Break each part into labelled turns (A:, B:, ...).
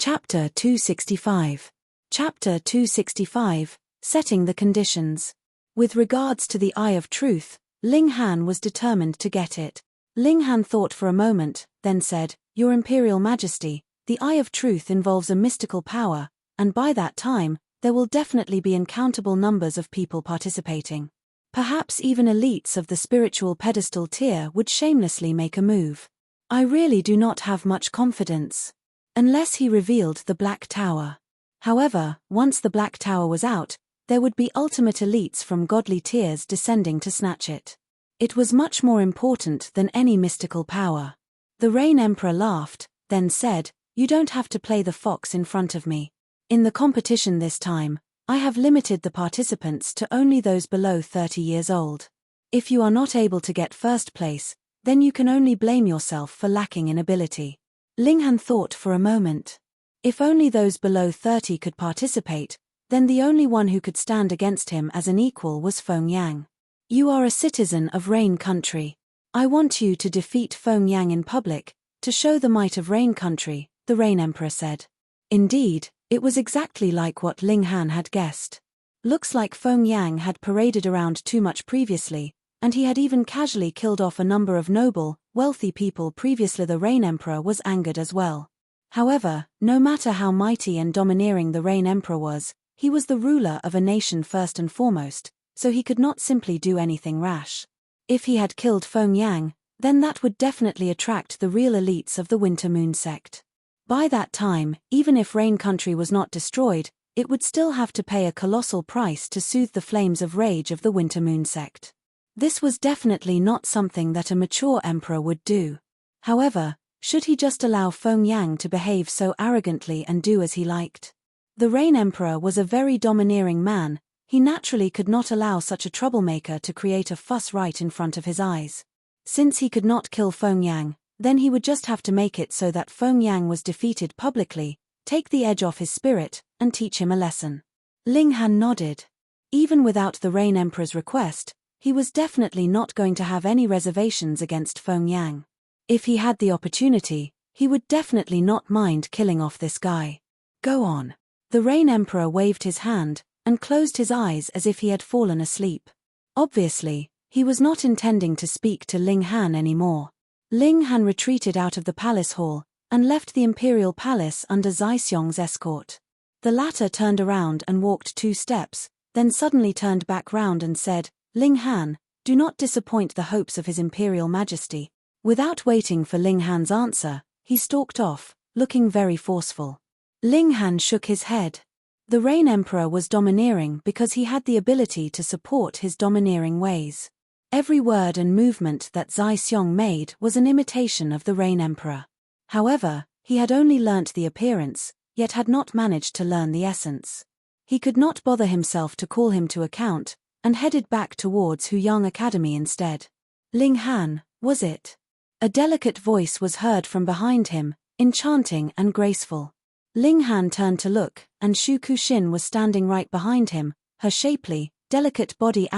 A: Chapter 265. Chapter 265, Setting the Conditions. With regards to the Eye of Truth, Ling Han was determined to get it. Ling Han thought for a moment, then said, "Your Imperial Majesty, the Eye of Truth involves a mystical power, and by that time, there will definitely be uncountable numbers of people participating. Perhaps even elites of the spiritual pedestal tier would shamelessly make a move. I really do not have much confidence." Unless he revealed the Black Tower. However, once the Black Tower was out, there would be ultimate elites from godly tiers descending to snatch it. It was much more important than any mystical power. The Rain Emperor laughed, then said, "You don't have to play the fox in front of me. In the competition this time, I have limited the participants to only those below 30 years old. If you are not able to get first place, then you can only blame yourself for lacking in ability." Ling Han thought for a moment. If only those below 30 could participate, then the only one who could stand against him as an equal was Feng Yang. "You are a citizen of Rain Country. I want you to defeat Feng Yang in public, to show the might of Rain Country," the Rain Emperor said. Indeed, it was exactly like what Ling Han had guessed. Looks like Feng Yang had paraded around too much previously, and he had even casually killed off a number of noble, wealthy people previously. The Rain Emperor was angered as well. However, no matter how mighty and domineering the Rain Emperor was, he was the ruler of a nation first and foremost, so he could not simply do anything rash. If he had killed Feng Yang, then that would definitely attract the real elites of the Winter Moon sect. By that time, even if Rain Country was not destroyed, it would still have to pay a colossal price to soothe the flames of rage of the Winter Moon sect. This was definitely not something that a mature emperor would do. However, should he just allow Feng Yang to behave so arrogantly and do as he liked? The Rain Emperor was a very domineering man. He naturally could not allow such a troublemaker to create a fuss right in front of his eyes. Since he could not kill Feng Yang, then he would just have to make it so that Feng Yang was defeated publicly, take the edge off his spirit, and teach him a lesson. Ling Han nodded. Even without the Rain Emperor's request, he was definitely not going to have any reservations against Feng Yang. If he had the opportunity, he would definitely not mind killing off this guy. "Go on." The Rain Emperor waved his hand, and closed his eyes as if he had fallen asleep. Obviously, he was not intending to speak to Ling Han anymore. Ling Han retreated out of the palace hall, and left the imperial palace under Zai Xiong's escort. The latter turned around and walked 2 steps, then suddenly turned back round and said, "Ling Han, do not disappoint the hopes of His Imperial Majesty." Without waiting for Ling Han's answer, he stalked off, looking very forceful. Ling Han shook his head. The Rain Emperor was domineering because he had the ability to support his domineering ways. Every word and movement that Zai Xiong made was an imitation of the Rain Emperor. However, he had only learnt the appearance, yet had not managed to learn the essence. He could not bother himself to call him to account, and headed back towards Huyang Academy instead. "Ling Han, was it?" A delicate voice was heard from behind him, enchanting and graceful. Ling Han turned to look, and Shu Kuxin was standing right behind him, her shapely, delicate body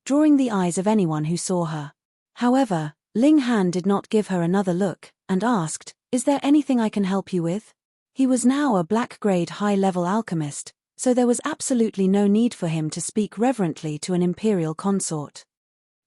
A: drawing the eyes of anyone who saw her. However, Ling Han did not give her another look, and asked, "Is there anything I can help you with?" He was now a black-grade high-level alchemist, so there was absolutely no need for him to speak reverently to an imperial consort.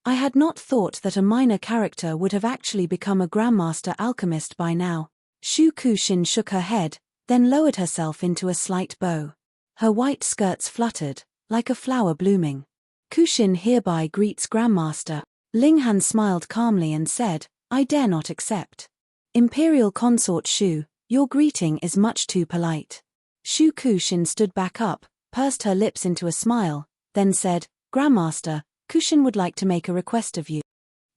A: "I had not thought that a minor character would have actually become a grandmaster alchemist by now." Shu Kuxin shook her head, then lowered herself into a slight bow. Her white skirts fluttered, like a flower blooming. "Kuxin hereby greets Grandmaster." Ling Han smiled calmly and said, "I dare not accept." "Imperial Consort Shu, your greeting is much too polite." Shu Kuxin stood back up, pursed her lips into a smile, then said, "Grandmaster, Kuxin would like to make a request of you."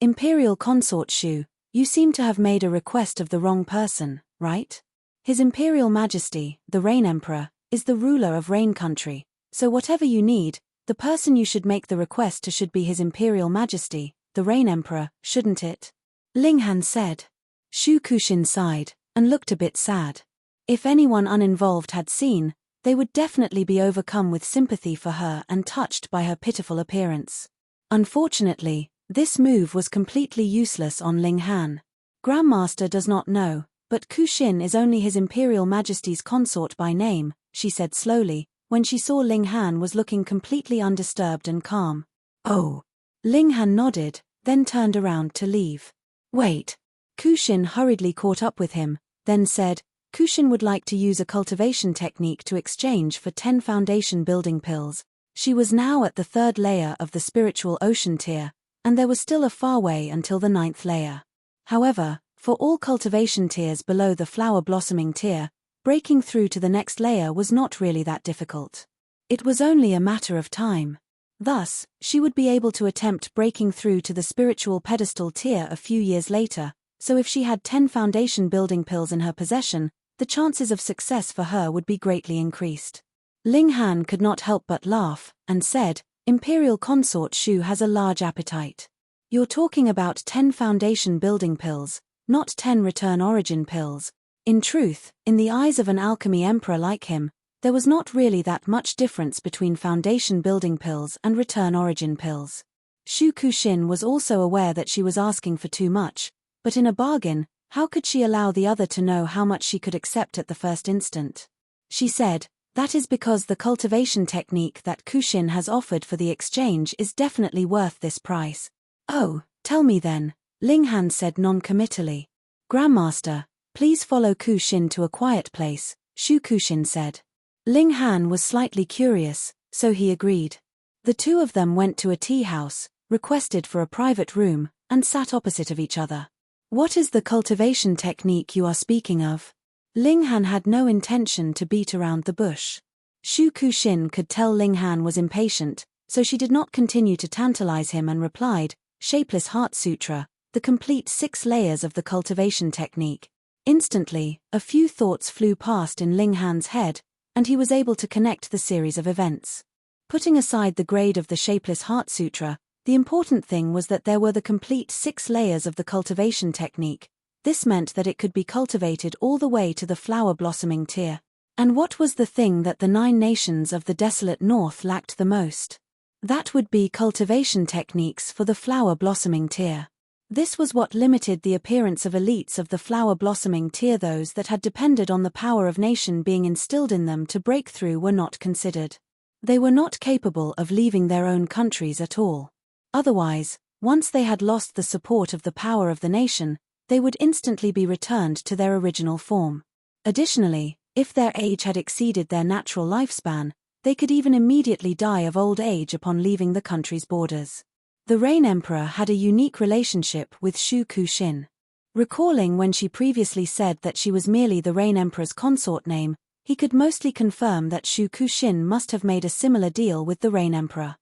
A: "Imperial Consort Shu, you seem to have made a request of the wrong person, right? His Imperial Majesty, the Rain Emperor, is the ruler of Rain Country, so whatever you need, the person you should make the request to should be His Imperial Majesty, the Rain Emperor, shouldn't it?" Ling Han said. Shu Kuxin sighed, and looked a bit sad. If anyone uninvolved had seen, they would definitely be overcome with sympathy for her and touched by her pitiful appearance. Unfortunately, this move was completely useless on Ling Han. Grandmaster does not know, but Kushin is only His Imperial Majesty's consort by name, she said slowly, when she saw Ling Han was looking completely undisturbed and calm. Oh. Ling Han nodded, then turned around to leave. Wait. Kushin hurriedly caught up with him, then said, Kushin would like to use a cultivation technique to exchange for 10 foundation building pills. She was now at the 3rd layer of the spiritual ocean tier, and there was still a far way until the 9th layer. However, for all cultivation tiers below the flower blossoming tier, breaking through to the next layer was not really that difficult. It was only a matter of time. Thus, she would be able to attempt breaking through to the spiritual pedestal tier a few years later, so if she had 10 foundation building pills in her possession, the chances of success for her would be greatly increased. Ling Han could not help but laugh, and said, Imperial Consort Shu has a large appetite. You're talking about 10 foundation building pills, not 10 return origin pills. In truth, in the eyes of an alchemy emperor like him, there was not really that much difference between foundation building pills and return origin pills. Shu Kushin was also aware that she was asking for too much, but in a bargain, how could she allow the other to know how much she could accept at the first instant? She said, that is because the cultivation technique that Kushin has offered for the exchange is definitely worth this price. Oh, tell me then, Ling Han said non-committally. Grandmaster, please follow Kushin to a quiet place, Shu Kushin said. Ling Han was slightly curious, so he agreed. The two of them went to a tea house, requested for a private room, and sat opposite of each other. What is the cultivation technique you are speaking of? Ling Han had no intention to beat around the bush. Shu Kushin could tell Ling Han was impatient, so she did not continue to tantalize him and replied, Shapeless Heart Sutra, the complete 6 layers of the cultivation technique. Instantly, a few thoughts flew past in Ling Han's head, and he was able to connect the series of events. Putting aside the grade of the Shapeless Heart Sutra, the important thing was that there were the complete 6 layers of the cultivation technique. This meant that it could be cultivated all the way to the flower blossoming tier. And what was the thing that the 9 nations of the desolate north lacked the most? That would be cultivation techniques for the flower blossoming tier. This was what limited the appearance of elites of the flower blossoming tier. Those that had depended on the power of nation being instilled in them to break through were not considered. They were not capable of leaving their own countries at all. Otherwise, once they had lost the support of the power of the nation, they would instantly be returned to their original form. Additionally, if their age had exceeded their natural lifespan, they could even immediately die of old age upon leaving the country's borders. The Rain Emperor had a unique relationship with Shu Kushin. Recalling when she previously said that she was merely the Rain Emperor's consort name, he could mostly confirm that Shu Kushin must have made a similar deal with the Rain Emperor.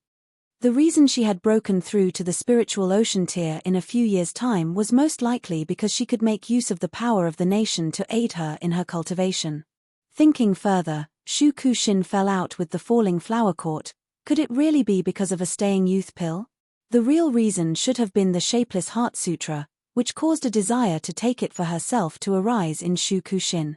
A: The reason she had broken through to the spiritual ocean tier in a few years' time was most likely because she could make use of the power of the nation to aid her in her cultivation. Thinking further, Shu Kushin fell out with the falling flower court. Could it really be because of a staying youth pill? The real reason should have been the Shapeless Heart Sutra, which caused a desire to take it for herself to arise in Shu Kushin.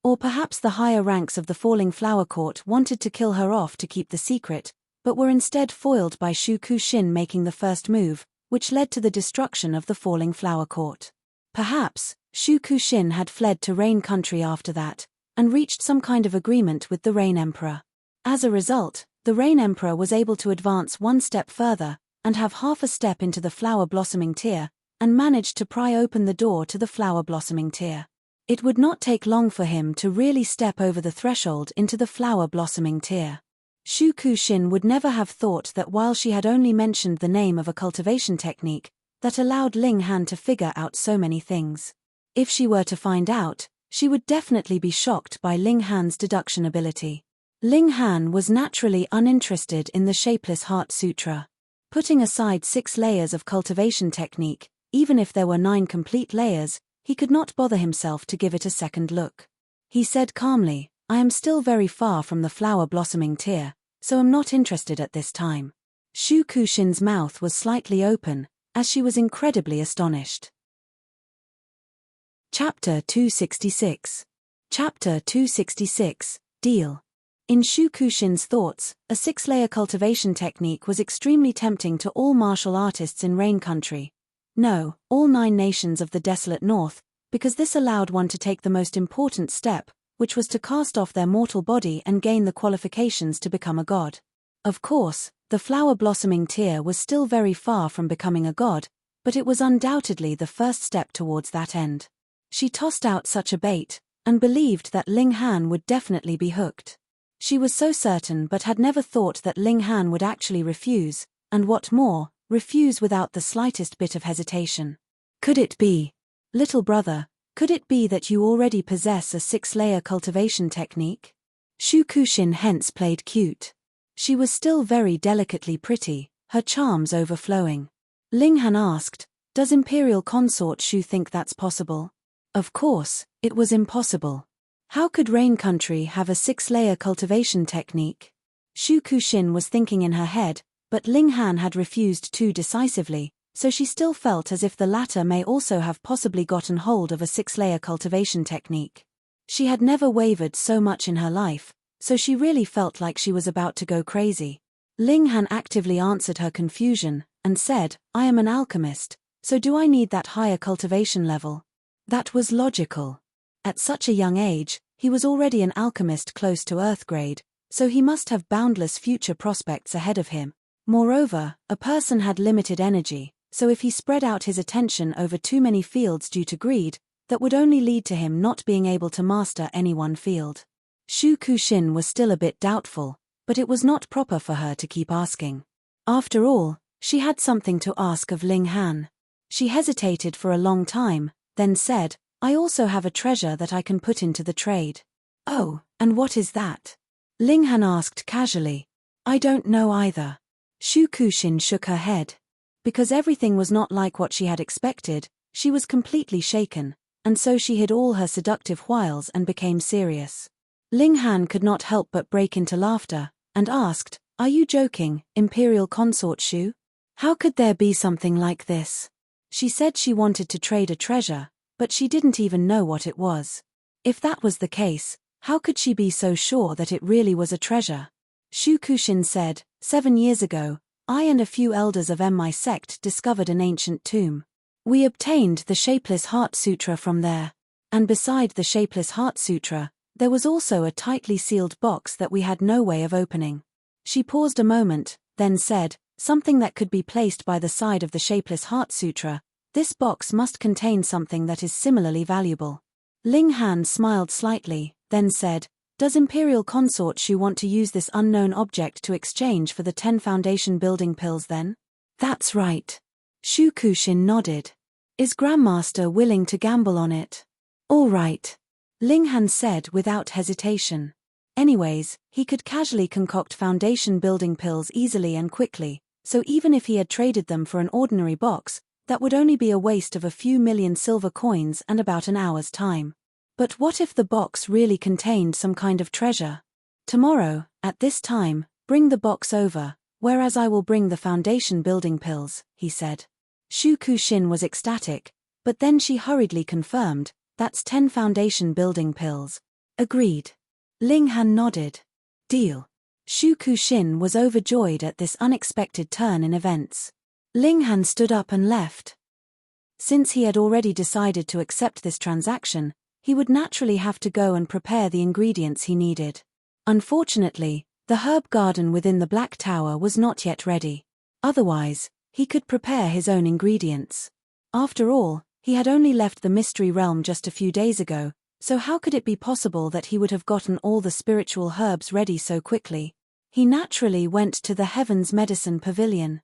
A: Or perhaps the higher ranks of the falling flower court wanted to kill her off to keep the secret, but were instead foiled by Shu Kushin making the first move, which led to the destruction of the falling flower court. Perhaps, Shu Kushin had fled to Rain Country after that, and reached some kind of agreement with the Rain Emperor. As a result, the Rain Emperor was able to advance one step further, and have half a step into the flower blossoming tier, and managed to pry open the door to the flower blossoming tier. It would not take long for him to really step over the threshold into the flower blossoming tier. Shu Kushin would never have thought that while she had only mentioned the name of a cultivation technique, that allowed Ling Han to figure out so many things. If she were to find out, she would definitely be shocked by Ling Han's deduction ability. Ling Han was naturally uninterested in the Shapeless Heart Sutra. Putting aside 6 layers of cultivation technique, even if there were 9 complete layers, he could not bother himself to give it a second look. He said calmly, I am still very far from the flower blossoming tier, so am not interested at this time. Shu Kushin's mouth was slightly open, as she was incredibly astonished. Chapter 266. Chapter 266, Deal. In Shu Kushin's thoughts, a 6-layer cultivation technique was extremely tempting to all martial artists in Rain Country. No, all 9 nations of the desolate north, because this allowed one to take the most important step, which was to cast off their mortal body and gain the qualifications to become a god. Of course, the flower-blossoming tear was still very far from becoming a god, but it was undoubtedly the first step towards that end. She tossed out such a bait, and believed that Ling Han would definitely be hooked. She was so certain but had never thought that Ling Han would actually refuse, and what more, refuse without the slightest bit of hesitation. Could it be? Little brother, could it be that you already possess a 6-layer cultivation technique? Shu Kuxin hence played cute. She was still very delicately pretty, her charms overflowing. Ling Han asked, does Imperial Consort Shu think that's possible? Of course, it was impossible. How could Rain Country have a 6-layer cultivation technique? Shu Kuxin was thinking in her head, but Ling Han had refused too decisively, so she still felt as if the latter may also have possibly gotten hold of a 6-layer cultivation technique. She had never wavered so much in her life, so she really felt like she was about to go crazy. Ling Han actively answered her confusion, and said, I am an alchemist, so do I need that higher cultivation level? That was logical. At such a young age, he was already an alchemist close to Earth grade, so he must have boundless future prospects ahead of him. Moreover, a person had limited energy, so if he spread out his attention over too many fields due to greed, that would only lead to him not being able to master any one field. Shu Kuxin was still a bit doubtful, but it was not proper for her to keep asking. After all, she had something to ask of Ling Han. She hesitated for a long time, then said, I also have a treasure that I can put into the trade. Oh, and what is that? Ling Han asked casually. I don't know either. Shu Kuxin shook her head. Because everything was not like what she had expected, she was completely shaken, and so she hid all her seductive wiles and became serious. Ling Han could not help but break into laughter, and asked, Are you joking, Imperial Consort Shu? How could there be something like this? She said she wanted to trade a treasure, but she didn't even know what it was. If that was the case, how could she be so sure that it really was a treasure? Shu Kuxin said, 7 years ago, I and a few elders of my sect discovered an ancient tomb. We obtained the Shapeless Heart Sutra from there. And beside the Shapeless Heart Sutra, there was also a tightly sealed box that we had no way of opening. She paused a moment, then said, something that could be placed by the side of the Shapeless Heart Sutra. This box must contain something that is similarly valuable. Ling Han smiled slightly, then said, Does Imperial Consort Shu want to use this unknown object to exchange for the 10 foundation building pills then? That's right. Shu Kuxin nodded. Is Grandmaster willing to gamble on it? All right. Ling Han said without hesitation. Anyways, he could casually concoct foundation building pills easily and quickly, so even if he had traded them for an ordinary box, that would only be a waste of a few million silver coins and about an hour's time. But what if the box really contained some kind of treasure? Tomorrow, at this time, bring the box over, whereas I will bring the foundation building pills, he said. Shu Kuxin was ecstatic, but then she hurriedly confirmed, that's 10 foundation building pills. Agreed. Ling Han nodded. Deal. Shu Kuxin was overjoyed at this unexpected turn in events. Ling Han stood up and left. Since he had already decided to accept this transaction, he would naturally have to go and prepare the ingredients he needed. Unfortunately, the herb garden within the Black Tower was not yet ready. Otherwise, he could prepare his own ingredients. After all, he had only left the Mystery Realm just a few days ago, so how could it be possible that he would have gotten all the spiritual herbs ready so quickly? He naturally went to the Heaven's Medicine Pavilion.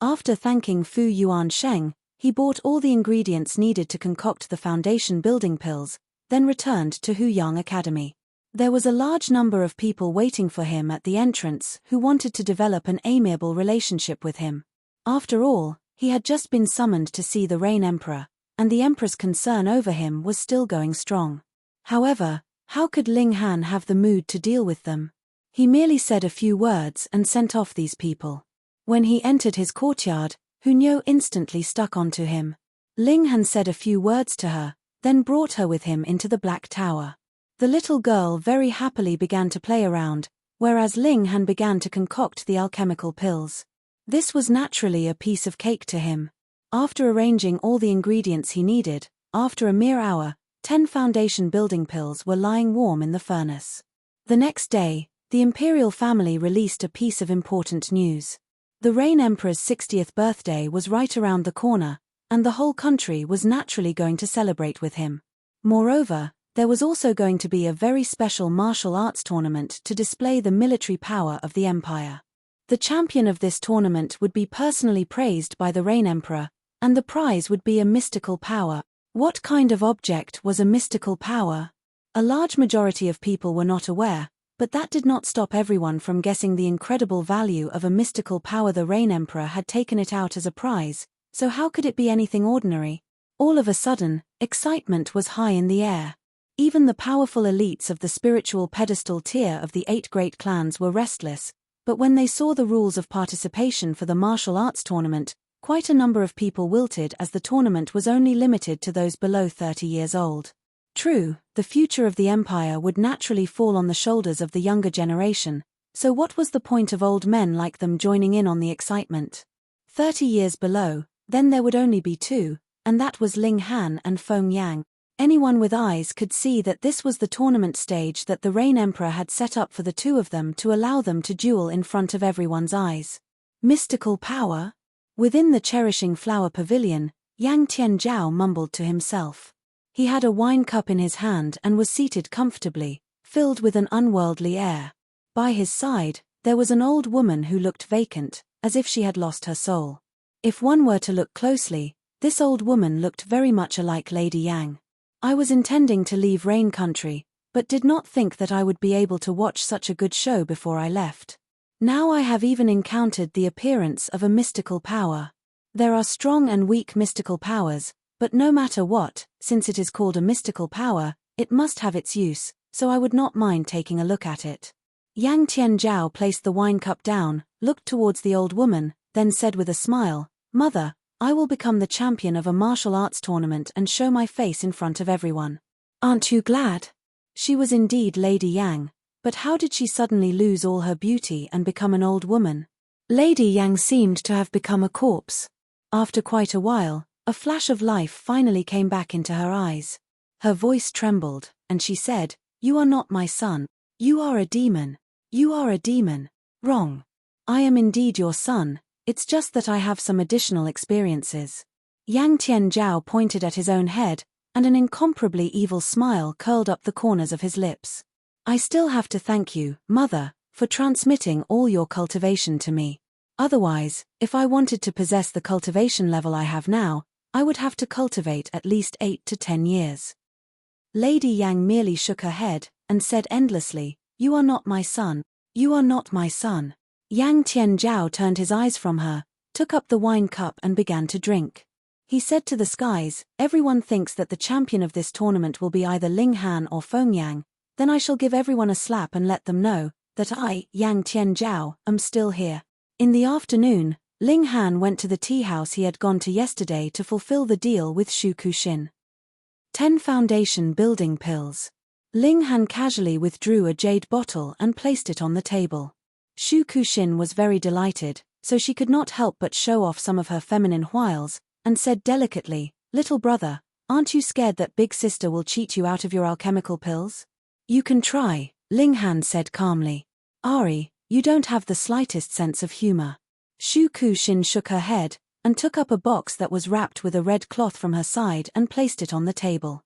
A: After thanking Fu Yuan Sheng, he bought all the ingredients needed to concoct the foundation building pills, then returned to Huyang Academy. There was a large number of people waiting for him at the entrance who wanted to develop an amiable relationship with him. After all, he had just been summoned to see the Rain Emperor, and the Emperor's concern over him was still going strong. However, how could Ling Han have the mood to deal with them? He merely said a few words and sent off these people. When he entered his courtyard, Hunyo instantly stuck onto him. Ling Han said a few words to her, then brought her with him into the Black Tower. The little girl very happily began to play around, whereas Ling Han began to concoct the alchemical pills. This was naturally a piece of cake to him. After arranging all the ingredients he needed, after a mere hour, 10 foundation building pills were lying warm in the furnace. The next day, the imperial family released a piece of important news. The Rain Emperor's 60th birthday was right around the corner, and the whole country was naturally going to celebrate with him. Moreover, there was also going to be a very special martial arts tournament to display the military power of the empire. The champion of this tournament would be personally praised by the Rain Emperor, and the prize would be a mystical power. What kind of object was a mystical power? A large majority of people were not aware, but that did not stop everyone from guessing the incredible value of a mystical power. The Rain Emperor had taken it out as a prize, so how could it be anything ordinary? All of a sudden, excitement was high in the air. Even the powerful elites of the spiritual pedestal tier of the 8 great clans were restless, but when they saw the rules of participation for the martial arts tournament, quite a number of people wilted, as the tournament was only limited to those below 30 years old. True, the future of the empire would naturally fall on the shoulders of the younger generation, so what was the point of old men like them joining in on the excitement? 30 years below, then there would only be 2, and that was Ling Han and Feng Yang. Anyone with eyes could see that this was the tournament stage that the Rain Emperor had set up for the 2 of them to allow them to duel in front of everyone's eyes. Mystical power? Within the Cherishing Flower Pavilion, Yang Tianzhao mumbled to himself. He had a wine cup in his hand and was seated comfortably, filled with an unworldly air. By his side, there was an old woman who looked vacant, as if she had lost her soul. If one were to look closely, this old woman looked very much alike Lady Yang. I was intending to leave Rain Country, but did not think that I would be able to watch such a good show before I left. Now I have even encountered the appearance of a mystical power. There are strong and weak mystical powers, but no matter what, since it is called a mystical power, it must have its use, so I would not mind taking a look at it. Yang Tianzhao placed the wine cup down, looked towards the old woman, then said with a smile, "Mother, I will become the champion of a martial arts tournament and show my face in front of everyone. Aren't you glad?" She was indeed Lady Yang, but how did she suddenly lose all her beauty and become an old woman? Lady Yang seemed to have become a corpse. After quite a while, a flash of life finally came back into her eyes. Her voice trembled, and she said, "You are not my son. You are a demon. You are a demon. Wrong. I am indeed your son, it's just that I have some additional experiences." Yang Tianzhao pointed at his own head, and an incomparably evil smile curled up the corners of his lips. "I still have to thank you, Mother, for transmitting all your cultivation to me. Otherwise, if I wanted to possess the cultivation level I have now, I would have to cultivate at least 8 to 10 years. Lady Yang merely shook her head, and said endlessly, "You are not my son. You are not my son." Yang Tianzhao turned his eyes from her, took up the wine cup and began to drink. He said to the skies, "Everyone thinks that the champion of this tournament will be either Ling Han or Feng Yang, then I shall give everyone a slap and let them know that I, Yang Tianzhao, am still here." In the afternoon, Ling Han went to the tea house he had gone to yesterday to fulfill the deal with Shu Kuxin. 10 foundation building pills. Ling Han casually withdrew a jade bottle and placed it on the table. Shu Kuxin was very delighted, so she could not help but show off some of her feminine wiles, and said delicately, "Little brother, aren't you scared that big sister will cheat you out of your alchemical pills?" "You can try," Ling Han said calmly. "Ari, you don't have the slightest sense of humor." Shu Kuxin shook her head, and took up a box that was wrapped with a red cloth from her side and placed it on the table.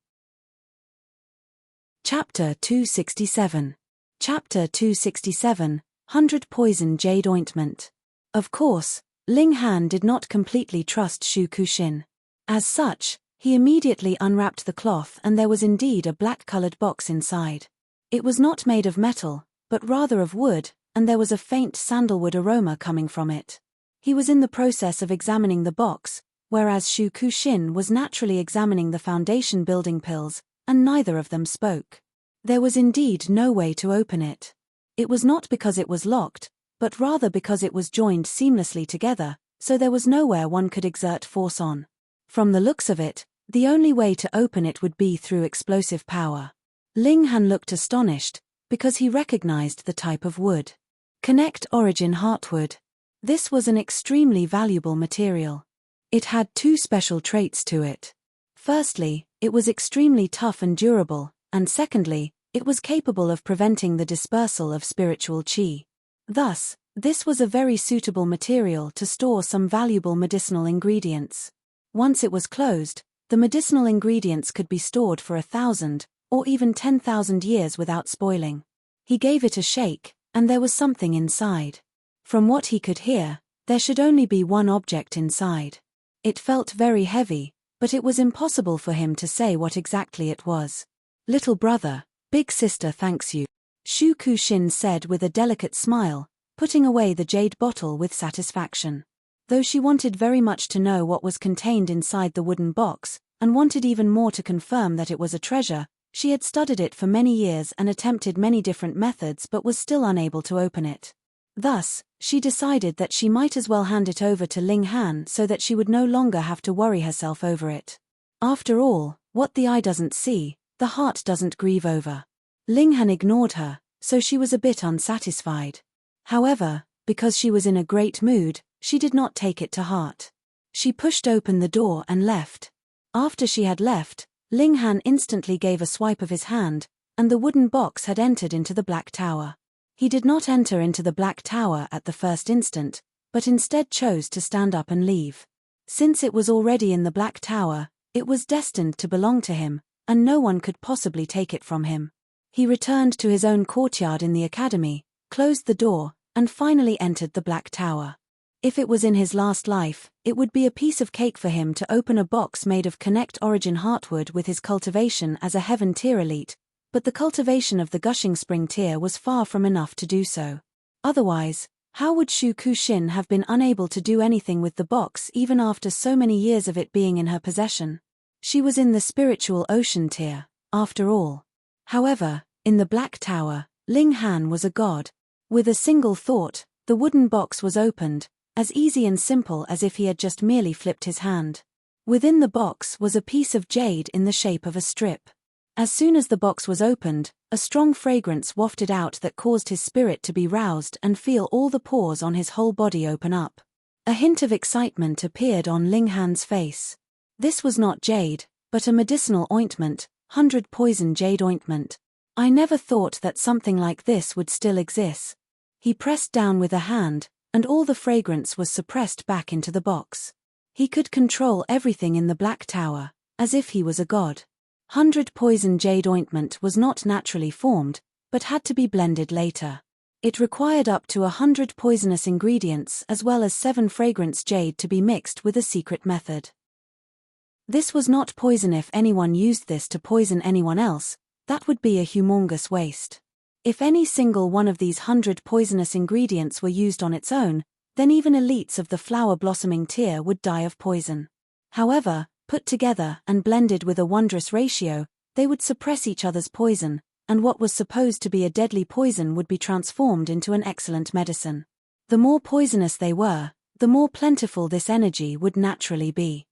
A: Chapter 267. Chapter 267, 100 Poison Jade Ointment. Of course, Ling Han did not completely trust Shu Kuxin. As such, he immediately unwrapped the cloth and there was indeed a black-colored box inside. It was not made of metal, but rather of wood, and there was a faint sandalwood aroma coming from it. He was in the process of examining the box, whereas Shu Kuxin was naturally examining the foundation building pills, and neither of them spoke. There was indeed no way to open it. It was not because it was locked, but rather because it was joined seamlessly together, so there was nowhere one could exert force on. From the looks of it, the only way to open it would be through explosive power. Ling Han looked astonished, because he recognized the type of wood. Connect Origin Heartwood. This was an extremely valuable material. It had two special traits to it. Firstly, it was extremely tough and durable, and secondly, it was capable of preventing the dispersal of spiritual qi. Thus, this was a very suitable material to store some valuable medicinal ingredients. Once it was closed, the medicinal ingredients could be stored for 1,000, or even 10,000 years without spoiling. He gave it a shake, and there was something inside. From what he could hear, there should only be one object inside. It felt very heavy, but it was impossible for him to say what exactly it was. "Little brother, big sister thanks you," Shu Kushin said with a delicate smile, putting away the jade bottle with satisfaction. Though she wanted very much to know what was contained inside the wooden box, and wanted even more to confirm that it was a treasure, she had studied it for many years and attempted many different methods but was still unable to open it. Thus, she decided that she might as well hand it over to Ling Han so that she would no longer have to worry herself over it. After all, what the eye doesn't see, the heart doesn't grieve over. Ling Han ignored her, so she was a bit unsatisfied. However, because she was in a great mood, she did not take it to heart. She pushed open the door and left. After she had left, Ling Han instantly gave a swipe of his hand, and the wooden box had entered into the Black Tower. He did not enter into the Black Tower at the first instant, but instead chose to stand up and leave. Since it was already in the Black Tower, it was destined to belong to him, and no one could possibly take it from him. He returned to his own courtyard in the academy, closed the door, and finally entered the Black Tower. If it was in his last life, it would be a piece of cake for him to open a box made of Connect Origin Heartwood with his cultivation as a Heaven tier elite, but the cultivation of the Gushing Spring tier was far from enough to do so. Otherwise, how would Shu Kushin have been unable to do anything with the box even after so many years of it being in her possession? She was in the Spiritual Ocean tier, after all. However, in the Black Tower, Ling Han was a god. With a single thought, the wooden box was opened, as easy and simple as if he had just merely flipped his hand. Within the box was a piece of jade in the shape of a strip. As soon as the box was opened, a strong fragrance wafted out that caused his spirit to be roused and feel all the pores on his whole body open up. A hint of excitement appeared on Ling Han's face. This was not jade, but a medicinal ointment, 100 poison jade ointment. I never thought that something like this would still exist. He pressed down with a hand, and all the fragrance was suppressed back into the box. He could control everything in the Black Tower, as if he was a god. 100 poison jade ointment was not naturally formed, but had to be blended later. It required up to 100 poisonous ingredients as well as 7 fragrance jade to be mixed with a secret method. This was not poison. If anyone used this to poison anyone else, that would be a humongous waste. If any single one of these 100 poisonous ingredients were used on its own, then even elites of the flower blossoming tier would die of poison. However, put together and blended with a wondrous ratio, they would suppress each other's poison, and what was supposed to be a deadly poison would be transformed into an excellent medicine. The more poisonous they were, the more plentiful this energy would naturally be.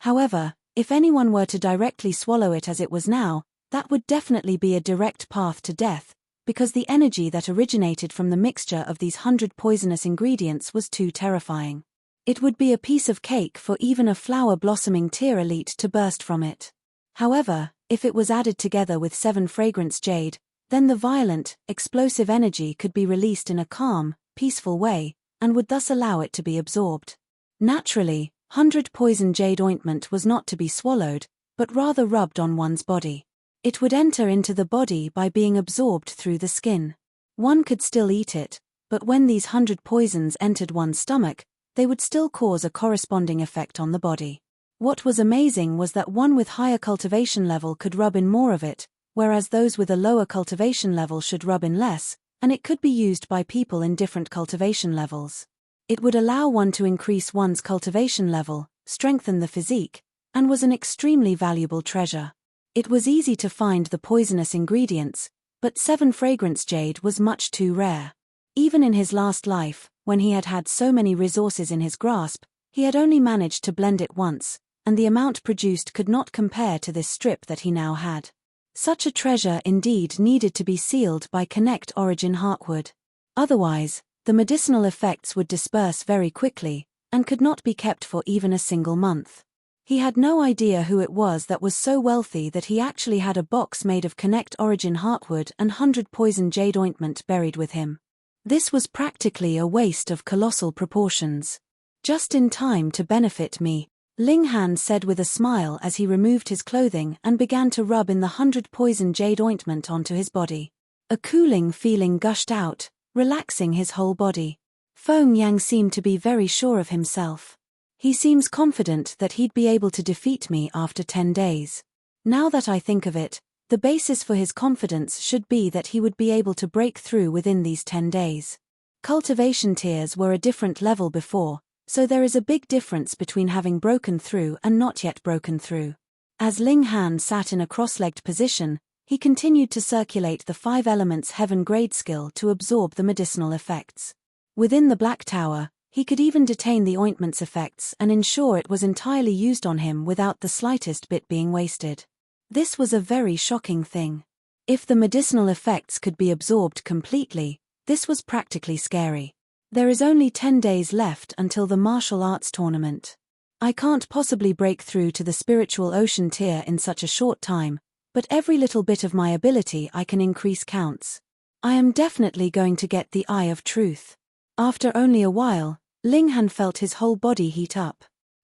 A: However, if anyone were to directly swallow it as it was now, that would definitely be a direct path to death, because the energy that originated from the mixture of these 100 poisonous ingredients was too terrifying. It would be a piece of cake for even a flower blossoming tier elite to burst from it. However, if it was added together with 7 fragrance jade, then the violent, explosive energy could be released in a calm, peaceful way, and would thus allow it to be absorbed. Naturally, 100 poison jade ointment was not to be swallowed, but rather rubbed on one's body. It would enter into the body by being absorbed through the skin. One could still eat it, but when these 100 poisons entered one's stomach, they would still cause a corresponding effect on the body. What was amazing was that one with higher cultivation level could rub in more of it, whereas those with a lower cultivation level should rub in less, and it could be used by people in different cultivation levels. It would allow one to increase one's cultivation level, strengthen the physique, and was an extremely valuable treasure. It was easy to find the poisonous ingredients, but 7 fragrance jade was much too rare. Even in his last life, when he had had so many resources in his grasp, he had only managed to blend it once, and the amount produced could not compare to this strip that he now had. Such a treasure indeed needed to be sealed by Connect Origin Heartwood. Otherwise, the medicinal effects would disperse very quickly, and could not be kept for even a single month. He had no idea who it was that was so wealthy that he actually had a box made of Connect Origin Heartwood and 100 poison jade ointment buried with him. This was practically a waste of colossal proportions. Just in time to benefit me, Ling Han said with a smile as he removed his clothing and began to rub in the 100 poison jade ointment onto his body. A cooling feeling gushed out, relaxing his whole body. Feng Yang seemed to be very sure of himself. He seems confident that he'd be able to defeat me after 10 days. Now that I think of it, the basis for his confidence should be that he would be able to break through within these 10 days. Cultivation tiers were a different level before, so there is a big difference between having broken through and not yet broken through. As Ling Han sat in a cross-legged position, he continued to circulate the 5 elements heaven grade skill to absorb the medicinal effects. Within the Black Tower, he could even detain the ointment's effects and ensure it was entirely used on him without the slightest bit being wasted. This was a very shocking thing. If the medicinal effects could be absorbed completely, this was practically scary. There is only 10 days left until the martial arts tournament. I can't possibly break through to the spiritual ocean tier in such a short time, but every little bit of my ability I can increase counts. I am definitely going to get the Eye of Truth. After only a while, Ling Han felt his whole body heat up.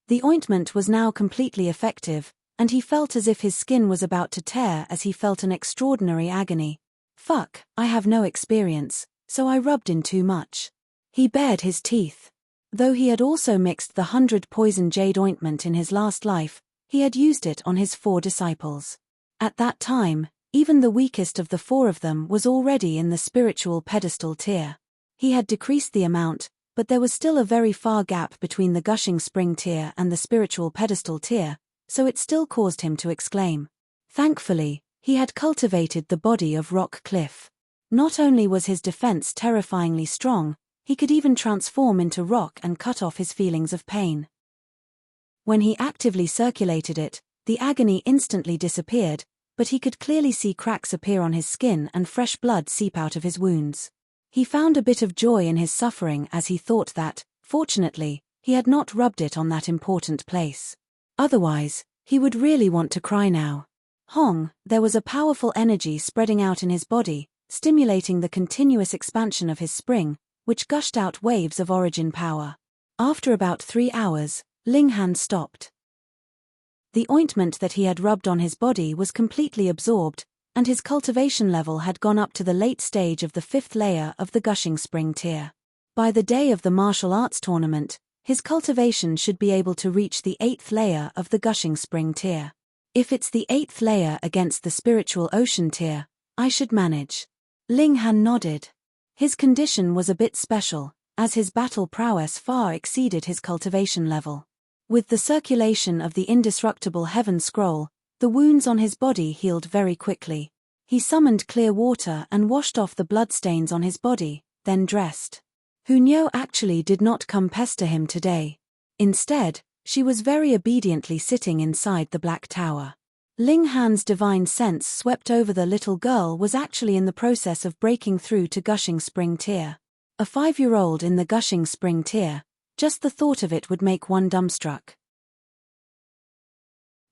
A: The ointment was now completely effective, and he felt as if his skin was about to tear as he felt an extraordinary agony. Fuck, I have no experience, so I rubbed in too much. He bared his teeth. Though he had also mixed the 100 poison jade ointment in his last life, he had used it on his 4 disciples. At that time, even the weakest of the 4 of them was already in the spiritual pedestal tier. He had decreased the amount, but there was still a very far gap between the gushing spring tier and the spiritual pedestal tier, so it still caused him to exclaim. Thankfully, he had cultivated the body of rock cliff. Not only was his defense terrifyingly strong, he could even transform into rock and cut off his feelings of pain. When he actively circulated it, the agony instantly disappeared, but he could clearly see cracks appear on his skin and fresh blood seep out of his wounds. He found a bit of joy in his suffering as he thought that, fortunately, he had not rubbed it on that important place. Otherwise, he would really want to cry now. Hong, there was a powerful energy spreading out in his body, stimulating the continuous expansion of his spring, which gushed out waves of origin power. After about 3 hours, Ling Han stopped. The ointment that he had rubbed on his body was completely absorbed, and his cultivation level had gone up to the late stage of the 5th layer of the gushing spring tier. By the day of the martial arts tournament, his cultivation should be able to reach the 8th layer of the gushing spring tier. If it's the 8th layer against the spiritual ocean tier, I should manage. Ling Han nodded. His condition was a bit special, as his battle prowess far exceeded his cultivation level. With the circulation of the indestructible heaven scroll, the wounds on his body healed very quickly. He summoned clear water and washed off the bloodstains on his body, then dressed. Hunyo actually did not come pester him today. Instead, she was very obediently sitting inside the Black Tower. Ling Han's divine sense swept over the little girl was actually in the process of breaking through to Gushing Spring tier. A 5-year-old in the Gushing Spring tier, just the thought of it would make one dumbstruck.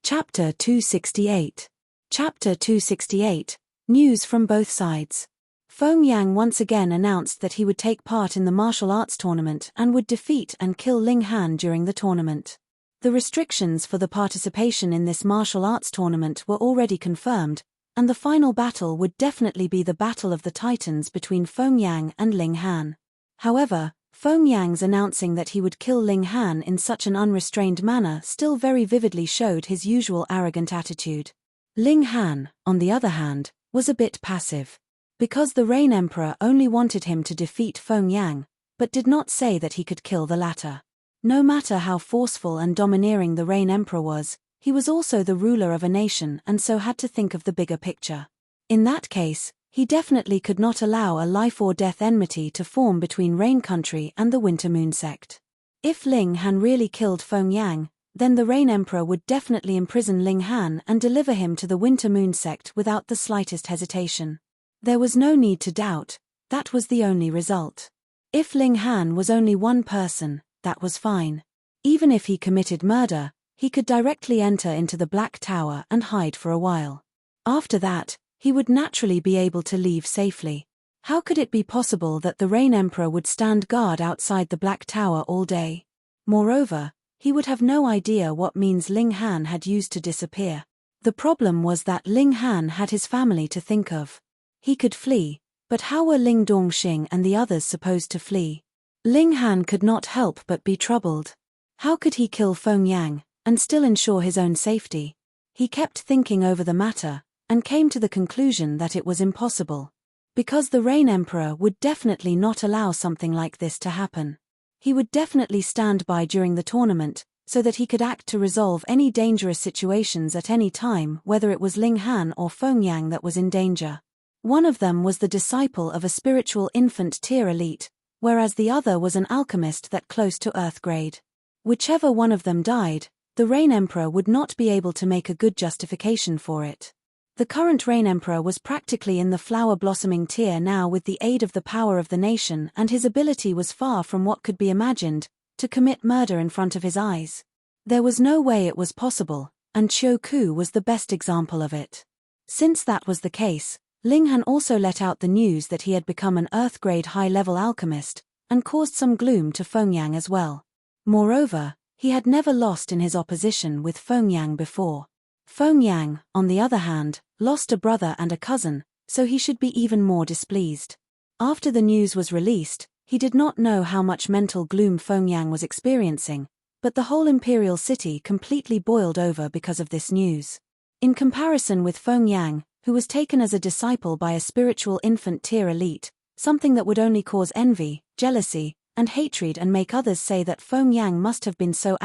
A: Chapter 268. Chapter 268. News from both sides. Feng Yang once again announced that he would take part in the martial arts tournament and would defeat and kill Ling Han during the tournament. The restrictions for the participation in this martial arts tournament were already confirmed, and the final battle would definitely be the Battle of the Titans between Feng Yang and Ling Han. However, Feng Yang's announcing that he would kill Ling Han in such an unrestrained manner still very vividly showed his usual arrogant attitude. Ling Han, on the other hand, was a bit passive. Because the Rain Emperor only wanted him to defeat Feng Yang, but did not say that he could kill the latter. No matter how forceful and domineering the Rain Emperor was, he was also the ruler of a nation and so had to think of the bigger picture. In that case, he definitely could not allow a life-or-death enmity to form between Rain Country and the Winter Moon sect. If Ling Han really killed Feng Yang, then the Rain Emperor would definitely imprison Ling Han and deliver him to the Winter Moon sect without the slightest hesitation. There was no need to doubt, that was the only result. If Ling Han was only one person, that was fine. Even if he committed murder, he could directly enter into the Black Tower and hide for a while. After that, he would naturally be able to leave safely. How could it be possible that the Rain Emperor would stand guard outside the Black Tower all day? Moreover, he would have no idea what means Ling Han had used to disappear. The problem was that Ling Han had his family to think of. He could flee, but how were Ling Dongxing and the others supposed to flee? Ling Han could not help but be troubled. How could he kill Feng Yang and still ensure his own safety? He kept thinking over the matter and came to the conclusion that it was impossible. Because the Rain Emperor would definitely not allow something like this to happen. He would definitely stand by during the tournament, so that he could act to resolve any dangerous situations at any time, whether it was Ling Han or Feng Yang that was in danger. One of them was the disciple of a spiritual infant tier elite, whereas the other was an alchemist that close to earth grade. Whichever one of them died, the Rain Emperor would not be able to make a good justification for it. The current Rain Emperor was practically in the flower-blossoming tier now with the aid of the power of the nation, and his ability was far from what could be imagined, to commit murder in front of his eyes. There was no way it was possible, and Qiu Ku was the best example of it. Since that was the case, Ling Han also let out the news that he had become an Earth-grade high-level alchemist, and caused some gloom to Feng Yang as well. Moreover, he had never lost in his opposition with Feng Yang before. Feng Yang, on the other hand, lost a brother and a cousin, so he should be even more displeased. After the news was released, he did not know how much mental gloom Feng Yang was experiencing, but the whole imperial city completely boiled over because of this news. In comparison with Feng Yang, who was taken as a disciple by a spiritual infant tier elite, something that would only cause envy, jealousy, and hatred and make others say that Feng Yang must have been so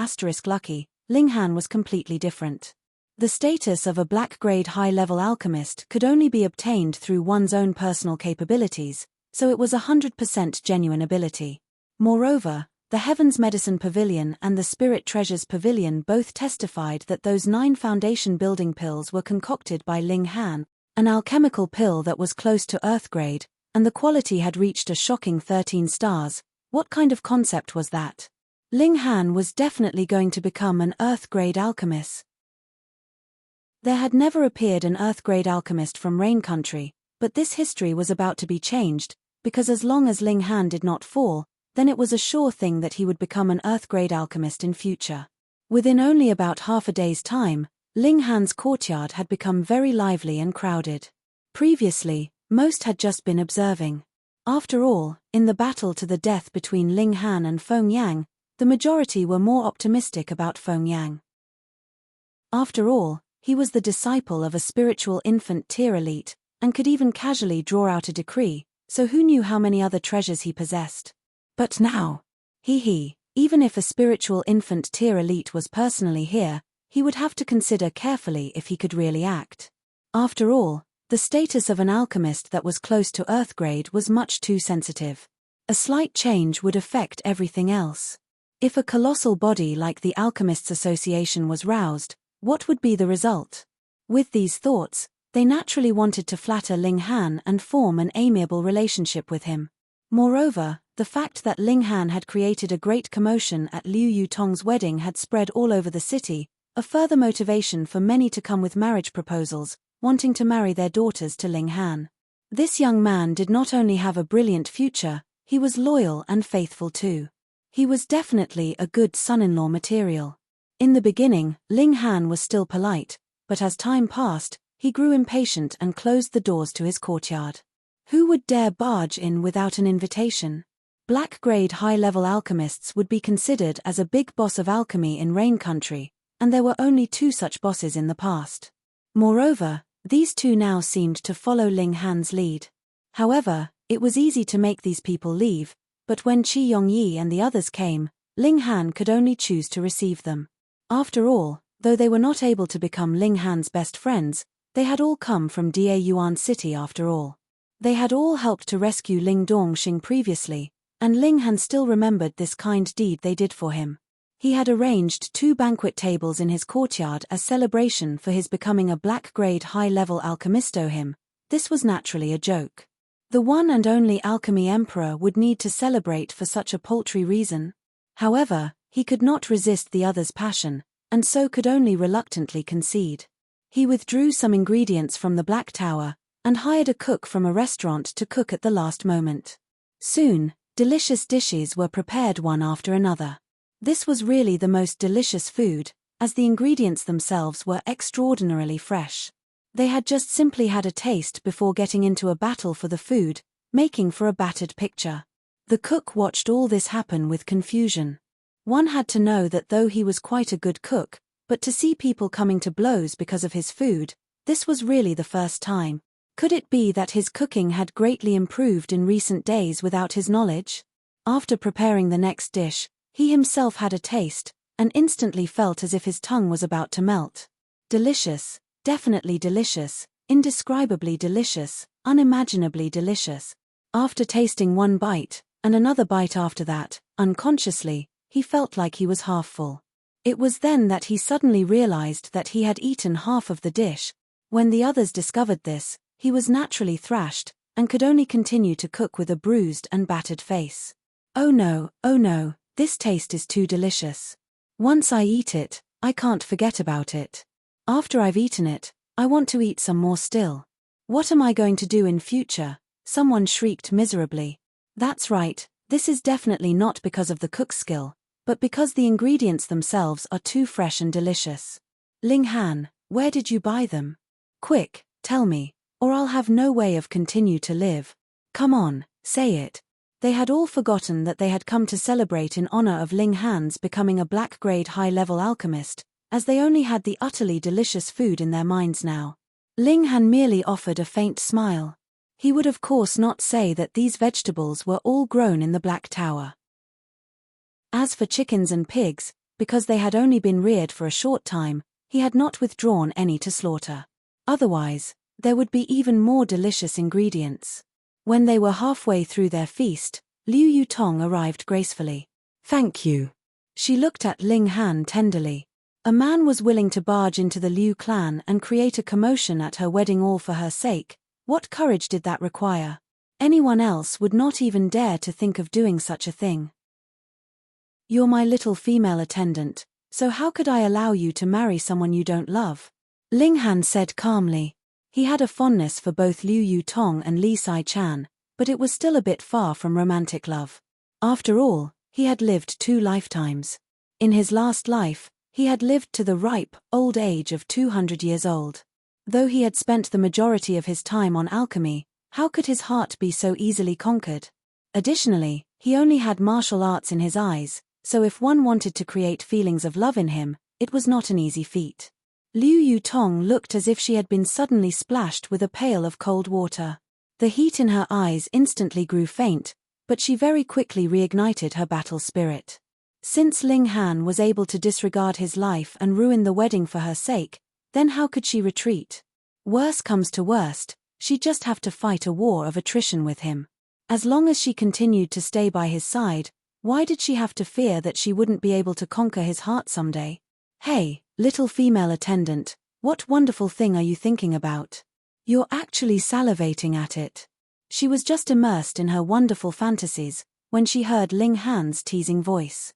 A: lucky, Ling Han was completely different. The status of a black-grade high-level alchemist could only be obtained through one's own personal capabilities, so it was 100% genuine ability. Moreover, the Heaven's Medicine Pavilion and the Spirit Treasures Pavilion both testified that those 9 foundation building pills were concocted by Ling Han, an alchemical pill that was close to Earth grade, and the quality had reached a shocking 13 stars. What kind of concept was that? Ling Han was definitely going to become an Earth-grade alchemist. There had never appeared an Earth-grade alchemist from Rain Country, but this history was about to be changed, because as long as Ling Han did not fall, then it was a sure thing that he would become an Earth-grade alchemist in future. Within only about half a day's time, Ling Han's courtyard had become very lively and crowded. Previously, most had just been observing. After all, in the battle to the death between Ling Han and Feng Yang, the majority were more optimistic about Feng Yang. After all, he was the disciple of a spiritual infant tier elite, and could even casually draw out a decree, so who knew how many other treasures he possessed. But now, even if a spiritual infant tier elite was personally here, he would have to consider carefully if he could really act. After all, the status of an alchemist that was close to Earth grade was much too sensitive. A slight change would affect everything else. If a colossal body like the Alchemists Association was roused, what would be the result? With these thoughts, they naturally wanted to flatter Ling Han and form an amiable relationship with him. Moreover, the fact that Ling Han had created a great commotion at Liu Yutong's wedding had spread all over the city, a further motivation for many to come with marriage proposals, wanting to marry their daughters to Ling Han. This young man did not only have a brilliant future, he was loyal and faithful too. He was definitely a good son-in-law material. In the beginning, Ling Han was still polite, but as time passed, he grew impatient and closed the doors to his courtyard. Who would dare barge in without an invitation? Black-grade high-level alchemists would be considered as a big boss of alchemy in Rain Country, and there were only 2 such bosses in the past. Moreover, these 2 now seemed to follow Ling Han's lead. However, it was easy to make these people leave, but when Qi Yongyi and the others came, Ling Han could only choose to receive them. After all, though they were not able to become Ling Han's best friends, they had all come from Daeyuan City after all. They had all helped to rescue Ling Dongxing previously, and Ling Han still remembered this kind deed they did for him. He had arranged 2 banquet tables in his courtyard as celebration for his becoming a black-grade high-level alchemisto him. This was naturally a joke. The one and only alchemy emperor would need to celebrate for such a paltry reason. However, he could not resist the other's passion, and so could only reluctantly concede. He withdrew some ingredients from the Black Tower, and hired a cook from a restaurant to cook at the last moment. Soon, delicious dishes were prepared one after another. This was really the most delicious food, as the ingredients themselves were extraordinarily fresh. They had just simply had a taste before getting into a battle for the food, making for a battered picture. The cook watched all this happen with confusion. One had to know that though he was quite a good cook, but to see people coming to blows because of his food, this was really the first time. Could it be that his cooking had greatly improved in recent days without his knowledge? After preparing the next dish, he himself had a taste, and instantly felt as if his tongue was about to melt. Delicious, definitely delicious, indescribably delicious, unimaginably delicious. After tasting one bite, and another bite after that, unconsciously, he felt like he was half full. It was then that he suddenly realized that he had eaten half of the dish. When the others discovered this, he was naturally thrashed, and could only continue to cook with a bruised and battered face. Oh no, this taste is too delicious. Once I eat it, I can't forget about it. After I've eaten it, I want to eat some more still. What am I going to do in future? Someone shrieked miserably. That's right, this is definitely not because of the cook's skill, but because the ingredients themselves are too fresh and delicious. Ling Han, where did you buy them? Quick, tell me, or I'll have no way of continue to live. Come on, say it. They had all forgotten that they had come to celebrate in honor of Ling Han's becoming a black-grade high-level alchemist, as they only had the utterly delicious food in their minds now. Ling Han merely offered a faint smile. He would of course not say that these vegetables were all grown in the Black Tower. As for chickens and pigs, because they had only been reared for a short time, he had not withdrawn any to slaughter. Otherwise, there would be even more delicious ingredients. When they were halfway through their feast, Liu Yutong arrived gracefully. Thank you. She looked at Ling Han tenderly. A man was willing to barge into the Liu clan and create a commotion at her wedding all for her sake. What courage did that require? Anyone else would not even dare to think of doing such a thing. You're my little female attendant, so how could I allow you to marry someone you don't love? Ling Han said calmly. He had a fondness for both Liu Yutong and Li Sai-chan, but it was still a bit far from romantic love. After all, he had lived 2 lifetimes. In his last life, he had lived to the ripe, old age of 200 years old. Though he had spent the majority of his time on alchemy, how could his heart be so easily conquered? Additionally, he only had martial arts in his eyes, so if one wanted to create feelings of love in him, it was not an easy feat. Liu Yutong looked as if she had been suddenly splashed with a pail of cold water. The heat in her eyes instantly grew faint, but she very quickly reignited her battle spirit. Since Ling Han was able to disregard his life and ruin the wedding for her sake, then how could she retreat? Worse comes to worst, she'd just have to fight a war of attrition with him. As long as she continued to stay by his side, why did she have to fear that she wouldn't be able to conquer his heart someday? Hey, little female attendant, what wonderful thing are you thinking about? You're actually salivating at it. She was just immersed in her wonderful fantasies when she heard Ling Han's teasing voice.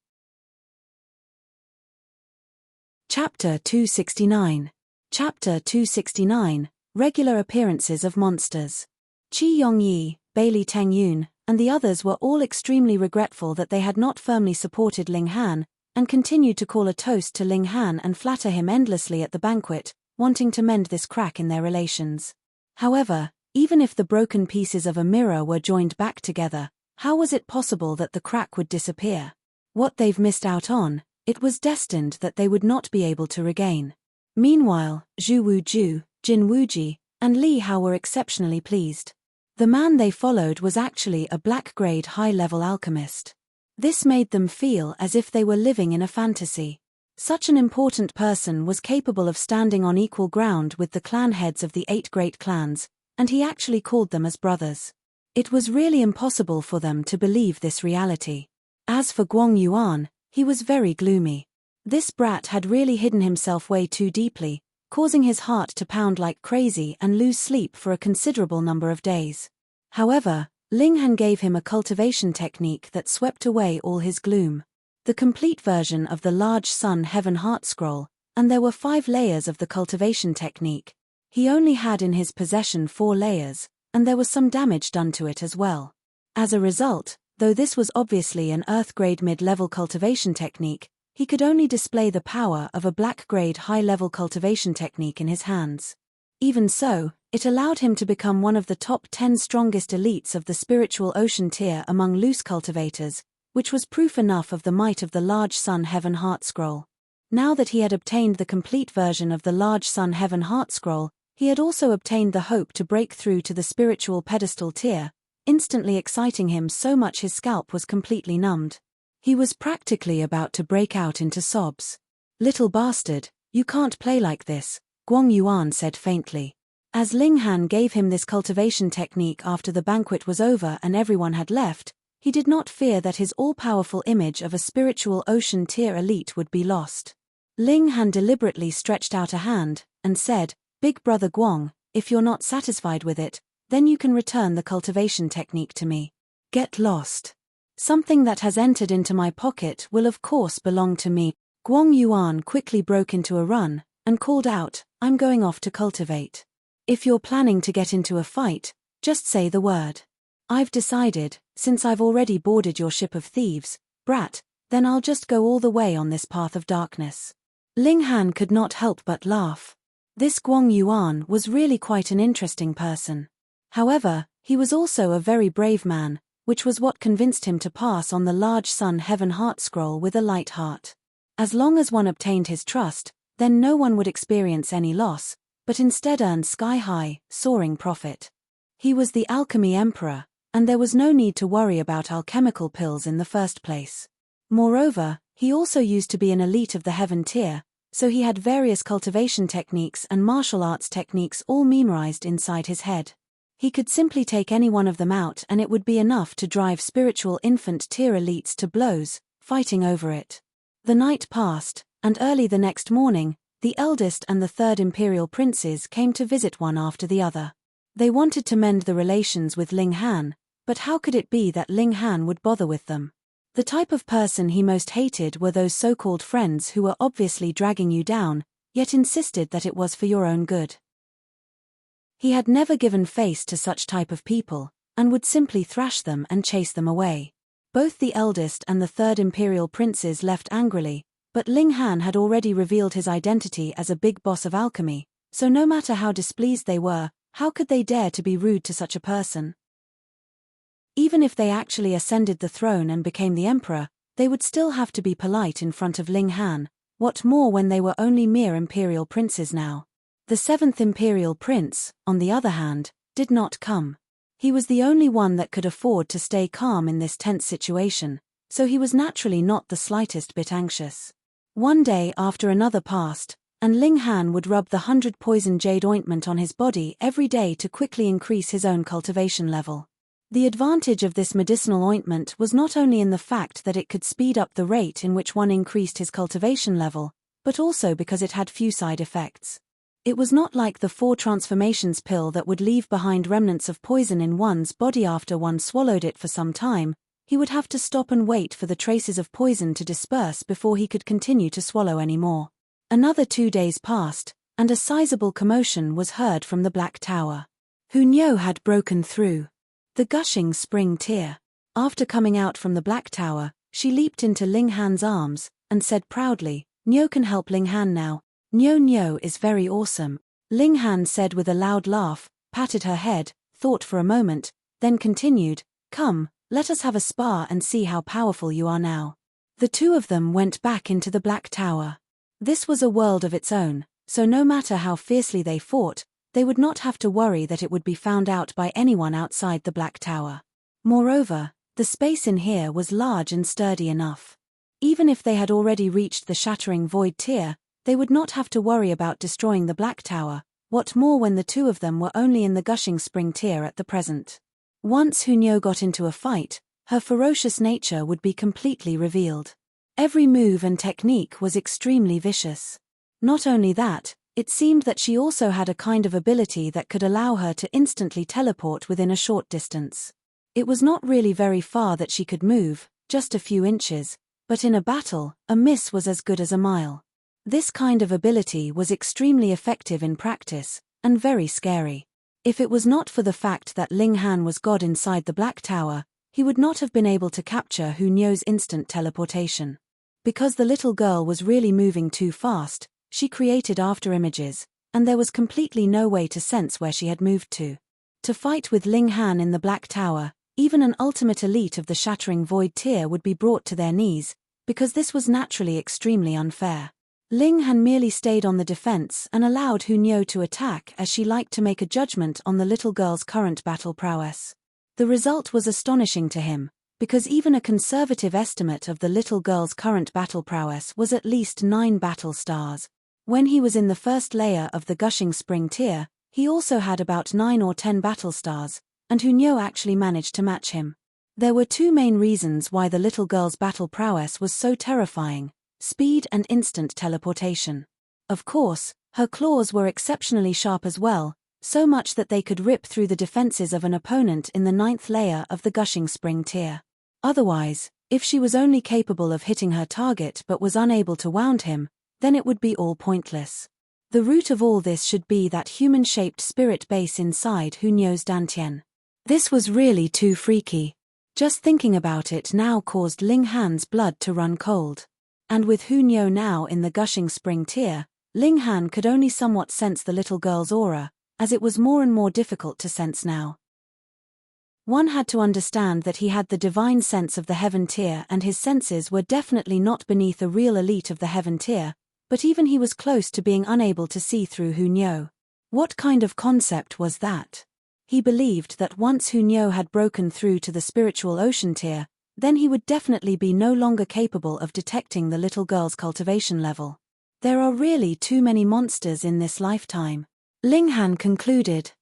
A: Chapter 269. Chapter 269, Regular Appearances of Monsters. Qi Yongyi, Bailey Tengyun, and the others were all extremely regretful that they had not firmly supported Ling Han, and continued to call a toast to Ling Han and flatter him endlessly at the banquet, wanting to mend this crack in their relations. However, even if the broken pieces of a mirror were joined back together, how was it possible that the crack would disappear? What they've missed out on, it was destined that they would not be able to regain. Meanwhile, Zhu Wuju, Jin Wuji, and Li Hao were exceptionally pleased. The man they followed was actually a black-grade high-level alchemist. This made them feel as if they were living in a fantasy. Such an important person was capable of standing on equal ground with the clan heads of the 8 great clans, and he actually called them as brothers. It was really impossible for them to believe this reality. As for Guang Yuan, he was very gloomy. This brat had really hidden himself way too deeply, causing his heart to pound like crazy and lose sleep for a considerable number of days. However, Ling Han gave him a cultivation technique that swept away all his gloom. the complete version of the large sun heaven heart scroll, and there were 5 layers of the cultivation technique. He only had in his possession 4 layers, and there was some damage done to it as well. As a result, though this was obviously an Earth-grade mid-level cultivation technique, he could only display the power of a black-grade high-level cultivation technique in his hands. Even so, it allowed him to become one of the top 10 strongest elites of the spiritual ocean tier among loose cultivators, which was proof enough of the might of the large sun heaven heart scroll. Now that he had obtained the complete version of the large sun heaven heart scroll, he had also obtained the hope to break through to the spiritual pedestal tier, instantly exciting him so much his scalp was completely numbed. He was practically about to break out into sobs. "Little bastard, you can't play like this," Guang Yuan said faintly. As Ling Han gave him this cultivation technique after the banquet was over and everyone had left, he did not fear that his all-powerful image of a spiritual ocean tier elite would be lost. Ling Han deliberately stretched out a hand, and said, "Big brother Guang, if you're not satisfied with it, then you can return the cultivation technique to me. Get lost. Something that has entered into my pocket will of course belong to me." Guang Yuan quickly broke into a run, and called out, "I'm going off to cultivate. If you're planning to get into a fight, just say the word. I've decided, since I've already boarded your ship of thieves, brat, then I'll just go all the way on this path of darkness." Ling Han could not help but laugh. This Guang Yuan was really quite an interesting person. However, he was also a very brave man, which was what convinced him to pass on the large sun heaven heart scroll with a light heart. As long as one obtained his trust, then no one would experience any loss, but instead earn sky-high, soaring profit. He was the Alchemy Emperor, and there was no need to worry about alchemical pills in the first place. Moreover, he also used to be an elite of the heaven tier, so he had various cultivation techniques and martial arts techniques all memorized inside his head. He could simply take any one of them out and it would be enough to drive spiritual infant tier elites to blows, fighting over it. The night passed, and early the next morning, the eldest and the 3rd imperial princes came to visit one after the other. They wanted to mend the relations with Ling Han, but how could it be that Ling Han would bother with them? The type of person he most hated were those so-called friends who were obviously dragging you down, yet insisted that it was for your own good. He had never given face to such type of people, and would simply thrash them and chase them away. Both the eldest and the 3rd imperial princes left angrily, but Ling Han had already revealed his identity as a big boss of alchemy, so no matter how displeased they were, how could they dare to be rude to such a person? Even if they actually ascended the throne and became the emperor, they would still have to be polite in front of Ling Han, what more when they were only mere imperial princes now. The 7th imperial prince, on the other hand, did not come. He was the only one that could afford to stay calm in this tense situation, so he was naturally not the slightest bit anxious. One day after another passed, and Ling Han would rub the 100 poison jade ointment on his body every day to quickly increase his own cultivation level. The advantage of this medicinal ointment was not only in the fact that it could speed up the rate in which one increased his cultivation level, but also because it had few side effects. It was not like the 4 transformations pill that would leave behind remnants of poison in one's body after one swallowed it for some time. He would have to stop and wait for the traces of poison to disperse before he could continue to swallow any more. Another 2 days passed, and a sizable commotion was heard from the Black Tower. Hunyo had broken through the gushing spring tier. After coming out from the Black Tower, she leaped into Ling Han's arms, and said proudly, "Nyo can help Ling Han now. Nyo is very awesome." Ling Han said with a loud laugh, patted her head, thought for a moment, then continued, "Come, let us have a spar and see how powerful you are now." The two of them went back into the Black Tower. This was a world of its own, so no matter how fiercely they fought, they would not have to worry that it would be found out by anyone outside the Black Tower. Moreover, the space in here was large and sturdy enough. Even if they had already reached the Shattering Void tier, they would not have to worry about destroying the Black Tower, what more when the two of them were only in the Gushing Spring tier at the present. Once Hunyo got into a fight, her ferocious nature would be completely revealed. Every move and technique was extremely vicious. Not only that, it seemed that she also had a kind of ability that could allow her to instantly teleport within a short distance. It was not really very far that she could move, just a few inches, But in a battle, a miss was as good as a mile. This kind of ability was extremely effective in practice, and very scary. If it was not for the fact that Ling Han was God inside the Black Tower, he would not have been able to capture Hu Niu's instant teleportation. Because the little girl was really moving too fast, she created afterimages, and there was completely no way to sense where she had moved to. To fight with Ling Han in the Black Tower, even an ultimate elite of the Shattering Void tier would be brought to their knees, because this was naturally extremely unfair. Ling Han merely stayed on the defense and allowed Hu Niu to attack as she liked to make a judgment on the little girl's current battle prowess. The result was astonishing to him, because even a conservative estimate of the little girl's current battle prowess was at least 9 battle stars. When he was in the first layer of the Gushing Spring tier, he also had about 9 or 10 battle stars, and Hu Niu actually managed to match him. There were 2 main reasons why the little girl's battle prowess was so terrifying: speed and instant teleportation. Of course, her claws were exceptionally sharp as well, so much that they could rip through the defenses of an opponent in the 9th layer of the Gushing Spring tier. Otherwise, if she was only capable of hitting her target but was unable to wound him, then it would be all pointless. The root of all this should be that human-shaped spirit base inside Hu Niu's dantian. This was really too freaky. Just thinking about it now caused Ling Han's blood to run cold. And with Hu Niu now in the Gushing Spring tier, Ling Han could only somewhat sense the little girl's aura, as it was more and more difficult to sense now. One had to understand that he had the divine sense of the heaven tier, and his senses were definitely not beneath a real elite of the heaven tier, but even he was close to being unable to see through Hu Niu. What kind of concept was that? He believed that once Hu Niu had broken through to the spiritual ocean tier, then he would definitely be no longer capable of detecting the little girl's cultivation level. There are really too many monsters in this lifetime, Ling Han concluded.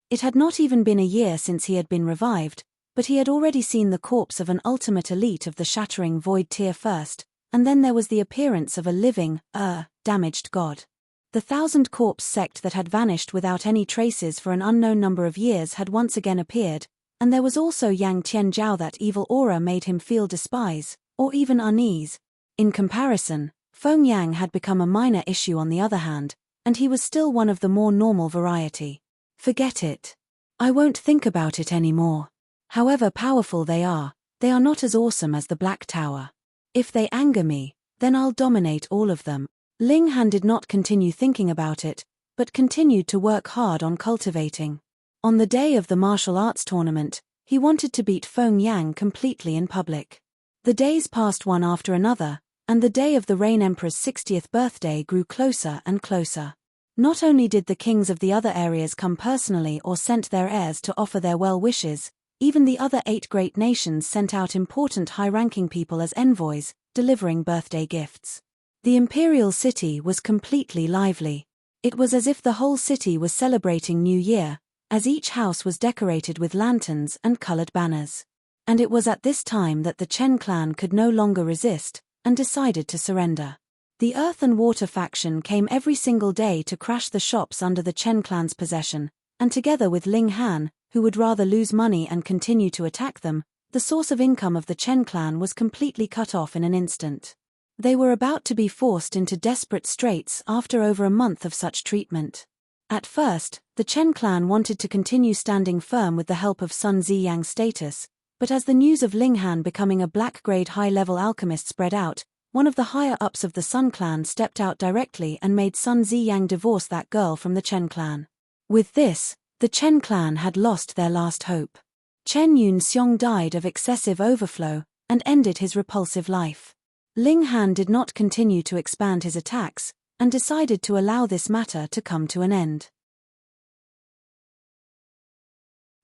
A: It had not even been a year since he had been revived, but he had already seen the corpse of an ultimate elite of the Shattering Void tier first, and then there was the appearance of a living, damaged god. The 1,000 corpse sect that had vanished without any traces for an unknown number of years had once again appeared, and there was also Yang Tianzhao. That evil aura made him feel despise, or even unease. In comparison, Feng Yang had become a minor issue on the other hand, and he was still one of the more normal variety. Forget it. I won't think about it anymore. However powerful they are not as awesome as the Black Tower. If they anger me, then I'll dominate all of them. Ling Han did not continue thinking about it, but continued to work hard on cultivating. On the day of the martial arts tournament, he wanted to beat Feng Yang completely in public. The days passed one after another, and the day of the Rain Emperor's 60th birthday grew closer and closer. Not only did the kings of the other areas come personally or sent their heirs to offer their well wishes, even the other 8 great nations sent out important high-ranking people as envoys, delivering birthday gifts. The imperial city was completely lively. It was as if the whole city was celebrating New Year, as each house was decorated with lanterns and colored banners. And it was at this time that the Chen clan could no longer resist, and decided to surrender. The Earth and Water faction came every single day to crash the shops under the Chen clan's possession, and together with Ling Han, who would rather lose money and continue to attack them, the source of income of the Chen clan was completely cut off in an instant. They were about to be forced into desperate straits after over a month of such treatment. At first, the Chen clan wanted to continue standing firm with the help of Sun Ziyang's status, but as the news of Ling Han becoming a black-grade high-level alchemist spread out, one of the higher-ups of the Sun clan stepped out directly and made Sun Ziyang divorce that girl from the Chen clan. With this, the Chen clan had lost their last hope. Chen Yunxiong died of excessive overflow, and ended his repulsive life. Ling Han did not continue to expand his attacks, and decided to allow this matter to come to an end.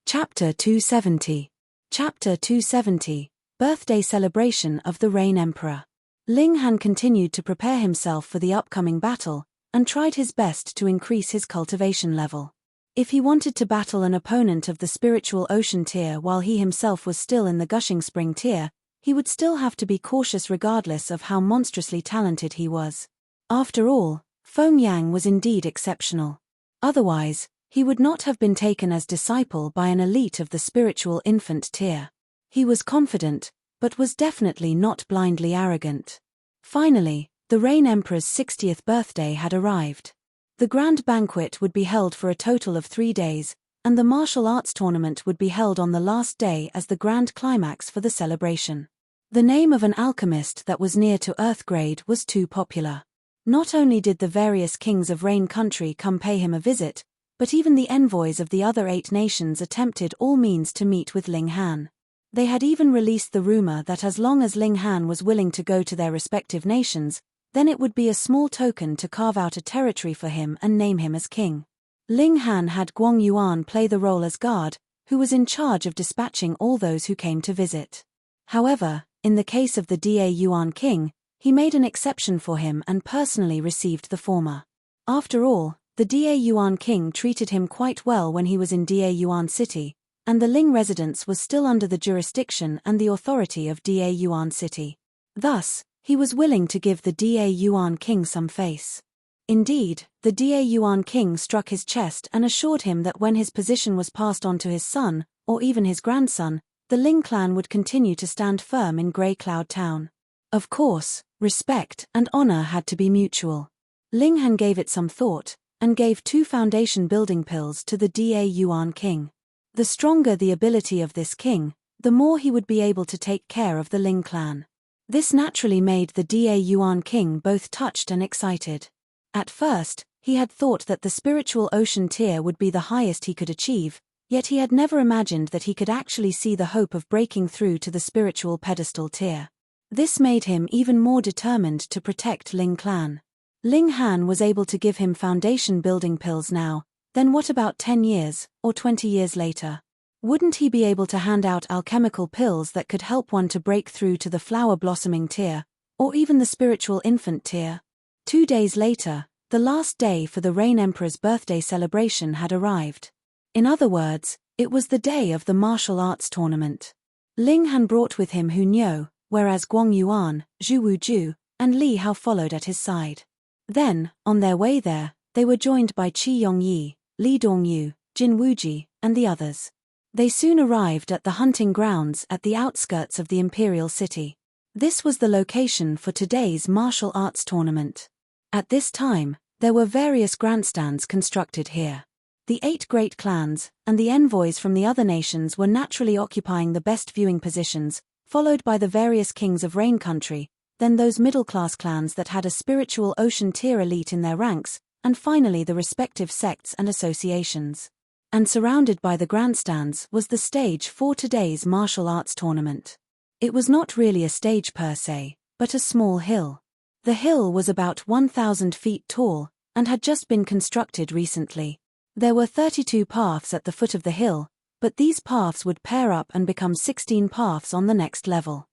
A: Chapter 270. Chapter 270, Birthday Celebration of the Rain Emperor. Ling Han continued to prepare himself for the upcoming battle, and tried his best to increase his cultivation level. If he wanted to battle an opponent of the spiritual ocean tier while he himself was still in the Gushing Spring tier, he would still have to be cautious regardless of how monstrously talented he was. After all, Feng Yang was indeed exceptional. Otherwise, he would not have been taken as disciple by an elite of the spiritual infant tier. He was confident, but was definitely not blindly arrogant. Finally, the Rain Emperor's 60th birthday had arrived. The grand banquet would be held for a total of 3 days, and the martial arts tournament would be held on the last day as the grand climax for the celebration. The name of an alchemist that was near to Earth grade was too popular. Not only did the various kings of Rain Country come pay him a visit, but even the envoys of the other 8 nations attempted all means to meet with Ling Han. They had even released the rumor that as long as Ling Han was willing to go to their respective nations, then it would be a small token to carve out a territory for him and name him as king. Ling Han had Guang Yuan play the role as guard, who was in charge of dispatching all those who came to visit. However, in the case of the Da Yuan king, he made an exception for him and personally received the former. After all, the Da Yuan king treated him quite well when he was in Da Yuan city, and the Ling residence was still under the jurisdiction and the authority of Da Yuan city. Thus, he was willing to give the Da Yuan king some face. Indeed, the Da Yuan king struck his chest and assured him that when his position was passed on to his son, or even his grandson, the Ling clan would continue to stand firm in Grey Cloud Town. Of course, respect and honor had to be mutual. Ling Han gave it some thought, and gave 2 foundation building pills to the Da Yuan king. The stronger the ability of this king, the more he would be able to take care of the Ling clan. This naturally made the Da Yuan king both touched and excited. At first, he had thought that the spiritual ocean tier would be the highest he could achieve, yet he had never imagined that he could actually see the hope of breaking through to the spiritual pedestal tier. This made him even more determined to protect Ling clan. Ling Han was able to give him foundation building pills now, then what about 10 years, or 20 years later? Wouldn't he be able to hand out alchemical pills that could help one to break through to the flower blossoming tier, or even the spiritual infant tier? 2 days later, the last day for the Rain Emperor's birthday celebration had arrived. In other words, it was the day of the martial arts tournament. Ling Han brought with him Hu Niu, whereas Guang Yuan, Zhu Wuju, and Li Hao followed at his side. Then, on their way there, they were joined by Qi Yongyi, Li Dongyu, Jin Wuji, and the others. They soon arrived at the hunting grounds at the outskirts of the imperial city. This was the location for today's martial arts tournament. At this time, there were various grandstands constructed here. The 8 great clans, and the envoys from the other nations were naturally occupying the best viewing positions, followed by the various kings of Rain Country, then those middle-class clans that had a spiritual ocean tier elite in their ranks, and finally the respective sects and associations. And surrounded by the grandstands was the stage for today's martial arts tournament. It was not really a stage per se, but a small hill. The hill was about 1,000 feet tall, and had just been constructed recently. There were 32 paths at the foot of the hill, but these paths would pair up and become 16 paths on the next level.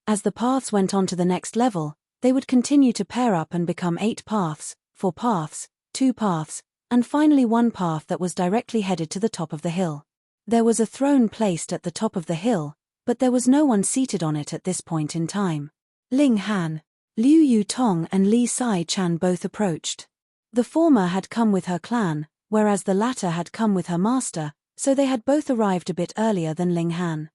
A: As the paths went on to the next level, they would continue to pair up and become 8 paths, 4 paths, 2 paths, and finally 1 path that was directly headed to the top of the hill. There was a throne placed at the top of the hill, but there was no one seated on it at this point in time. Ling Han, Liu Yutong and Li Sai Chan both approached. The former had come with her clan, whereas the latter had come with her master, so they had both arrived a bit earlier than Ling Han.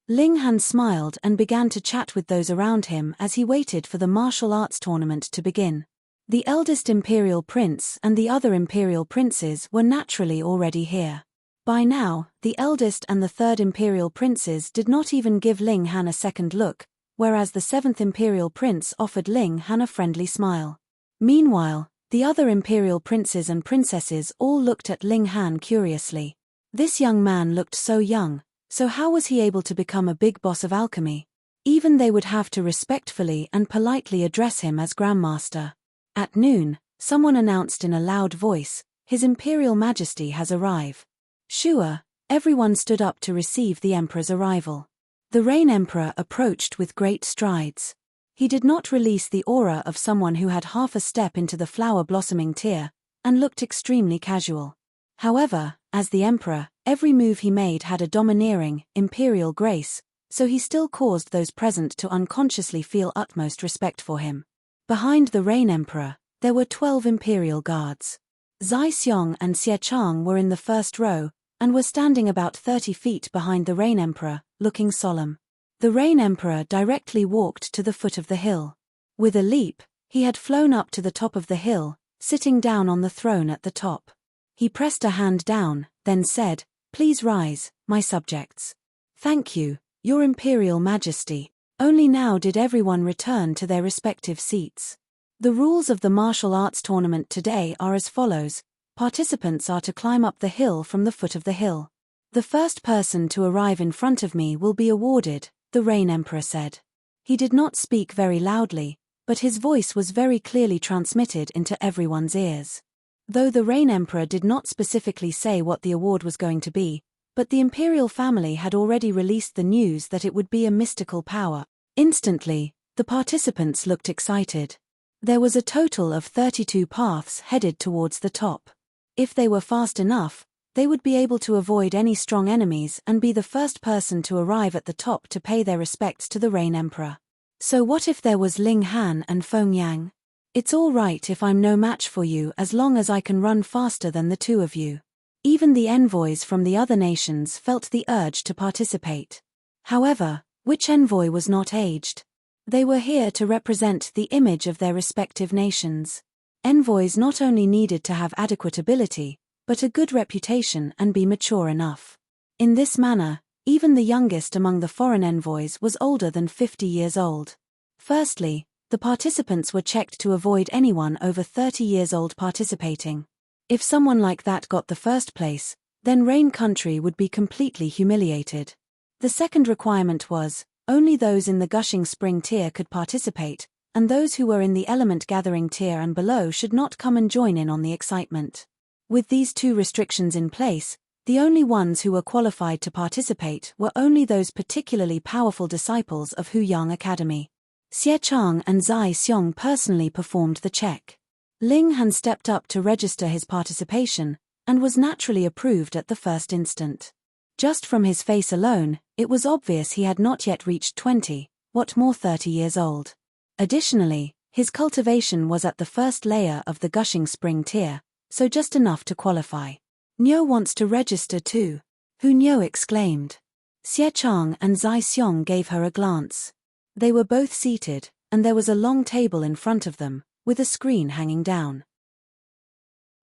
A: Ling Han smiled and began to chat with those around him as he waited for the martial arts tournament to begin. The eldest imperial prince and the other imperial princes were naturally already here. By now, the eldest and the third imperial princes did not even give Ling Han a second look, whereas the 7th imperial prince offered Ling Han a friendly smile. Meanwhile, the other imperial princes and princesses all looked at Ling Han curiously. This young man looked so young, so how was he able to become a big boss of alchemy? Even they would have to respectfully and politely address him as Grandmaster. At noon, someone announced in a loud voice, "His Imperial Majesty has arrived." Sure, everyone stood up to receive the Emperor's arrival. The Rain Emperor approached with great strides. He did not release the aura of someone who had half a step into the flower-blossoming tier, and looked extremely casual. However, as the Emperor, every move he made had a domineering, imperial grace, so he still caused those present to unconsciously feel utmost respect for him. Behind the Rain Emperor, there were 12 imperial guards. Zai Xiong and Xie Chang were in the first row, and were standing about 30 feet behind the Rain Emperor, looking solemn. The Rain Emperor directly walked to the foot of the hill. With a leap, he had flown up to the top of the hill, sitting down on the throne at the top. He pressed a hand down, then said, "Please rise, my subjects." "Thank you, Your Imperial Majesty." Only now did everyone return to their respective seats. The rules of the martial arts tournament today are as follows. Participants are to climb up the hill from the foot of the hill. "The first person to arrive in front of me will be awarded," the Rain Emperor said. He did not speak very loudly, but his voice was very clearly transmitted into everyone's ears. Though the Rain Emperor did not specifically say what the award was going to be, but the imperial family had already released the news that it would be a mystical power. Instantly, the participants looked excited. There was a total of 32 paths headed towards the top. If they were fast enough, they would be able to avoid any strong enemies and be the first person to arrive at the top to pay their respects to the Rain Emperor. So what if there was Ling Han and Feng Yang? "It's all right if I'm no match for you as long as I can run faster than the two of you." Even the envoys from the other nations felt the urge to participate. However, which envoy was not aged? They were here to represent the image of their respective nations. Envoys not only needed to have adequate ability, but a good reputation and be mature enough. In this manner, even the youngest among the foreign envoys was older than 50 years old. Firstly, the participants were checked to avoid anyone over 30 years old participating. If someone like that got the first place, then Rain Country would be completely humiliated. The second requirement was, only those in the Gushing Spring tier could participate, and those who were in the Element Gathering tier and below should not come and join in on the excitement. With these two restrictions in place, the only ones who were qualified to participate were only those particularly powerful disciples of Hu Yang Academy. Xie Chang and Zai Xiong personally performed the check. Ling Han stepped up to register his participation, and was naturally approved at the first instant. Just from his face alone, it was obvious he had not yet reached 20, what more 30 years old. Additionally, his cultivation was at the first layer of the Gushing Spring tier, so just enough to qualify. "Niu wants to register too," Hu Niu exclaimed. Xie Chang and Zai Xiong gave her a glance. They were both seated, and there was a long table in front of them, with a screen hanging down.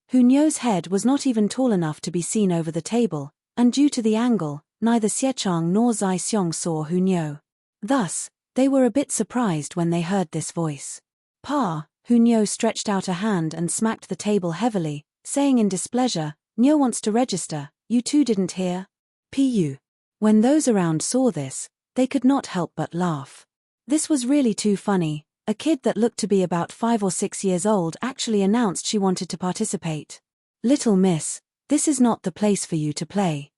A: Hu Niu's head was not even tall enough to be seen over the table, and due to the angle, neither Xie Chang nor Zai Xiong saw Hu Niu. Thus, they were a bit surprised when they heard this voice. "Pa," Hu Niu stretched out a hand and smacked the table heavily, saying in displeasure, "Niu wants to register, you two didn't hear?" Pu. When those around saw this, they could not help but laugh. This was really too funny. A kid that looked to be about 5 or 6 years old actually announced she wanted to participate. "Little miss, this is not the place for you to play.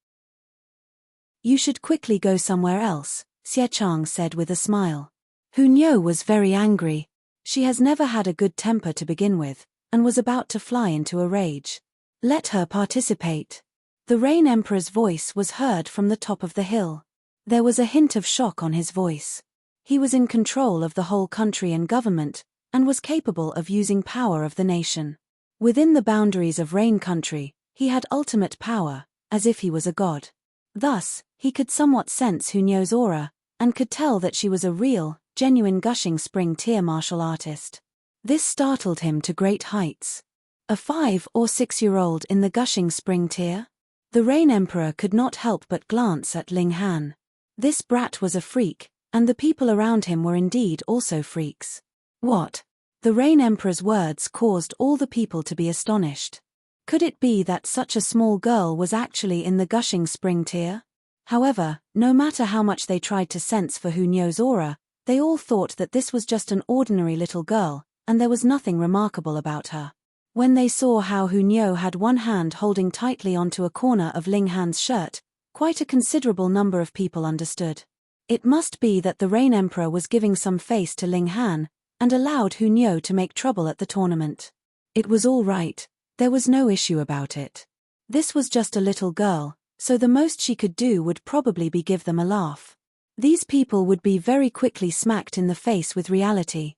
A: You should quickly go somewhere else," Xie Chang said with a smile. Hu Niu was very angry. She has never had a good temper to begin with, and was about to fly into a rage. "Let her participate." The Rain Emperor's voice was heard from the top of the hill. There was a hint of shock on his voice. He was in control of the whole country and government, and was capable of using power of the nation. Within the boundaries of Rain Country, he had ultimate power, as if he was a god. Thus, he could somewhat sense Hu Niu's aura, and could tell that she was a real, genuine Gushing Spring tier martial artist. This startled him to great heights. A 5 or 6-year-old in the Gushing Spring tier? The Rain Emperor could not help but glance at Ling Han. This brat was a freak, and the people around him were indeed also freaks. What? The Rain Emperor's words caused all the people to be astonished. Could it be that such a small girl was actually in the Gushing Spring tier? However, no matter how much they tried to sense for Hu Niu's aura, they all thought that this was just an ordinary little girl, and there was nothing remarkable about her. When they saw how Hu Niu had one hand holding tightly onto a corner of Ling Han's shirt, quite a considerable number of people understood. It must be that the Rain Emperor was giving some face to Ling Han, and allowed Hu Niu to make trouble at the tournament. It was all right, there was no issue about it. This was just a little girl, so the most she could do would probably be give them a laugh. These people would be very quickly smacked in the face with reality.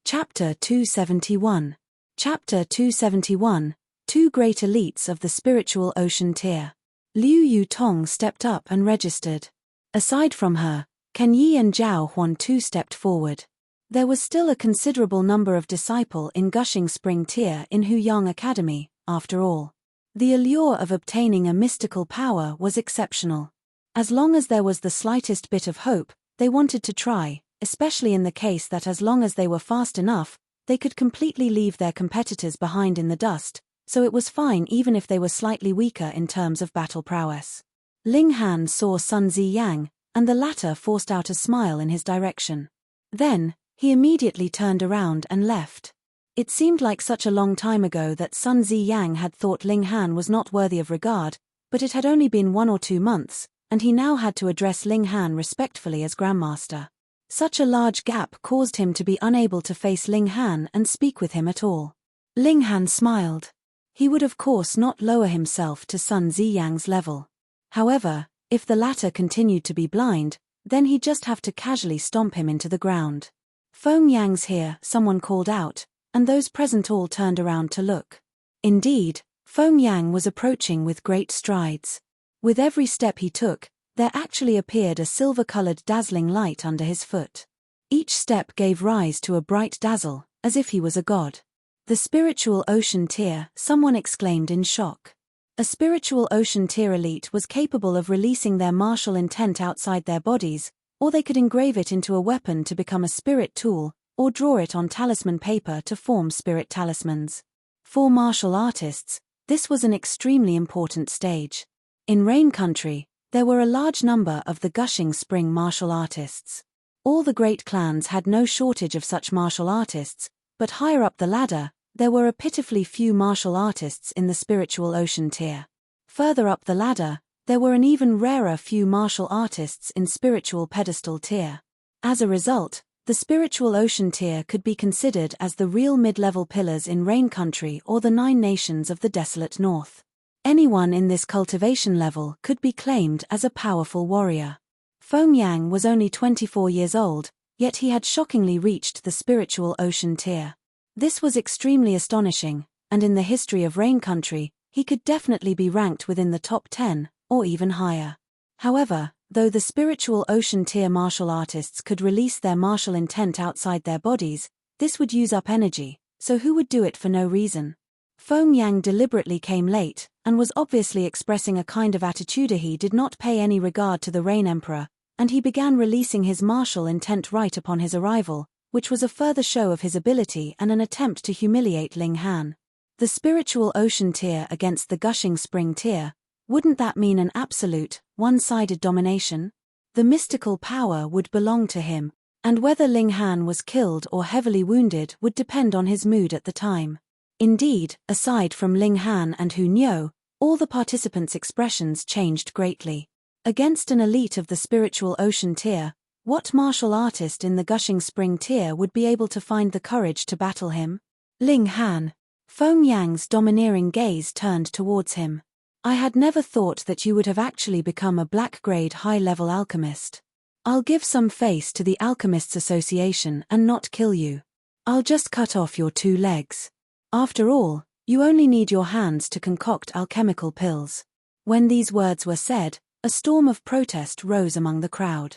A: Chapter 271. Chapter 271, Two Great Elites of the Spiritual Ocean Tier. Liu Yutong stepped up and registered. Aside from her, Ken Yi and Zhao Huan too stepped forward. There was still a considerable number of disciple in Gushing Spring Tier in Huyang Academy, after all. The allure of obtaining a mystical power was exceptional. As long as there was the slightest bit of hope, they wanted to try, especially in the case that as long as they were fast enough, they could completely leave their competitors behind in the dust, so it was fine even if they were slightly weaker in terms of battle prowess. Ling Han saw Sun Ziyang, and the latter forced out a smile in his direction. Then, he immediately turned around and left. It seemed like such a long time ago that Sun Ziyang had thought Ling Han was not worthy of regard, but it had only been 1 or 2 months, and he now had to address Ling Han respectfully as Grandmaster. Such a large gap caused him to be unable to face Ling Han and speak with him at all. Ling Han smiled. He would of course not lower himself to Sun Ziyang's level. However, if the latter continued to be blind, then he'd just have to casually stomp him into the ground. Feng Yang's here, someone called out, and those present all turned around to look. Indeed, Feng Yang was approaching with great strides. With every step he took, there actually appeared a silver-colored dazzling light under his foot. Each step gave rise to a bright dazzle, as if he was a god. The spiritual ocean tier, someone exclaimed in shock. A spiritual ocean tier elite was capable of releasing their martial intent outside their bodies, or they could engrave it into a weapon to become a spirit tool, or draw it on talisman paper to form spirit talismans. For martial artists, this was an extremely important stage. In Rain Country, there were a large number of the Gushing Spring martial artists. All the great clans had no shortage of such martial artists, but higher up the ladder, there were a pitifully few martial artists in the spiritual ocean tier. Further up the ladder, there were an even rarer few martial artists in spiritual pedestal tier. As a result, the spiritual ocean tier could be considered as the real mid-level pillars in Rain Country or the 9 nations of the desolate north. Anyone in this cultivation level could be claimed as a powerful warrior. Feng Yang was only 24 years old, yet he had shockingly reached the spiritual ocean tier. This was extremely astonishing, and in the history of Rain Country, he could definitely be ranked within the top 10, or even higher. However, though the spiritual ocean tier martial artists could release their martial intent outside their bodies, this would use up energy, so who would do it for no reason? Feng Yang deliberately came late, and was obviously expressing a kind of attitude he did not pay any regard to the Rain Emperor, and he began releasing his martial intent right upon his arrival, which was a further show of his ability and an attempt to humiliate Ling Han. The spiritual ocean tier against the Gushing Spring tier, wouldn't that mean an absolute, one-sided domination? The mystical power would belong to him, and whether Ling Han was killed or heavily wounded would depend on his mood at the time. Indeed, aside from Ling Han and Hu Niu, all the participants' expressions changed greatly. Against an elite of the spiritual ocean tier, what martial artist in the Gushing Spring tier would be able to find the courage to battle him? Ling Han. Feng Yang's domineering gaze turned towards him. I had never thought that you would have actually become a black-grade high-level alchemist. I'll give some face to the Alchemists Association and not kill you. I'll just cut off your 2 legs. After all, you only need your hands to concoct alchemical pills. When these words were said, a storm of protest rose among the crowd.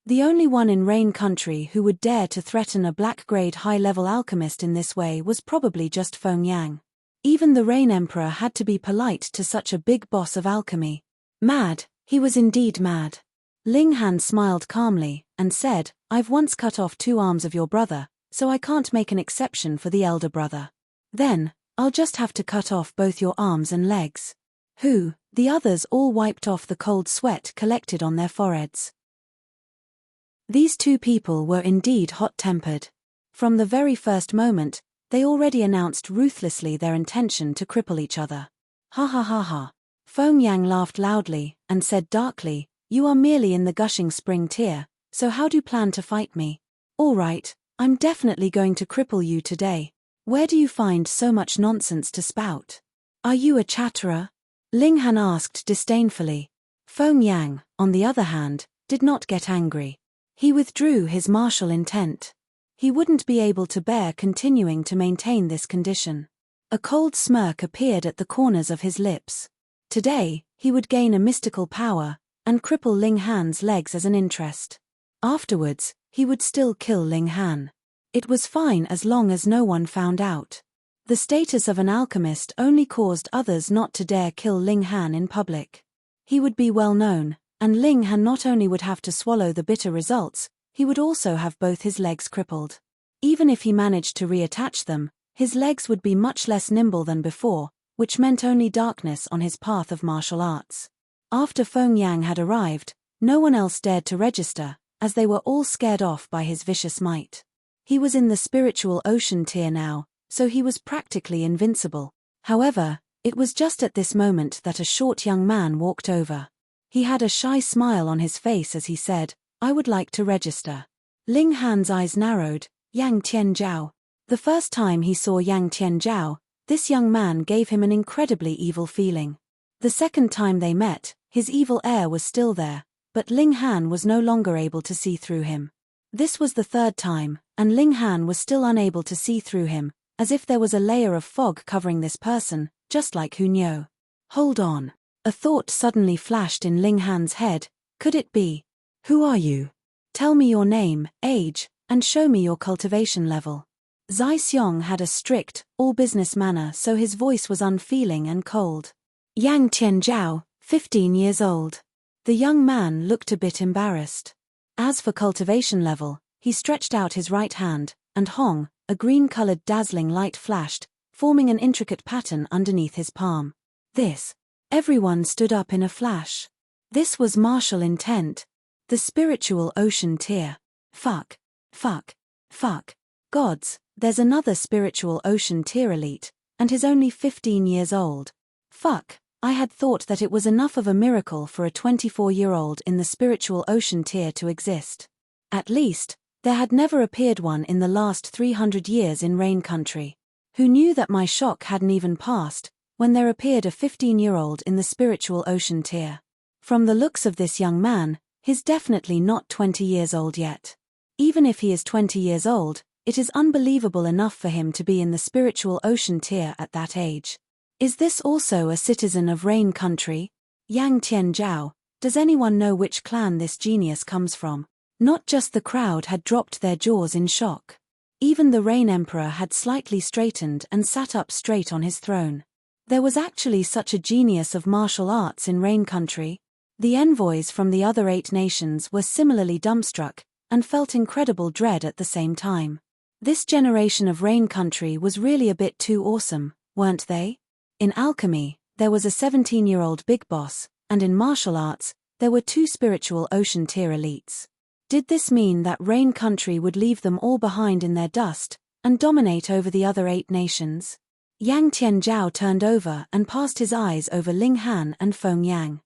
A: The only one in Rain Country who would dare to threaten a black-grade high-level alchemist in this way was probably just Feng Yang. Even the Rain Emperor had to be polite to such a big boss of alchemy. Mad, he was indeed mad. Ling Han smiled calmly, and said, I've once cut off 2 arms of your brother, so I can't make an exception for the elder brother. Then, I'll just have to cut off both your arms and legs. Who? The others all wiped off the cold sweat collected on their foreheads. These 2 people were indeed hot-tempered. From the very first moment, they already announced ruthlessly their intention to cripple each other. Ha ha ha ha. Feng Yang laughed loudly, and said darkly, You are merely in the Gushing Spring tier, so how do you plan to fight me? All right, I'm definitely going to cripple you today. Where do you find so much nonsense to spout? Are you a chatterer? Ling Han asked disdainfully. Feng Yang, on the other hand, did not get angry. He withdrew his martial intent. He wouldn't be able to bear continuing to maintain this condition. A cold smirk appeared at the corners of his lips. Today, he would gain a mystical power, and cripple Ling Han's legs as an interest. Afterwards, he would still kill Ling Han. It was fine as long as no one found out. The status of an alchemist only caused others not to dare kill Ling Han in public. He would be well known, and Ling Han not only would have to swallow the bitter results, he would also have both his legs crippled. Even if he managed to reattach them, his legs would be much less nimble than before, which meant only darkness on his path of martial arts. After Feng Yang had arrived, no one else dared to register, as they were all scared off by his vicious might. He was in the spiritual ocean tier now, so he was practically invincible. However, it was just at this moment that a short young man walked over. He had a shy smile on his face as he said, "I would like to register." Ling Han's eyes narrowed. Yang Tianzhao. The first time he saw Yang Tianzhao, this young man gave him an incredibly evil feeling. The second time they met, his evil air was still there, but Ling Han was no longer able to see through him. This was the third time, and Ling Han was still unable to see through him, as if there was a layer of fog covering this person, just like Hu Niu. Hold on. A thought suddenly flashed in Ling Han's head. Could it be? Who are you? Tell me your name, age, and show me your cultivation level. Zai Xiong had a strict, all-business manner, so his voice was unfeeling and cold. Yang Tianzhao, 15 years old. The young man looked a bit embarrassed. As for cultivation level, he stretched out his right hand, and Hong, a green-colored dazzling light flashed, forming an intricate pattern underneath his palm. This. Everyone stood up in a flash. This was martial intent. The spiritual ocean tier. Fuck. Fuck. Fuck. Gods, there's another spiritual ocean tier elite, and he's only 15 years old. Fuck, I had thought that it was enough of a miracle for a 24-year-old in the spiritual ocean tier to exist. At least, there had never appeared one in the last 300 years in Rain Country. Who knew that my shock hadn't even passed, when there appeared a 15-year-old in the spiritual ocean tier. From the looks of this young man, he's definitely not 20 years old yet. Even if he is 20 years old, it is unbelievable enough for him to be in the spiritual ocean tier at that age. Is this also a citizen of Rain Country? Yang Tianzhao, does anyone know which clan this genius comes from? Not just the crowd had dropped their jaws in shock. Even the Rain Emperor had slightly straightened and sat up straight on his throne. There was actually such a genius of martial arts in Rain Country. The envoys from the other 8 nations were similarly dumbstruck, and felt incredible dread at the same time. This generation of Rain Country was really a bit too awesome, weren't they? In alchemy, there was a 17-year-old big boss, and in martial arts, there were 2 spiritual ocean tier elites. Did this mean that Rain Country would leave them all behind in their dust, and dominate over the other 8 nations? Yang Tianzhao turned over and passed his eyes over Ling Han and Feng Yang.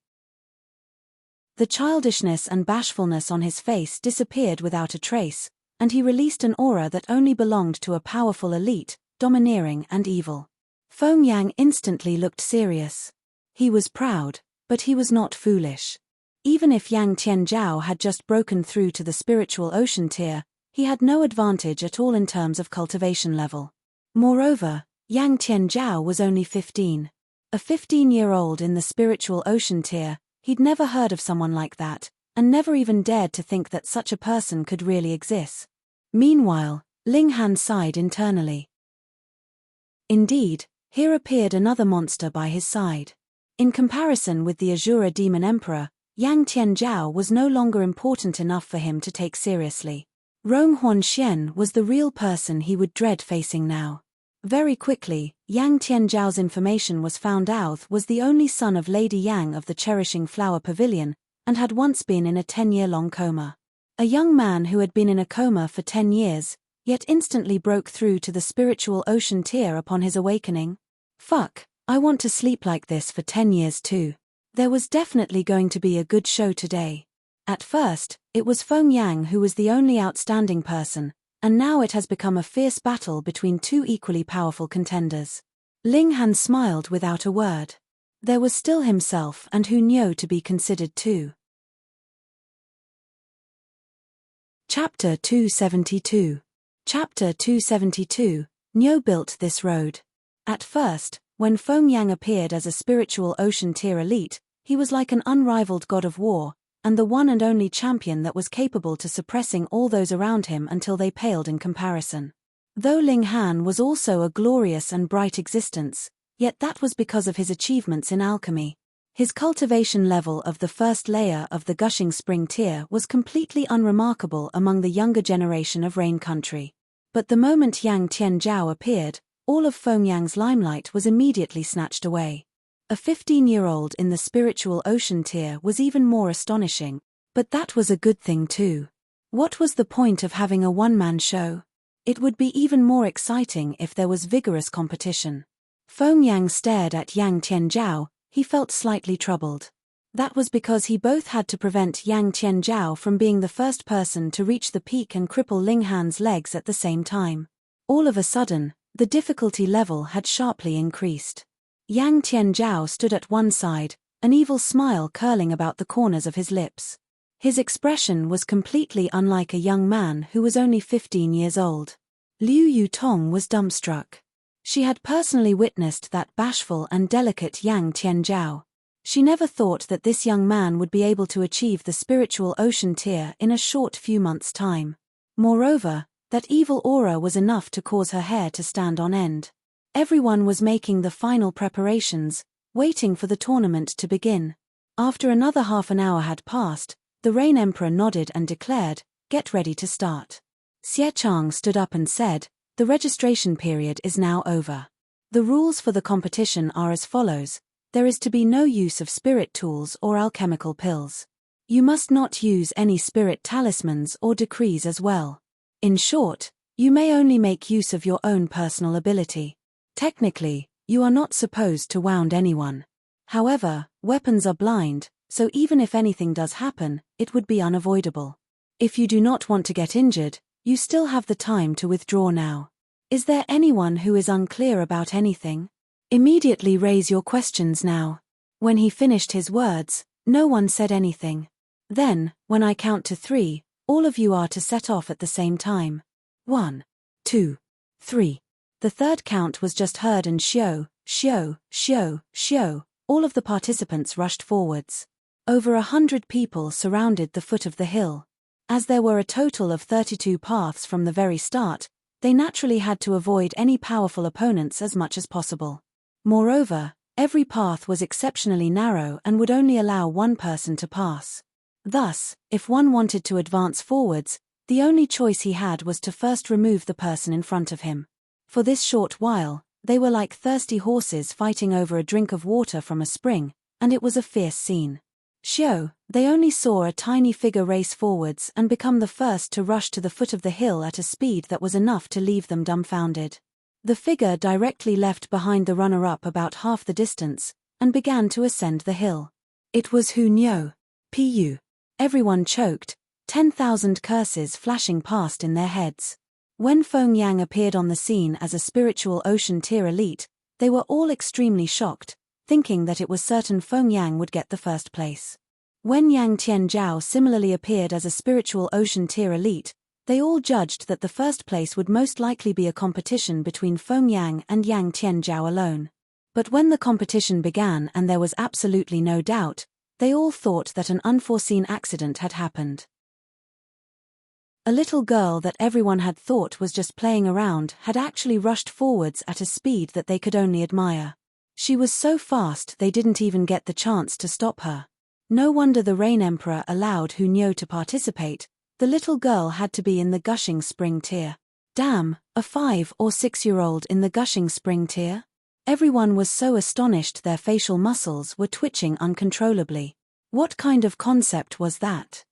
A: The childishness and bashfulness on his face disappeared without a trace, and he released an aura that only belonged to a powerful elite, domineering and evil. Feng Yang instantly looked serious. He was proud, but he was not foolish. Even if Yang Tianzhao had just broken through to the spiritual ocean tier, he had no advantage at all in terms of cultivation level. Moreover, Yang Tianzhao was only 15. A 15-year-old in the spiritual ocean tier, he'd never heard of someone like that, and never even dared to think that such a person could really exist. Meanwhile, Ling Han sighed internally. Indeed, here appeared another monster by his side. In comparison with the Azura Demon Emperor, Yang Tianzhao was no longer important enough for him to take seriously. Rong Huanxian was the real person he would dread facing now. Very quickly, Yang Tianzhao's information was found out was the only son of Lady Yang of the Cherishing Flower Pavilion, and had once been in a 10-year-long coma. A young man who had been in a coma for 10 years, yet instantly broke through to the spiritual ocean tier upon his awakening. Fuck, I want to sleep like this for 10 years too. There was definitely going to be a good show today. At first, it was Feng Yang who was the only outstanding person, and now it has become a fierce battle between 2 equally powerful contenders. Ling Han smiled without a word. There was still himself and Hu Niu to be considered too. Chapter 272. Chapter 272, Niu built this road. At first, When Feng Yang appeared as a spiritual ocean tier elite, he was like an unrivaled god of war, and the one and only champion that was capable to suppressing all those around him until they paled in comparison. Though Ling Han was also a glorious and bright existence, yet that was because of his achievements in alchemy. His cultivation level of the first layer of the gushing spring tier was completely unremarkable among the younger generation of Rain Country. But the moment Yang Tianzhao appeared, all of Feng Yang's limelight was immediately snatched away. A 15-year-old in the spiritual ocean tier was even more astonishing, but that was a good thing too. What was the point of having a one-man show? It would be even more exciting if there was vigorous competition. Feng Yang stared at Yang Tianzhao. He felt slightly troubled. That was because he both had to prevent Yang Tianzhao from being the first person to reach the peak and cripple Ling Han's legs at the same time. All of a sudden, the difficulty level had sharply increased. Yang Tianzhao stood at one side, an evil smile curling about the corners of his lips. His expression was completely unlike a young man who was only 15 years old. Liu Yutong was dumbstruck. She had personally witnessed that bashful and delicate Yang Tianzhao. She never thought that this young man would be able to achieve the spiritual ocean tier in a short few months' time. Moreover, that evil aura was enough to cause her hair to stand on end. Everyone was making the final preparations, waiting for the tournament to begin. After another half an hour had passed, the Rain Emperor nodded and declared, "Get ready to start." Xie Chang stood up and said, "The registration period is now over. The rules for the competition are as follows. There is to be no use of spirit tools or alchemical pills. You must not use any spirit talismans or decrees as well. In short, you may only make use of your own personal ability. Technically, you are not supposed to wound anyone. However, weapons are blind, so even if anything does happen, it would be unavoidable. If you do not want to get injured, you still have the time to withdraw now. Is there anyone who is unclear about anything? Immediately raise your questions now." When he finished his words, no one said anything. "Then, when I count to 3, all of you are to set off at the same time. 1, 2, 3. The third count was just heard and shio, shio, shio, shio, all of the participants rushed forwards. Over 100 people surrounded the foot of the hill. As there were a total of 32 paths from the very start, they naturally had to avoid any powerful opponents as much as possible. Moreover, every path was exceptionally narrow and would only allow one person to pass. Thus, if one wanted to advance forwards, the only choice he had was to first remove the person in front of him. For this short while, they were like thirsty horses fighting over a drink of water from a spring, and it was a fierce scene. Shio, they only saw a tiny figure race forwards and become the first to rush to the foot of the hill at a speed that was enough to leave them dumbfounded. The figure directly left behind the runner-up about half the distance, and began to ascend the hill. It was Hu Niu. Pu. Everyone choked, 10,000 curses flashing past in their heads. When Feng Yang appeared on the scene as a spiritual ocean tier elite, they were all extremely shocked, thinking that it was certain Feng Yang would get the first place. When Yang Tianzhao similarly appeared as a spiritual ocean tier elite, they all judged that the first place would most likely be a competition between Feng Yang and Yang Tianzhao alone. But when the competition began and there was absolutely no doubt, they all thought that an unforeseen accident had happened. A little girl that everyone had thought was just playing around had actually rushed forwards at a speed that they could only admire. She was so fast they didn't even get the chance to stop her. No wonder the Rain Emperor allowed Hu Niu to participate. The little girl had to be in the gushing spring tier. Damn, a 5 or 6-year-old in the gushing spring tier? Everyone was so astonished their facial muscles were twitching uncontrollably. What kind of concept was that?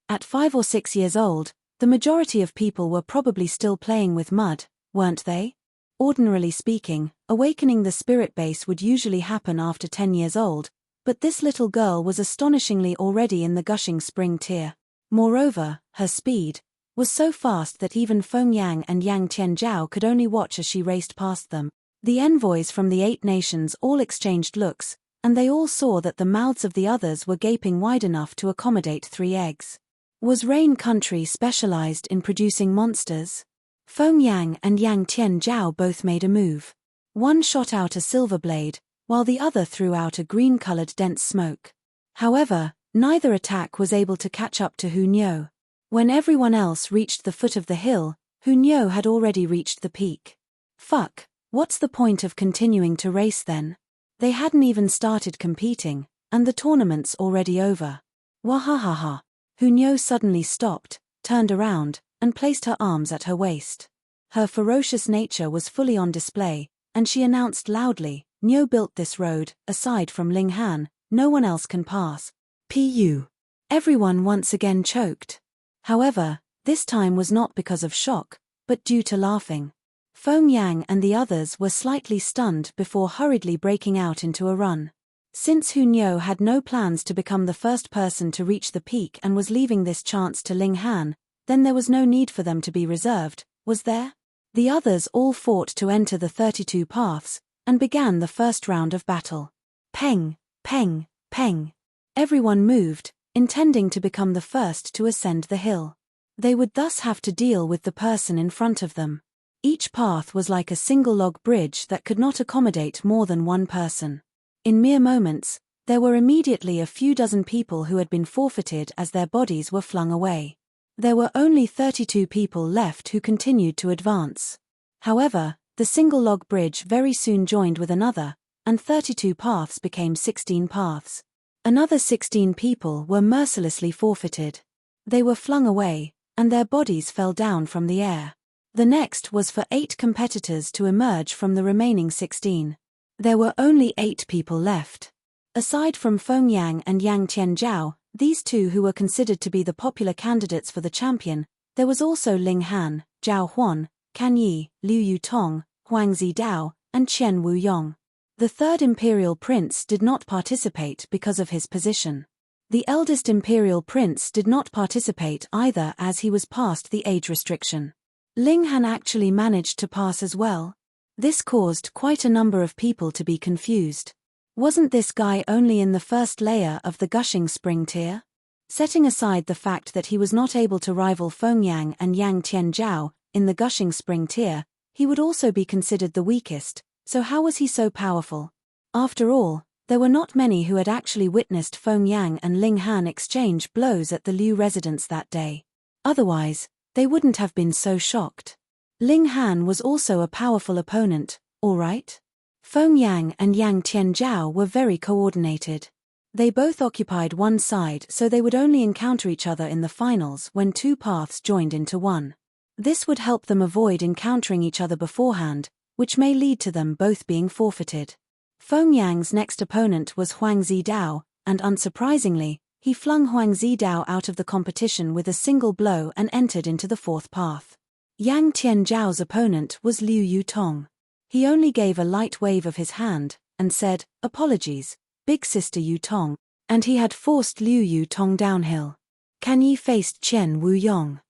A: At 5 or 6 years old, the majority of people were probably still playing with mud, weren't they? Ordinarily speaking, awakening the spirit base would usually happen after 10 years old, but this little girl was astonishingly already in the gushing spring tier. Moreover, her speed was so fast that even Feng Yang and Yang Tianzhao could only watch as she raced past them. The envoys from the 8 nations all exchanged looks, and they all saw that the mouths of the others were gaping wide enough to accommodate 3 eggs. Was Rain Country specialized in producing monsters? Feng Yang and Yang Tianzhao both made a move. One shot out a silver blade, while the other threw out a green-colored dense smoke. However, neither attack was able to catch up to Hunyo. When everyone else reached the foot of the hill, Hunyo had already reached the peak. Fuck, what's the point of continuing to race then? They hadn't even started competing, and the tournament's already over. Wahahaha. Hunyo suddenly stopped, turned around, and placed her arms at her waist. Her ferocious nature was fully on display, and she announced loudly, Nyo built this road, aside from Ling Han, no one else can pass. Pu. Everyone once again choked. However, this time was not because of shock, but due to laughing. Feng Yang and the others were slightly stunned before hurriedly breaking out into a run. Since Hunyo had no plans to become the first person to reach the peak and was leaving this chance to Ling Han, then there was no need for them to be reserved, was there? The others all fought to enter the 32 paths, and began the first round of battle. Peng, peng, peng. Everyone moved, intending to become the first to ascend the hill. They would thus have to deal with the person in front of them. Each path was like a single log bridge that could not accommodate more than one person. In mere moments, there were immediately a few dozen people who had been forfeited as their bodies were flung away. There were only 32 people left who continued to advance. However, the single log bridge very soon joined with another, and 32 paths became 16 paths. Another 16 people were mercilessly forfeited. They were flung away, and their bodies fell down from the air. The next was for 8 competitors to emerge from the remaining 16. There were only 8 people left. Aside from Feng Yang and Yang Tianzhao, these two who were considered to be the popular candidates for the champion, there was also Ling Han, Zhao Huan, Can Yi, Liu Yutong, Huang Zidao, and Chen Wuyong. The third imperial prince did not participate because of his position. The eldest imperial prince did not participate either as he was past the age restriction. Ling Han actually managed to pass as well. This caused quite a number of people to be confused. Wasn't this guy only in the first layer of the gushing spring tier? Setting aside the fact that he was not able to rival Feng Yang and Yang Tianzhao in the gushing spring tier, he would also be considered the weakest, so how was he so powerful? After all, there were not many who had actually witnessed Feng Yang and Ling Han exchange blows at the Liu residence that day. Otherwise, they wouldn't have been so shocked. Ling Han was also a powerful opponent, all right? Feng Yang and Yang Tianzhao were very coordinated. They both occupied one side, so they would only encounter each other in the finals when 2 paths joined into one. This would help them avoid encountering each other beforehand, which may lead to them both being forfeited. Feng Yang's next opponent was Huang Zidao, and unsurprisingly, he flung Huang Zidao out of the competition with a single blow and entered into the 4th path. Yang Tianzhao's opponent was Liu Yutong. He only gave a light wave of his hand, and said, "Apologies, big sister Yutong," and he had forced Liu Yutong downhill. Can Yi faced Chen Wuyong.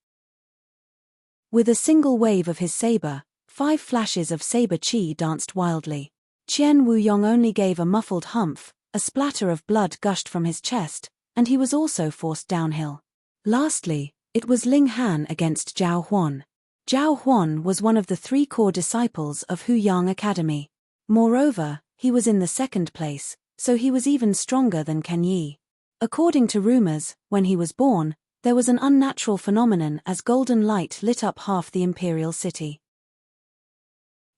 A: With a single wave of his saber, 5 flashes of saber chi danced wildly. Chen Wuyong only gave a muffled humph, a splatter of blood gushed from his chest, and he was also forced downhill. Lastly, it was Ling Han against Zhao Huan. Zhao Huan was one of the 3 core disciples of Huyang Academy. Moreover, he was in the 2nd place, so he was even stronger than Can Yi. According to rumors, when he was born, there was an unnatural phenomenon as golden light lit up half the imperial city.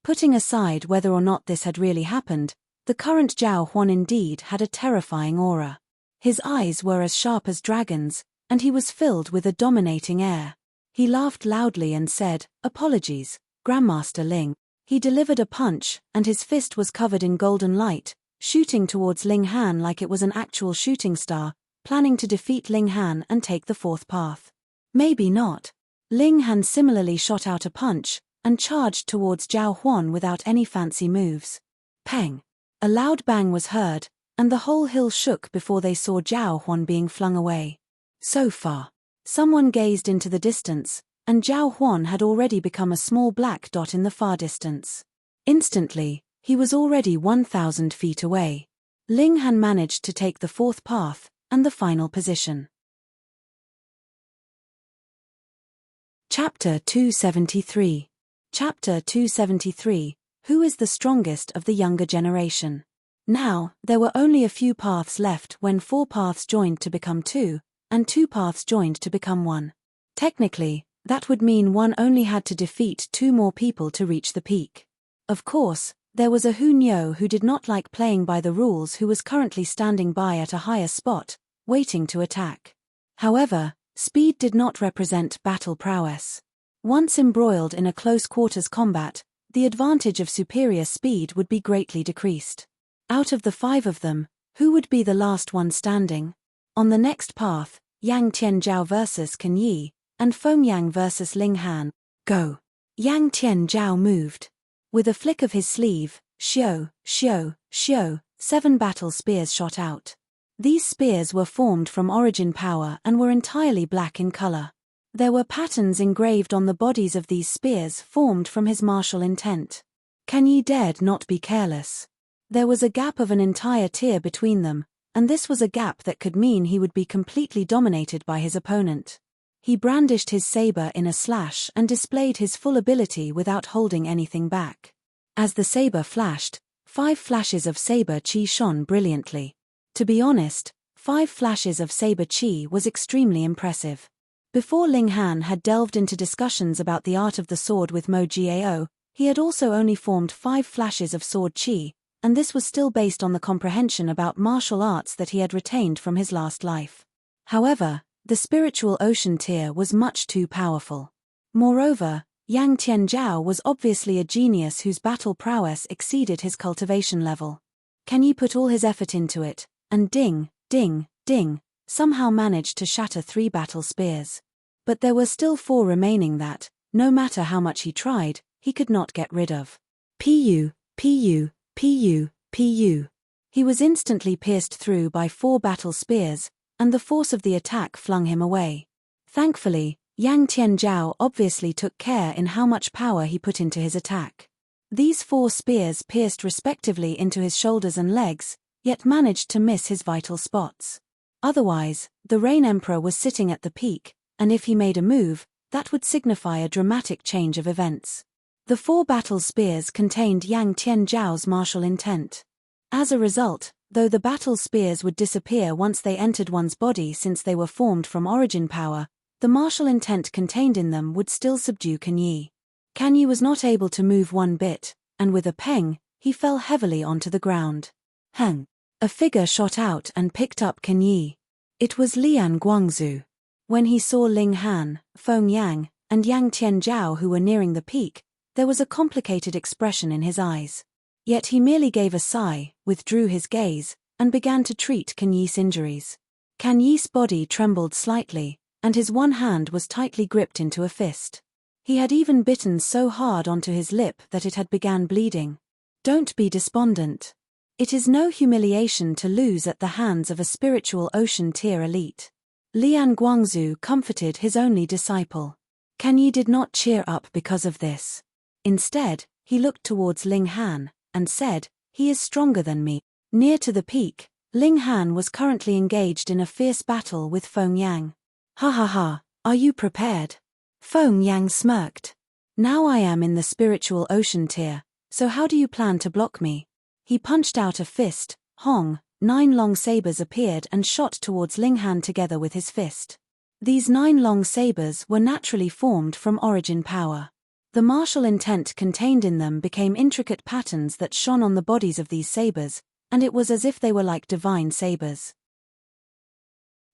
A: Putting aside whether or not this had really happened, the current Zhao Huan indeed had a terrifying aura. His eyes were as sharp as dragons, and he was filled with a dominating air. He laughed loudly and said, "Apologies, Grandmaster Ling." He delivered a punch, and his fist was covered in golden light, shooting towards Ling Han like it was an actual shooting star, planning to defeat Ling Han and take the 4th path. Maybe not. Ling Han similarly shot out a punch, and charged towards Zhao Huan without any fancy moves. Peng! A loud bang was heard, and the whole hill shook before they saw Zhao Huan being flung away. So far. Someone gazed into the distance, and Zhao Huan had already become a small black dot in the far distance. Instantly, he was already 1,000 feet away. Ling Han managed to take the 4th path, and the final position. Chapter 273. Chapter 273, Who is the strongest of the younger generation? Now, there were only a few paths left when 4 paths joined to become 2, and 2 paths joined to become 1. Technically, that would mean one only had to defeat 2 more people to reach the peak. Of course, there was a Hunyo who did not like playing by the rules who was currently standing by at a higher spot, waiting to attack. However, speed did not represent battle prowess. Once embroiled in a close-quarters combat, the advantage of superior speed would be greatly decreased. Out of the 5 of them, who would be the last one standing? On the next path, Yang Tianzhao versus Can Yi, and Feng Yang versus Ling Han. Go! Yang Tianzhao moved. With a flick of his sleeve, shio, 7 battle spears shot out. These spears were formed from origin power and were entirely black in color. There were patterns engraved on the bodies of these spears formed from his martial intent. Can Yi dared not be careless. There was a gap of an entire tier between them, and this was a gap that could mean he would be completely dominated by his opponent. He brandished his saber in a slash and displayed his full ability without holding anything back. As the saber flashed, 5 flashes of saber chi shone brilliantly. To be honest, 5 flashes of saber chi was extremely impressive. Before Ling Han had delved into discussions about the art of the sword with Mo Jiao, he had also only formed 5 flashes of sword chi, and this was still based on the comprehension about martial arts that he had retained from his last life. However, the spiritual ocean tier was much too powerful. Moreover, Yang Tianzhao was obviously a genius whose battle prowess exceeded his cultivation level. Can Yi put all his effort into it, and ding, somehow managed to shatter 3 battle spears. But there were still 4 remaining that, no matter how much he tried, he could not get rid of. Pu. He was instantly pierced through by 4 battle spears, and the force of the attack flung him away. Thankfully, Yang Tianzhao obviously took care in how much power he put into his attack. These 4 spears pierced respectively into his shoulders and legs, yet managed to miss his vital spots. Otherwise, the Rain Emperor was sitting at the peak, and if he made a move, that would signify a dramatic change of events. The 4 battle spears contained Yang Tianzhao's martial intent. As a result, though the battle spears would disappear once they entered one's body since they were formed from origin power, the martial intent contained in them would still subdue Can Yi. Can Yi was not able to move one bit, and with a peng, he fell heavily onto the ground. Heng! A figure shot out and picked up Can Yi. It was Lian Guangzhu. When he saw Ling Han, Feng Yang, and Yang Tianzhao who were nearing the peak, there was a complicated expression in his eyes. Yet he merely gave a sigh, withdrew his gaze, and began to treat Can Yi's injuries. Can Yi's body trembled slightly, and his one hand was tightly gripped into a fist. He had even bitten so hard onto his lip that it had began bleeding. Don't be despondent. It is no humiliation to lose at the hands of a spiritual ocean tier elite. Lian Guangzhu comforted his only disciple. Can Yi did not cheer up because of this. Instead, he looked towards Ling Han, and said, "He is stronger than me." Near to the peak, Ling Han was currently engaged in a fierce battle with Feng Yang. Ha, are you prepared? Feng Yang smirked. Now I am in the spiritual ocean tier, so how do you plan to block me? He punched out a fist, hong, 9 long sabers appeared and shot towards Ling Han together with his fist. These 9 long sabers were naturally formed from origin power. The martial intent contained in them became intricate patterns that shone on the bodies of these sabers, and it was as if they were like divine sabers.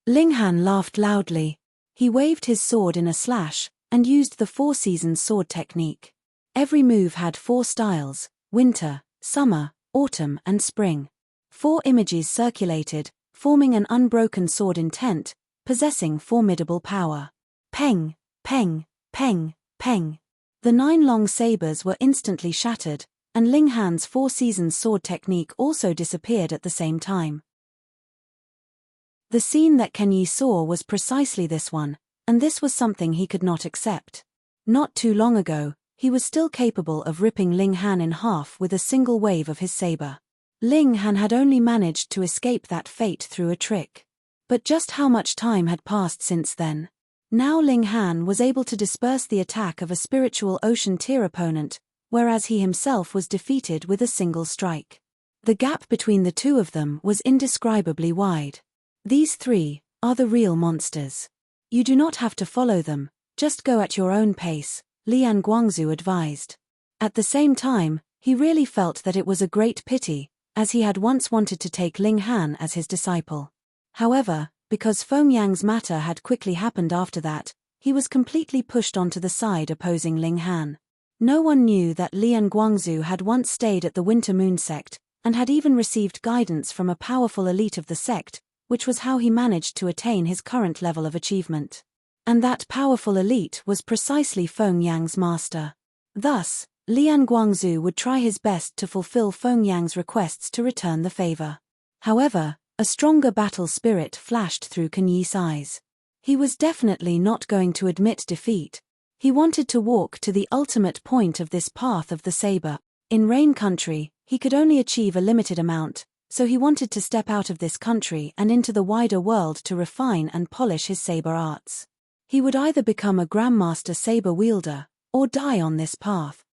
A: Ling Han laughed loudly. He waved his sword in a slash, and used the 4 seasons sword technique. Every move had 4 styles: winter, summer, autumn and spring. 4 images circulated, forming an unbroken sword intent, possessing formidable power. Peng, peng, peng, peng. The 9 long sabers were instantly shattered, and Ling Han's 4 seasons sword technique also disappeared at the same time. The scene that Can Yi saw was precisely this one, and this was something he could not accept. Not too long ago, he was still capable of ripping Ling Han in half with a single wave of his saber. Ling Han had only managed to escape that fate through a trick. But just how much time had passed since then? Now Ling Han was able to disperse the attack of a spiritual ocean tier opponent, whereas he himself was defeated with a single strike. The gap between the two of them was indescribably wide. These three are the real monsters. You do not have to follow them, just go at your own pace, Lian Guangzu advised. At the same time, he really felt that it was a great pity, as he had once wanted to take Ling Han as his disciple. However, because Feng Yang's matter had quickly happened after that, he was completely pushed onto the side opposing Ling Han. No one knew that Lian Guangzu had once stayed at the Winter Moon sect, and had even received guidance from a powerful elite of the sect, which was how he managed to attain his current level of achievement. And that powerful elite was precisely Feng Yang's master. Thus, Lian Guangzu would try his best to fulfill Feng Yang's requests to return the favor. However, a stronger battle spirit flashed through Kan Yi's eyes. He was definitely not going to admit defeat. He wanted to walk to the ultimate point of this path of the saber. In Rain Country, he could only achieve a limited amount, so he wanted to step out of this country and into the wider world to refine and polish his saber arts. He would either become a Grandmaster saber wielder, or die on this path.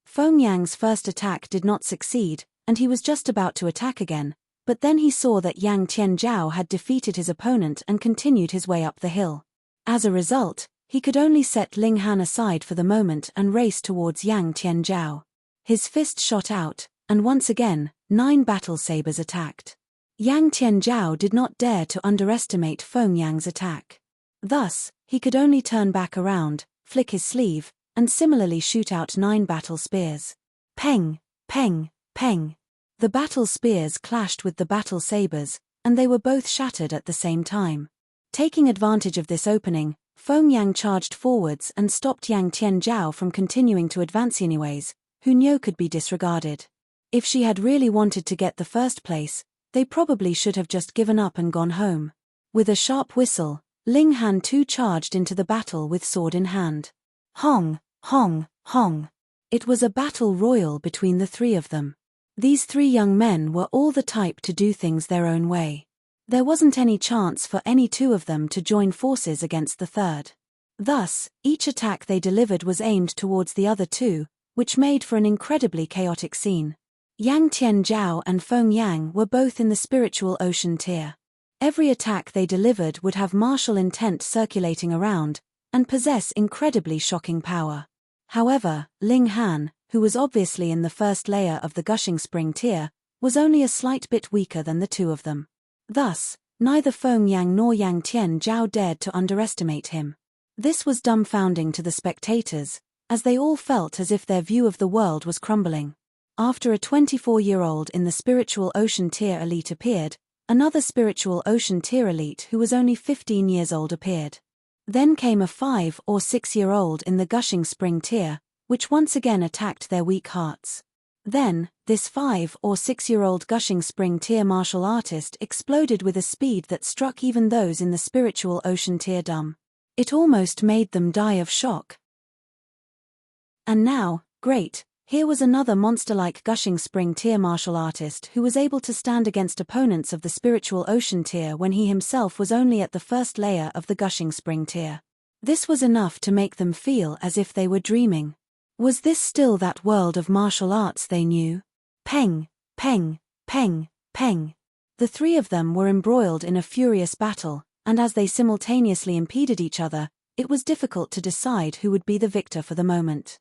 A: Feng Yang's first attack did not succeed, and he was just about to attack again, but then he saw that Yang Tianzhao had defeated his opponent and continued his way up the hill. As a result, he could only set Ling Han aside for the moment and race towards Yang Tianzhao. His fist shot out, and once again, 9 battle sabers attacked. Yang Tianzhao did not dare to underestimate Feng Yang's attack. Thus, he could only turn back around, flick his sleeve, and similarly shoot out 9 battle spears. Peng, peng, peng. The battle spears clashed with the battle sabers, and they were both shattered at the same time. Taking advantage of this opening, Feng Yang charged forwards and stopped Yang Tianzhao from continuing to advance anyways, who knew could be disregarded. If she had really wanted to get the first place, they probably should have just given up and gone home. With a sharp whistle, Ling Han too charged into the battle with sword in hand. Hong, hong, hong. It was a battle royal between the three of them. These 3 young men were all the type to do things their own way. There wasn't any chance for any 2 of them to join forces against the third. Thus, each attack they delivered was aimed towards the other 2, which made for an incredibly chaotic scene. Yang Tianzhao and Feng Yang were both in the spiritual ocean tier. Every attack they delivered would have martial intent circulating around, and possess incredibly shocking power. However, Ling Han, who was obviously in the first layer of the Gushing Spring tier, was only a slight bit weaker than the 2 of them. Thus, neither Feng Yang nor Yang Tianzhao dared to underestimate him. This was dumbfounding to the spectators, as they all felt as if their view of the world was crumbling. After a 24-year-old in the spiritual ocean tier elite appeared, another spiritual ocean tier elite who was only 15 years old appeared. Then came a 5- or 6-year-old in the Gushing Spring tier, which once again attacked their weak hearts. Then, this 5- or 6-year-old Gushing Spring tier martial artist exploded with a speed that struck even those in the spiritual ocean tier dumb. It almost made them die of shock. And now, great, here was another monster-like Gushing Spring tier martial artist who was able to stand against opponents of the spiritual ocean tier when he himself was only at the first layer of the Gushing Spring tier. This was enough to make them feel as if they were dreaming. Was this still that world of martial arts they knew? Peng, peng, peng, peng. The 3 of them were embroiled in a furious battle, and as they simultaneously impeded each other, it was difficult to decide who would be the victor for the moment.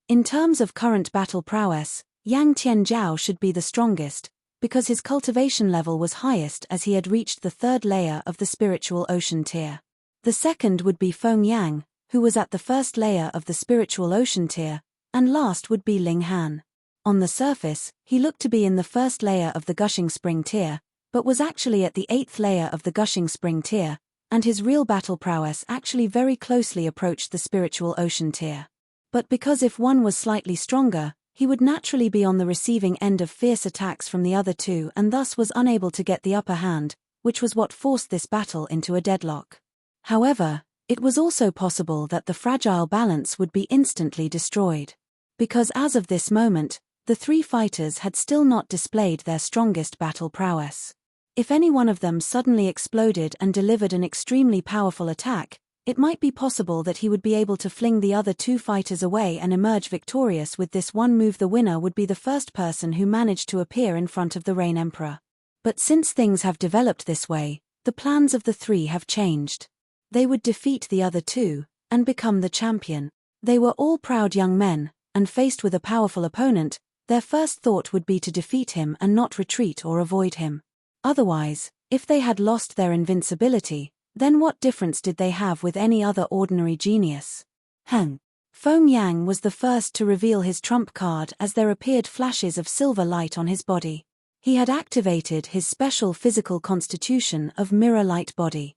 A: In terms of current battle prowess, Yang Tianzhao should be the strongest, because his cultivation level was highest as he had reached the 3rd layer of the spiritual ocean tier. The second would be Feng Yang, who was at the 1st layer of the spiritual ocean tier, and last would be Ling Han. On the surface, he looked to be in the 1st layer of the Gushing Spring tier, but was actually at the 8th layer of the Gushing Spring tier, and his real battle prowess actually very closely approached the spiritual ocean tier. But because if one was slightly stronger, he would naturally be on the receiving end of fierce attacks from the other 2 and thus was unable to get the upper hand, which was what forced this battle into a deadlock. However, it was also possible that the fragile balance would be instantly destroyed. Because as of this moment, the 3 fighters had still not displayed their strongest battle prowess. If any one of them suddenly exploded and delivered an extremely powerful attack, It might be possible that he would be able to fling the other two fighters away and emerge victorious with this one move. The winner would be the first person who managed to appear in front of the Rain Emperor. But since things have developed this way, the plans of the three have changed. They would defeat the other two, and become the champion. They were all proud young men, and faced with a powerful opponent, their first thought would be to defeat him and not retreat or avoid him. Otherwise, if they had lost their invincibility, then what difference did they have with any other ordinary genius? Feng Yang was the first to reveal his trump card as there appeared flashes of silver light on his body. He had activated his special physical constitution of mirror light body.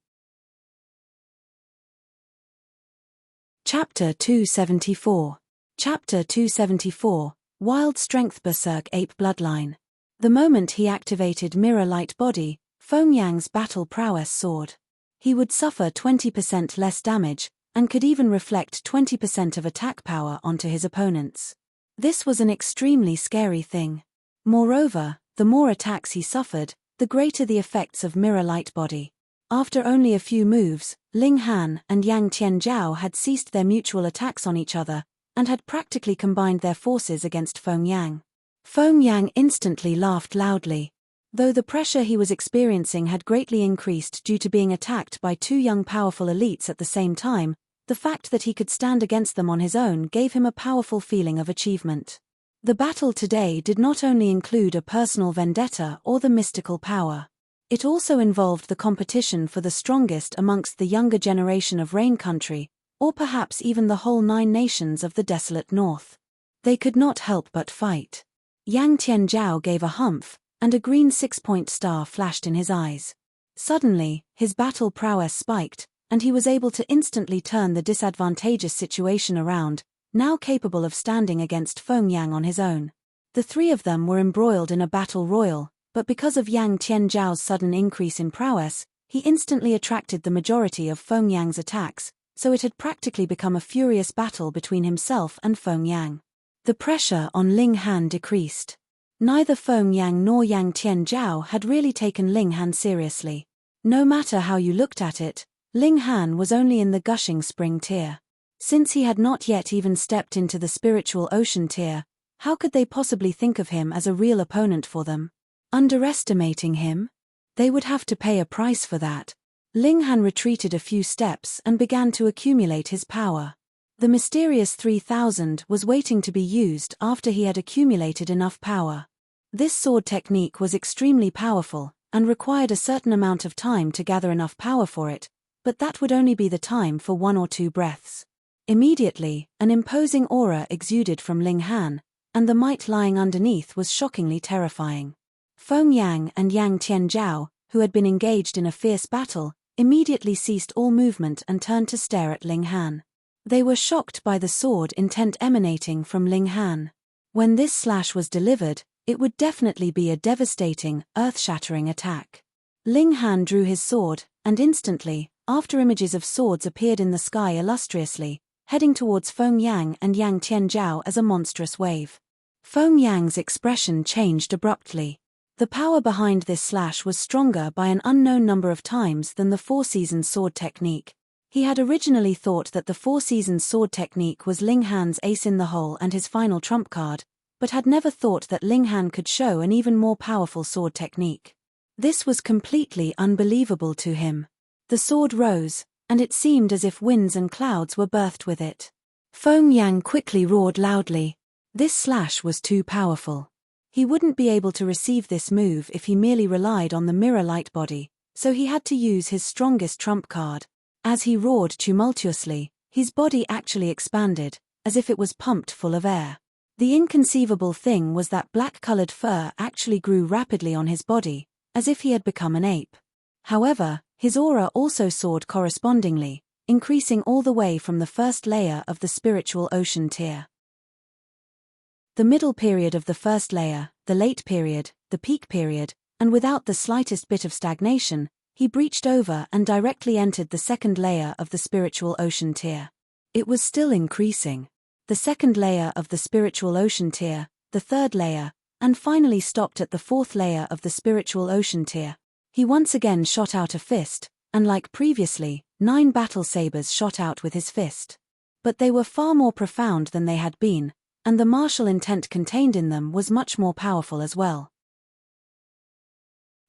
A: Chapter 274. Chapter 274, Wild Strength Berserk Ape Bloodline. The moment he activated mirror light body, Feng Yang's battle prowess soared. He would suffer 20% less damage, and could even reflect 20% of attack power onto his opponents. This was an extremely scary thing. Moreover, the more attacks he suffered, the greater the effects of mirror light body. After only a few moves, Ling Han and Yang Tianzhao had ceased their mutual attacks on each other, and had practically combined their forces against Feng Yang. Feng Yang instantly laughed loudly. Though the pressure he was experiencing had greatly increased due to being attacked by two young powerful elites at the same time, the fact that he could stand against them on his own gave him a powerful feeling of achievement. The battle today did not only include a personal vendetta or the mystical power. It also involved the competition for the strongest amongst the younger generation of Rain Country, or perhaps even the whole 9 nations of the desolate north. They could not help but fight. Yang Tianzhao gave a humph, and a green 6-point star flashed in his eyes. Suddenly, his battle prowess spiked, and he was able to instantly turn the disadvantageous situation around, now capable of standing against Feng Yang on his own. The three of them were embroiled in a battle royal, but because of Yang Tianzhao's sudden increase in prowess, he instantly attracted the majority of Feng Yang's attacks, so it had practically become a furious battle between himself and Feng Yang. The pressure on Ling Han decreased. Neither Feng Yang nor Yang Tianzhao had really taken Ling Han seriously. No matter how you looked at it, Ling Han was only in the gushing spring tier. Since he had not yet even stepped into the spiritual ocean tier, how could they possibly think of him as a real opponent for them? Underestimating him? They would have to pay a price for that. Ling Han retreated a few steps and began to accumulate his power. The mysterious 3000 was waiting to be used after he had accumulated enough power. This sword technique was extremely powerful, and required a certain amount of time to gather enough power for it, but that would only be the time for 1 or 2 breaths. Immediately, an imposing aura exuded from Ling Han, and the might lying underneath was shockingly terrifying. Feng Yang and Yang Tianzhao, who had been engaged in a fierce battle, immediately ceased all movement and turned to stare at Ling Han. They were shocked by the sword intent emanating from Ling Han. When this slash was delivered, it would definitely be a devastating, earth-shattering attack. Ling Han drew his sword, and instantly, after images of swords appeared in the sky illustriously, heading towards Feng Yang and Yang Tianzhao as a monstrous wave. Feng Yang's expression changed abruptly. The power behind this slash was stronger by an unknown number of times than the 4 Seasons sword technique. He had originally thought that the 4 Seasons sword technique was Ling Han's ace in the hole and his final trump card, but had never thought that Ling Han could show an even more powerful sword technique. This was completely unbelievable to him. The sword rose, and it seemed as if winds and clouds were birthed with it. Feng Yang quickly roared loudly. This slash was too powerful. He wouldn't be able to receive this move if he merely relied on the mirror light body, so he had to use his strongest trump card. As he roared tumultuously, his body actually expanded, as if it was pumped full of air. The inconceivable thing was that black-colored fur actually grew rapidly on his body, as if he had become an ape. However, his aura also soared correspondingly, increasing all the way from the first layer of the spiritual ocean tier. The middle period of the first layer, the late period, the peak period, and without the slightest bit of stagnation, he breached over and directly entered the second layer of the spiritual ocean tier. It was still increasing. The second layer of the spiritual ocean tier, the third layer, and finally stopped at the fourth layer of the spiritual ocean tier. He once again shot out a fist, and like previously, 9 battle sabers shot out with his fist. But they were far more profound than they had been, and the martial intent contained in them was much more powerful as well.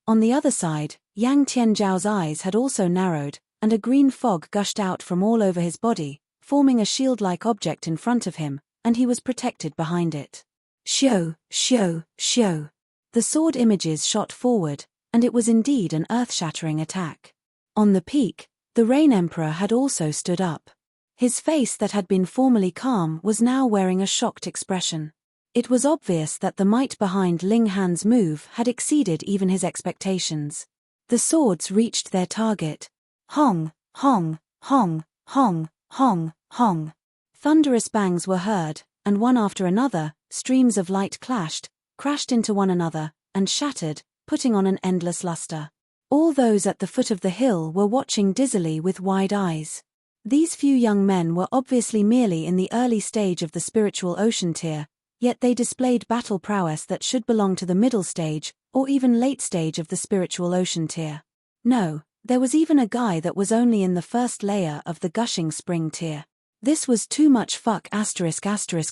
A: On the other side, Yang Tianzhao's eyes had also narrowed, and a green fog gushed out from all over his body, forming a shield-like object in front of him, and he was protected behind it. Xiao, xiao, xiao. The sword images shot forward, and it was indeed an earth-shattering attack. On the peak, the Rain Emperor had also stood up. His face that had been formerly calm was now wearing a shocked expression. It was obvious that the might behind Ling Han's move had exceeded even his expectations. The swords reached their target. Hong, hong, hong, hong, hong, hong. Thunderous bangs were heard, and one after another, streams of light crashed into one another, and shattered, putting on an endless luster. All those at the foot of the hill were watching dizzily with wide eyes. These few young men were obviously merely in the early stage of the spiritual ocean tier, yet they displayed battle prowess that should belong to the middle stage, or even late stage of the spiritual ocean tier. No, there was even a guy that was only in the first layer of the gushing spring tier. This was too much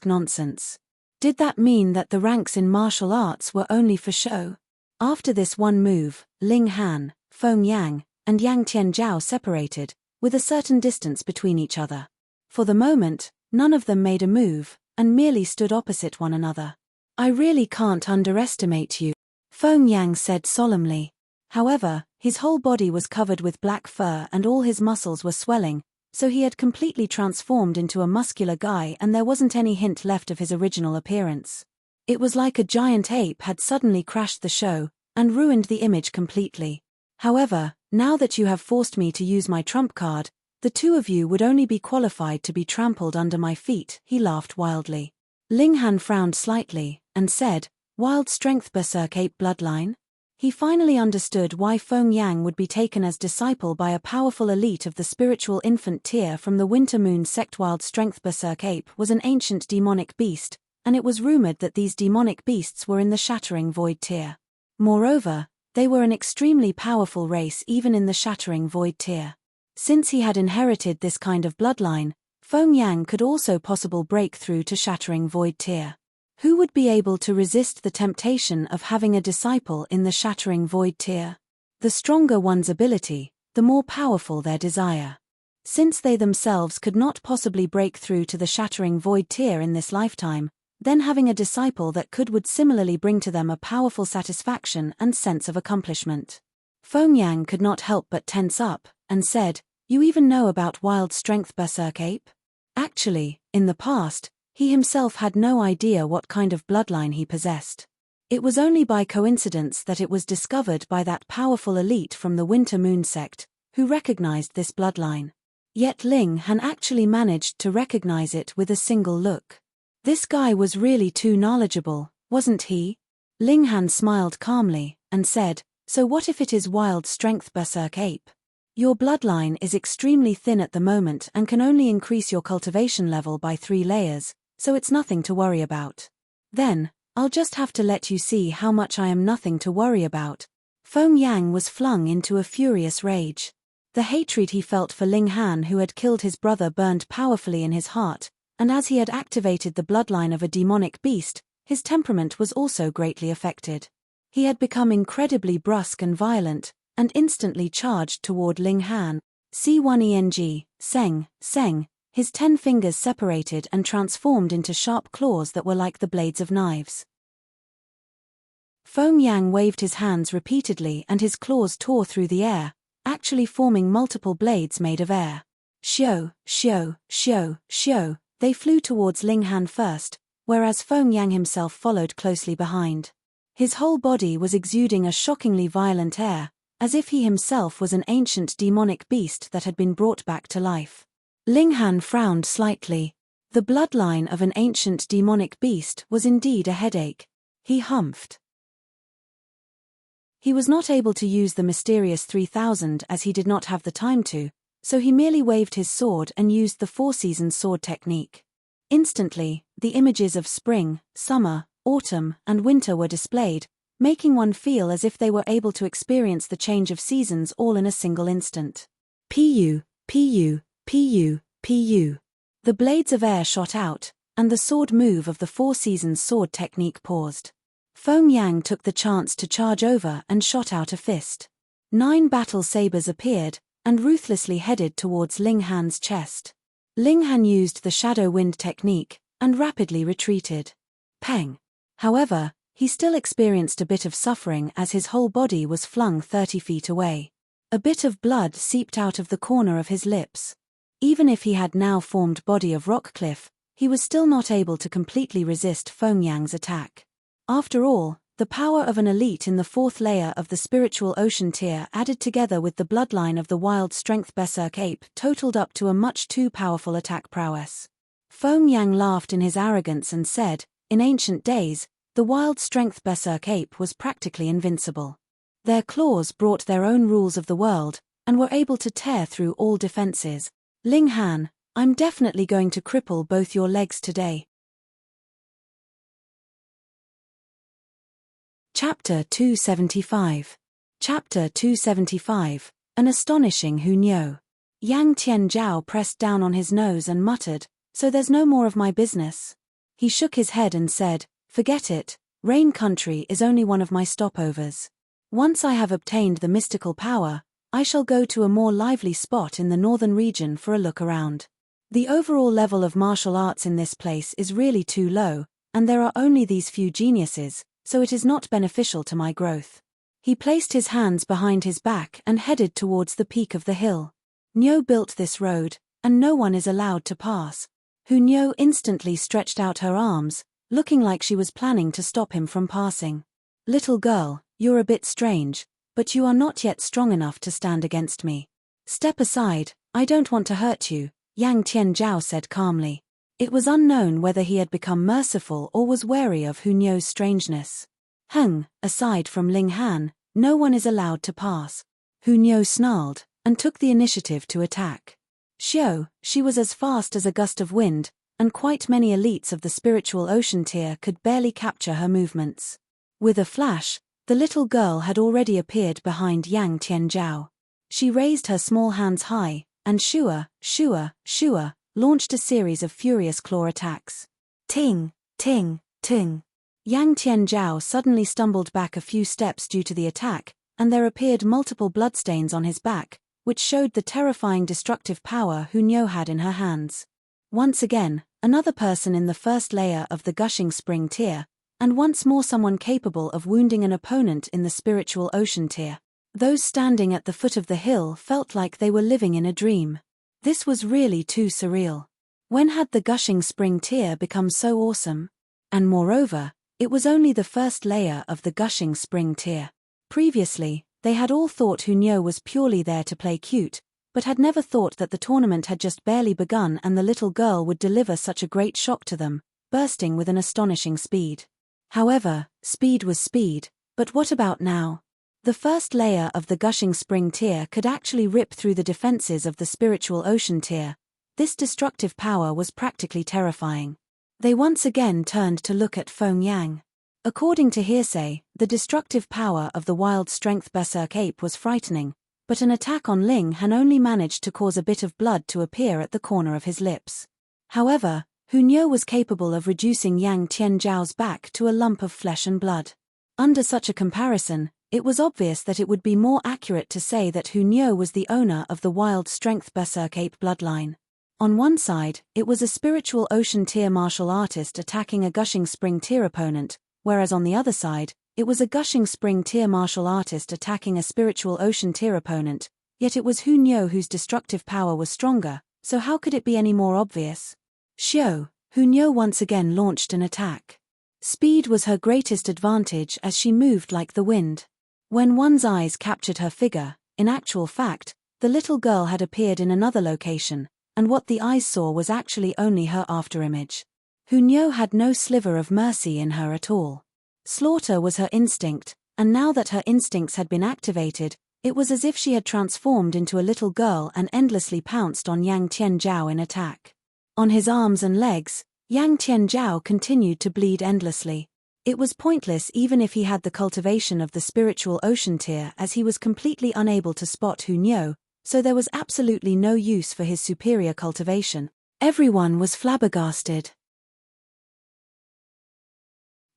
A: nonsense. Did that mean that the ranks in martial arts were only for show? After this one move, Ling Han, Feng Yang, and Yang Tianzhao separated, with a certain distance between each other. For the moment, none of them made a move, and merely stood opposite one another. "I really can't underestimate you," Feng Yang said solemnly. However, his whole body was covered with black fur and all his muscles were swelling, so he had completely transformed into a muscular guy and there wasn't any hint left of his original appearance. It was like a giant ape had suddenly crashed the show, and ruined the image completely. However, now that you have forced me to use my trump card, the two of you would only be qualified to be trampled under my feet, he laughed wildly. Ling Han frowned slightly, and said, "Wild strength berserk ape bloodline?" He finally understood why Feng Yang would be taken as disciple by a powerful elite of the spiritual infant tier from the Winter Moon sect. Wild strength berserk ape was an ancient demonic beast, and it was rumored that these demonic beasts were in the shattering void tier. Moreover, they were an extremely powerful race even in the shattering void tier. Since he had inherited this kind of bloodline, Feng Yang could also possibly break through to shattering void tier. Who would be able to resist the temptation of having a disciple in the shattering void tier? The stronger one's ability, the more powerful their desire. Since they themselves could not possibly break through to the shattering void tier in this lifetime, then having a disciple that could would similarly bring to them a powerful satisfaction and sense of accomplishment. Feng Yang could not help but tense up, and said, "You even know about wild strength berserk ape?" Actually, in the past, he himself had no idea what kind of bloodline he possessed. It was only by coincidence that it was discovered by that powerful elite from the Winter Moon sect, who recognized this bloodline. Yet Ling Han actually managed to recognize it with a single look. This guy was really too knowledgeable, wasn't he? Ling Han smiled calmly, and said, "So what if it is wild strength berserk ape? Your bloodline is extremely thin at the moment and can only increase your cultivation level by 3 layers, so it's nothing to worry about. Then, I'll just have to let you see how much I am nothing to worry about." Feng Yang was flung into a furious rage. The hatred he felt for Ling Han who had killed his brother burned powerfully in his heart, and as he had activated the bloodline of a demonic beast, his temperament was also greatly affected. He had become incredibly brusque and violent, and instantly charged toward Ling Han. C1ENG, Seng, Seng, his 10 fingers separated and transformed into sharp claws that were like the blades of knives. Feng Yang waved his hands repeatedly and his claws tore through the air, actually forming multiple blades made of air. Xiao, xiao, xiao, xiao, they flew towards Ling Han first, whereas Feng Yang himself followed closely behind. His whole body was exuding a shockingly violent air, as if he himself was an ancient demonic beast that had been brought back to life. Ling Han frowned slightly. The bloodline of an ancient demonic beast was indeed a headache. He humphed. He was not able to use the mysterious 3000 as he did not have the time to, so he merely waved his sword and used the 4-season sword technique. Instantly, the images of spring, summer, autumn, and winter were displayed, making one feel as if they were able to experience the change of seasons all in a single instant. Pu, Pu, pu, pu. The blades of air shot out, and the sword move of the Four Seasons sword technique paused. Feng Yang took the chance to charge over and shot out a fist. 9 battle sabers appeared, and ruthlessly headed towards Ling Han's chest. Ling Han used the shadow wind technique, and rapidly retreated. Peng. However, he still experienced a bit of suffering as his whole body was flung 30 feet away. A bit of blood seeped out of the corner of his lips. Even if he had now formed body of rock cliff, he was still not able to completely resist Feng Yang's attack. After all, the power of an elite in the 4th layer of the spiritual ocean tier added together with the bloodline of the wild strength berserk ape totaled up to a much too powerful attack prowess. Feng Yang laughed in his arrogance and said, in ancient days, the wild strength berserk ape was practically invincible. Their claws brought their own rules of the world, and were able to tear through all defenses. Ling Han, I'm definitely going to cripple both your legs today. Chapter 275. Chapter 275, An Astonishing Who Knew. Yang Tianzhao pressed down on his nose and muttered, so there's no more of my business. He shook his head and said, forget it, Rain Country is only one of my stopovers. Once I have obtained the mystical power, I shall go to a more lively spot in the northern region for a look around. The overall level of martial arts in this place is really too low, and there are only these few geniuses, so it is not beneficial to my growth. He placed his hands behind his back and headed towards the peak of the hill. Niu built this road, and no one is allowed to pass. Niu instantly stretched out her arms, looking like she was planning to stop him from passing. Little girl, you're a bit strange, but you are not yet strong enough to stand against me. Step aside, I don't want to hurt you, Yang Tianzhao said calmly. It was unknown whether he had become merciful or was wary of Niu's strangeness. Aside from Ling Han, no one is allowed to pass. Niu snarled, and took the initiative to attack. She was as fast as a gust of wind, and quite many elites of the spiritual ocean tier could barely capture her movements. With a flash, the little girl had already appeared behind Yang Tianzhao. She raised her small hands high, and shua, launched a series of furious claw attacks. Ting, ting, ting. Yang Tianzhao suddenly stumbled back a few steps due to the attack, and there appeared multiple bloodstains on his back, which showed the terrifying destructive power Niu had in her hands. Once again, another person in the 1st layer of the gushing spring tier, and once more someone capable of wounding an opponent in the spiritual ocean tier. Those standing at the foot of the hill felt like they were living in a dream. This was really too surreal. When had the gushing spring tier become so awesome? And moreover, it was only the 1st layer of the gushing spring tier. Previously, they had all thought Niu was purely there to play cute, but had never thought that the tournament had just barely begun and the little girl would deliver such a great shock to them, bursting with an astonishing speed. However, speed was speed, but what about now? The 1st layer of the gushing spring tier could actually rip through the defenses of the spiritual ocean tier. This destructive power was practically terrifying. They once again turned to look at Feng Yang. According to hearsay, the destructive power of the wild strength berserk ape was frightening, but an attack on Ling Han only managed to cause a bit of blood to appear at the corner of his lips. However, Niu was capable of reducing Yang Tianzhao's back to a lump of flesh and blood. Under such a comparison, it was obvious that it would be more accurate to say that Niu was the owner of the wild strength berserk ape bloodline. On one side, it was a spiritual ocean tier martial artist attacking a gushing spring tier opponent, whereas on the other side, it was a gushing spring tier martial artist attacking a spiritual ocean tier opponent, yet it was Niu whose destructive power was stronger, so how could it be any more obvious? Niu once again launched an attack. Speed was her greatest advantage as she moved like the wind. When one's eyes captured her figure, in actual fact, the little girl had appeared in another location, and what the eyes saw was actually only her afterimage. Niu had no sliver of mercy in her at all. Slaughter was her instinct, and now that her instincts had been activated, it was as if she had transformed into a little girl and endlessly pounced on Yang Tianzhao in attack. On his arms and legs, Yang Tianzhao continued to bleed endlessly. It was pointless even if he had the cultivation of the spiritual ocean tier, as he was completely unable to spot Niu, so there was absolutely no use for his superior cultivation. Everyone was flabbergasted.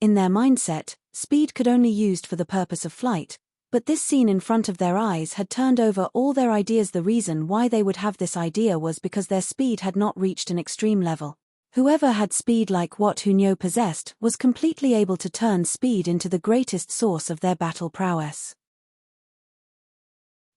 A: In their mindset, speed could only be used for the purpose of flight, but this scene in front of their eyes had turned over all their ideas. The reason why they would have this idea was because their speed had not reached an extreme level. Whoever had speed like what Hunyo possessed was completely able to turn speed into the greatest source of their battle prowess.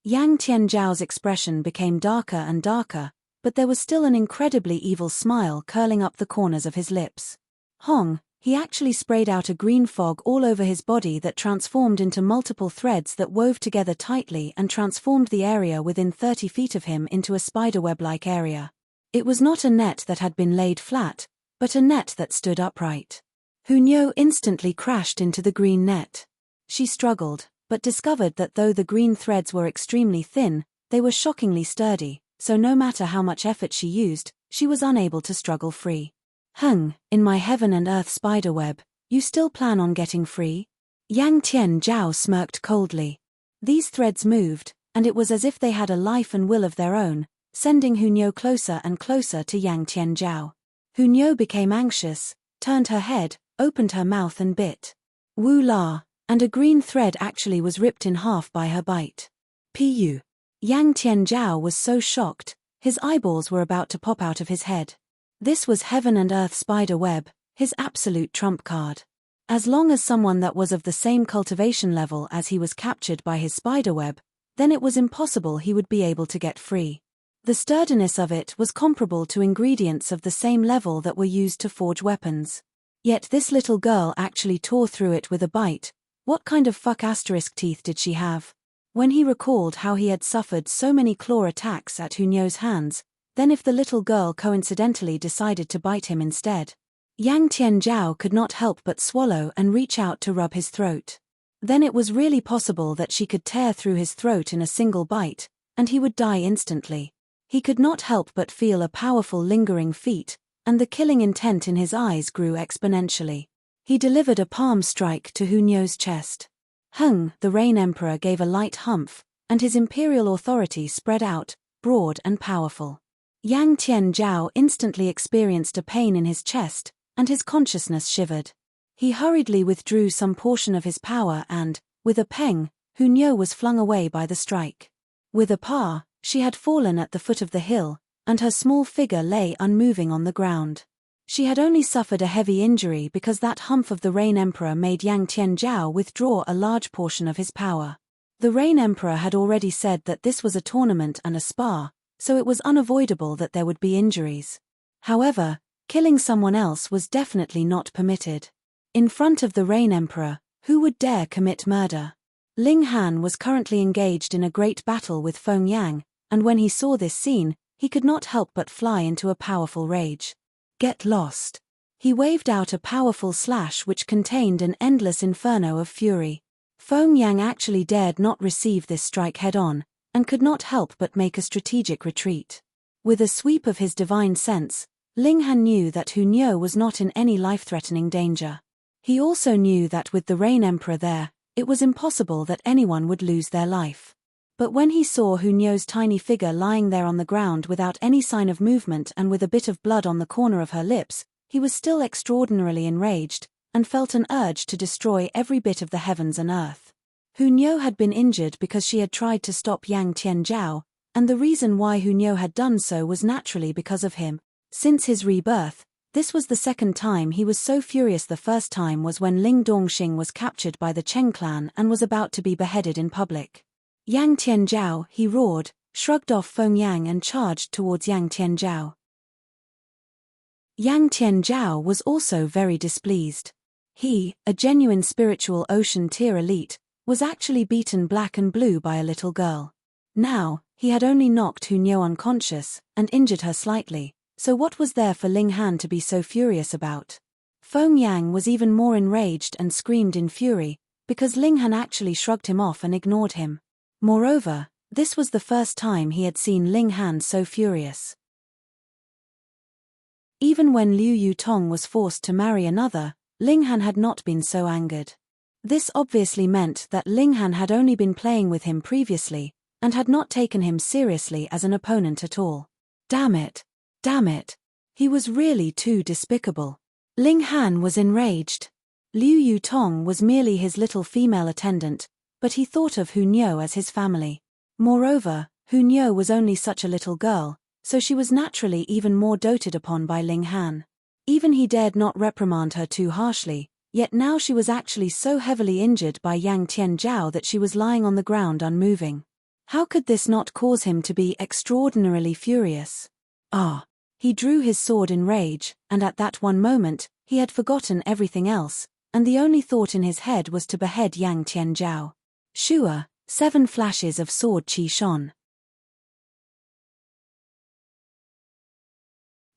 A: Yang Tianzhao's expression became darker and darker, but there was still an incredibly evil smile curling up the corners of his lips. Hong, he actually sprayed out a green fog all over his body that transformed into multiple threads that wove together tightly and transformed the area within 30 feet of him into a spiderweb-like area. It was not a net that had been laid flat, but a net that stood upright. Hunyo instantly crashed into the green net. She struggled, but discovered that though the green threads were extremely thin, they were shockingly sturdy, so no matter how much effort she used, she was unable to struggle free. In my heaven and earth spiderweb, you still plan on getting free? Yang Tianzhao smirked coldly. These threads moved, and it was as if they had a life and will of their own, sending Hunyo closer and closer to Yang Tianzhao. Hunyo became anxious, turned her head, opened her mouth and bit. Wu la, and a green thread actually was ripped in half by her bite. Pu. Yang Tianzhao was so shocked, his eyeballs were about to pop out of his head. This was heaven and earth spider web, his absolute trump card. As long as someone that was of the same cultivation level as he was captured by his spiderweb, then it was impossible he would be able to get free. The sturdiness of it was comparable to ingredients of the same level that were used to forge weapons. Yet this little girl actually tore through it with a bite. What kind of teeth did she have? When he recalled how he had suffered so many claw attacks at Hunyo's hands, then if the little girl coincidentally decided to bite him instead. Yang Tianzhao could not help but swallow and reach out to rub his throat. Then it was really possible that she could tear through his throat in a single bite, and he would die instantly. He could not help but feel a powerful lingering feat, and the killing intent in his eyes grew exponentially. He delivered a palm strike to Hunyo's chest. The Rain Emperor gave a light humph, and his imperial authority spread out, broad and powerful. Yang Tianzhao instantly experienced a pain in his chest, and his consciousness shivered. He hurriedly withdrew some portion of his power and, with a peng, Hunyo was flung away by the strike. With a pa, she had fallen at the foot of the hill, and her small figure lay unmoving on the ground. She had only suffered a heavy injury because that humph of the Rain Emperor made Yang Tianzhao withdraw a large portion of his power. The Rain Emperor had already said that this was a tournament and a spa, so it was unavoidable that there would be injuries. However, killing someone else was definitely not permitted. In front of the Rain Emperor, who would dare commit murder? Ling Han was currently engaged in a great battle with Feng Yang, and when he saw this scene, he could not help but fly into a powerful rage. Get lost. He waved out a powerful slash which contained an endless inferno of fury. Feng Yang actually dared not receive this strike head-on, and could not help but make a strategic retreat. With a sweep of his divine sense, Ling Han knew that Hunyo was not in any life-threatening danger. He also knew that with the Rain Emperor there, it was impossible that anyone would lose their life. But when he saw Hunyo's tiny figure lying there on the ground without any sign of movement and with a bit of blood on the corner of her lips, he was still extraordinarily enraged, and felt an urge to destroy every bit of the heavens and earth. Hunyo had been injured because she had tried to stop Yang Tianzhao, and the reason why Hunyo had done so was naturally because of him. Since his rebirth, this was the second time he was so furious. The first time was when Ling Dongxing was captured by the Cheng clan and was about to be beheaded in public. Yang Tianzhao, he roared, shrugged off Feng Yang and charged towards Yang Tianzhao. Yang Tianzhao was also very displeased. He, a genuine spiritual ocean tier elite, was actually beaten black and blue by a little girl. Now, he had only knocked Hunyo unconscious, and injured her slightly, so what was there for Ling Han to be so furious about? Feng Yang was even more enraged and screamed in fury, because Ling Han actually shrugged him off and ignored him. Moreover, this was the first time he had seen Ling Han so furious. Even when Liu Yutong was forced to marry another, Ling Han had not been so angered. This obviously meant that Ling Han had only been playing with him previously, and had not taken him seriously as an opponent at all. Damn it! Damn it! He was really too despicable. Ling Han was enraged. Liu Yutong was merely his little female attendant, but he thought of Hu Niu as his family. Moreover, Hu Niu was only such a little girl, so she was naturally even more doted upon by Ling Han. Even he dared not reprimand her too harshly, yet now she was actually so heavily injured by Yang Tianzhao that she was lying on the ground unmoving. How could this not cause him to be extraordinarily furious? Ah! He drew his sword in rage, and at that one moment, he had forgotten everything else, and the only thought in his head was to behead Yang Tianzhao. Shua, 7 flashes of sword qi shone.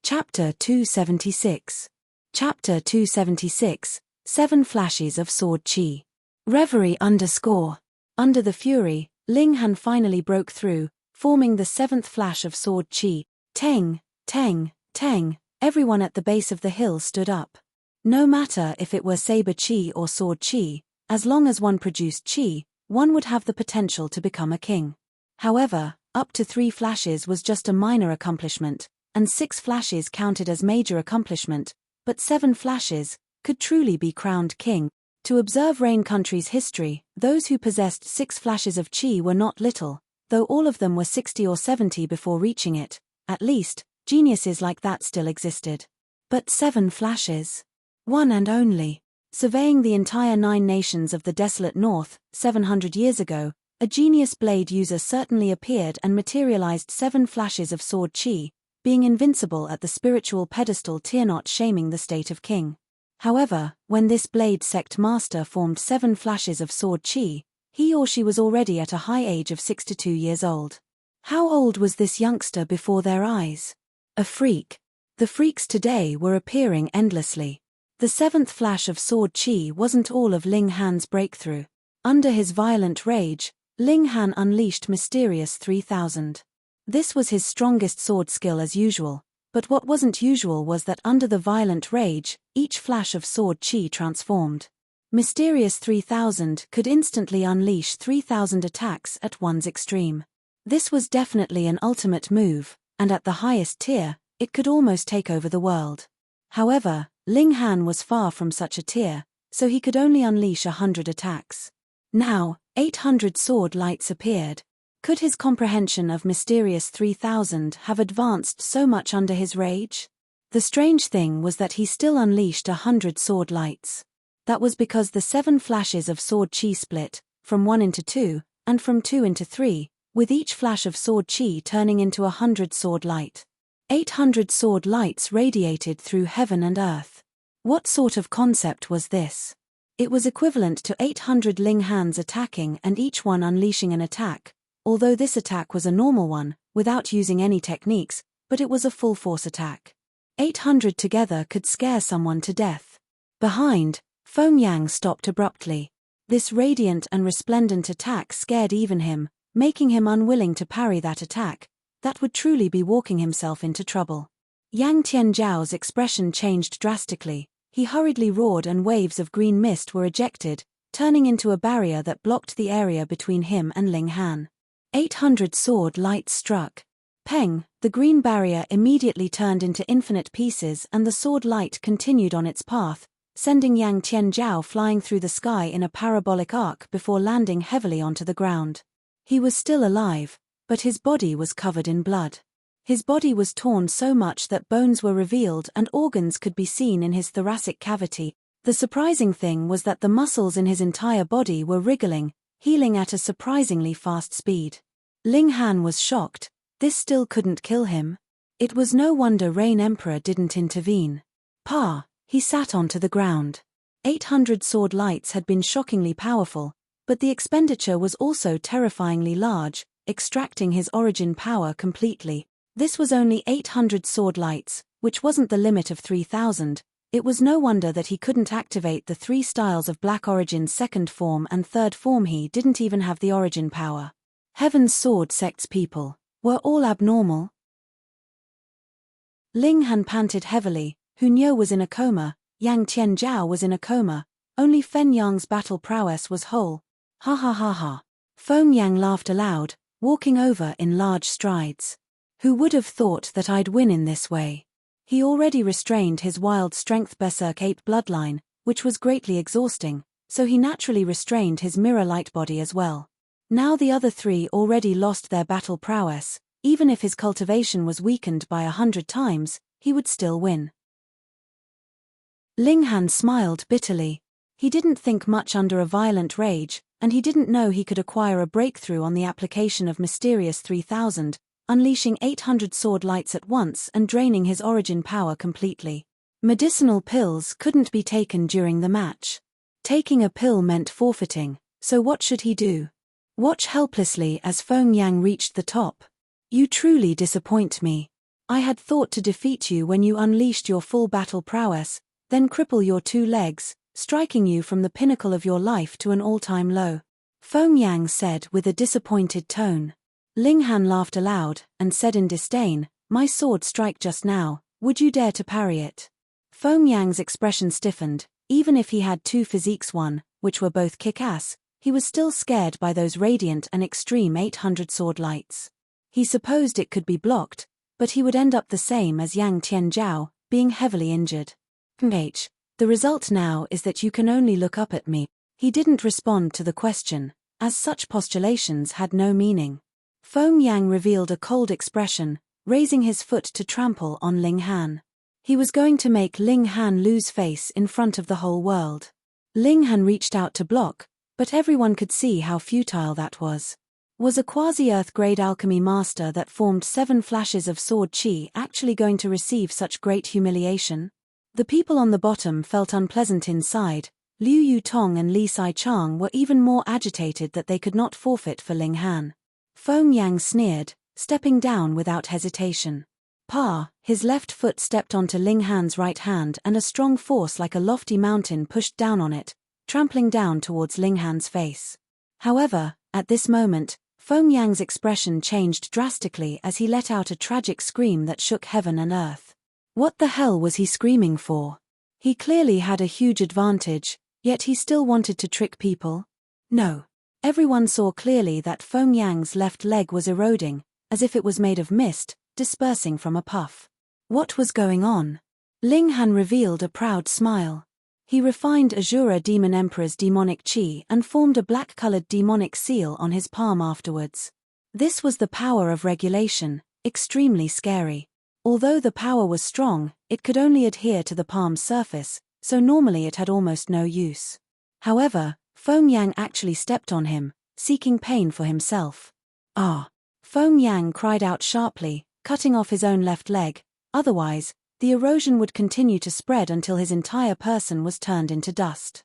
A: Chapter 276. Chapter 276, 7 flashes of sword qi. Reverie _ Under the fury, Ling Han finally broke through, forming the 7th flash of sword qi. Teng, teng, teng, everyone at the base of the hill stood up. No matter if it were saber qi or sword qi, as long as one produced qi, one would have the potential to become a king. However, up to 3 flashes was just a minor accomplishment, and 6 flashes counted as major accomplishment, but 7 flashes could truly be crowned king. To observe Rain Country's history, those who possessed 6 flashes of qi were not little, though all of them were 60 or 70 before reaching it. At least, geniuses like that still existed. But 7 flashes. One and only. Surveying the entire 9 nations of the desolate north, 700 years ago, a genius blade user certainly appeared and materialized 7 flashes of sword qi, being invincible at the spiritual pedestal tier, not shaming the state of king. However, when this blade sect master formed 7 flashes of sword qi, he or she was already at a high age of 62 years old. How old was this youngster before their eyes? A freak. The freaks today were appearing endlessly. The 7th flash of sword qi wasn't all of Ling Han's breakthrough. Under his violent rage, Ling Han unleashed Mysterious 3000. This was his strongest sword skill as usual, but what wasn't usual was that under the violent rage, each flash of sword qi transformed. Mysterious 3000 could instantly unleash 3000 attacks at one's extreme. This was definitely an ultimate move, and at the highest tier, it could almost take over the world. However, Ling Han was far from such a tier, so he could only unleash 100 attacks. Now, 800 sword lights appeared. Could his comprehension of Mysterious 3000 have advanced so much under his rage? The strange thing was that he still unleashed 100 sword lights. That was because the 7 flashes of sword qi split, from 1 into 2, and from 2 into 3, with each flash of sword qi turning into 100 sword light. 800 sword lights radiated through heaven and earth. What sort of concept was this? It was equivalent to 800 Ling Han's attacking and each one unleashing an attack, although this attack was a normal one, without using any techniques, but it was a full force attack. 800 together could scare someone to death. Behind, Feng Yang stopped abruptly. This radiant and resplendent attack scared even him, making him unwilling to parry that attack. That would truly be walking himself into trouble. Yang Tianzhao's expression changed drastically. He hurriedly roared and waves of green mist were ejected, turning into a barrier that blocked the area between him and Ling Han. 800 sword lights struck. Peng, the green barrier immediately turned into infinite pieces and the sword light continued on its path, sending Yang Tianzhao flying through the sky in a parabolic arc before landing heavily onto the ground. He was still alive, but his body was covered in blood. His body was torn so much that bones were revealed and organs could be seen in his thoracic cavity. The surprising thing was that the muscles in his entire body were wriggling, healing at a surprisingly fast speed. Ling Han was shocked. This still couldn't kill him. It was no wonder Rain Emperor didn't intervene. He sat onto the ground. 800 sword lights had been shockingly powerful, but the expenditure was also terrifyingly large, extracting his origin power completely. This was only 800 sword lights, which wasn't the limit of 3000. It was no wonder that he couldn't activate the 3 styles of Black Origin's 2nd form and 3rd form. He didn't even have the origin power. Heaven's Sword Sect's people were all abnormal. Ling Han panted heavily. Hu Niu was in a coma, Yang Tianzhao was in a coma, only Fen Yang's battle prowess was whole. Ha ha ha ha. Feng Yang laughed aloud, walking over in large strides. Who would have thought that I'd win in this way? He already restrained his wild strength berserk ape bloodline, which was greatly exhausting, so he naturally restrained his mirror light body as well. Now the other three already lost their battle prowess. Even if his cultivation was weakened by 100 times, he would still win. Ling Han smiled bitterly. He didn't think much under a violent rage, and he didn't know he could acquire a breakthrough on the application of Mysterious 3000, unleashing 800 sword lights at once and draining his origin power completely. Medicinal pills couldn't be taken during the match. Taking a pill meant forfeiting, so what should he do? Watch helplessly as Feng Yang reached the top. You truly disappoint me. I had thought to defeat you when you unleashed your full battle prowess, then cripple your 2 legs, striking you from the pinnacle of your life to an all-time low. Feng Yang said with a disappointed tone. Ling Han laughed aloud, and said in disdain, my sword strike just now, would you dare to parry it? Feng Yang's expression stiffened. Even if he had 2 physiques which were both kick-ass, he was still scared by those radiant and extreme 800 sword lights. He supposed it could be blocked, but he would end up the same as Yang Tianzhao, being heavily injured. The result now is that you can only look up at me. He didn't respond to the question, as such postulations had no meaning. Feng Yang revealed a cold expression, raising his foot to trample on Ling Han. He was going to make Ling Han lose face in front of the whole world. Ling Han reached out to block, but everyone could see how futile that was. Was a quasi-Earth-grade alchemy master that formed 7 flashes of sword chi actually going to receive such great humiliation? The people on the bottom felt unpleasant inside. Liu Yutong and Li Saichang were even more agitated that they could not forfeit for Ling Han. Feng Yang sneered, stepping down without hesitation. His left foot stepped onto Ling Han's right hand and a strong force like a lofty mountain pushed down on it, trampling down towards Ling Han's face. However, at this moment, Feng Yang's expression changed drastically as he let out a tragic scream that shook heaven and earth. What the hell was he screaming for? He clearly had a huge advantage, yet he still wanted to trick people? No. Everyone saw clearly that Feng Yang's left leg was eroding, as if it was made of mist, dispersing from a puff. What was going on? Ling Han revealed a proud smile. He refined Azura Demon Emperor's demonic chi and formed a black-colored demonic seal on his palm afterwards. This was the power of regulation, extremely scary. Although the power was strong, it could only adhere to the palm's surface, so normally it had almost no use. However, Feng Yang actually stepped on him, seeking pain for himself. Ah! Feng Yang cried out sharply, cutting off his own left leg, otherwise, the erosion would continue to spread until his entire person was turned into dust.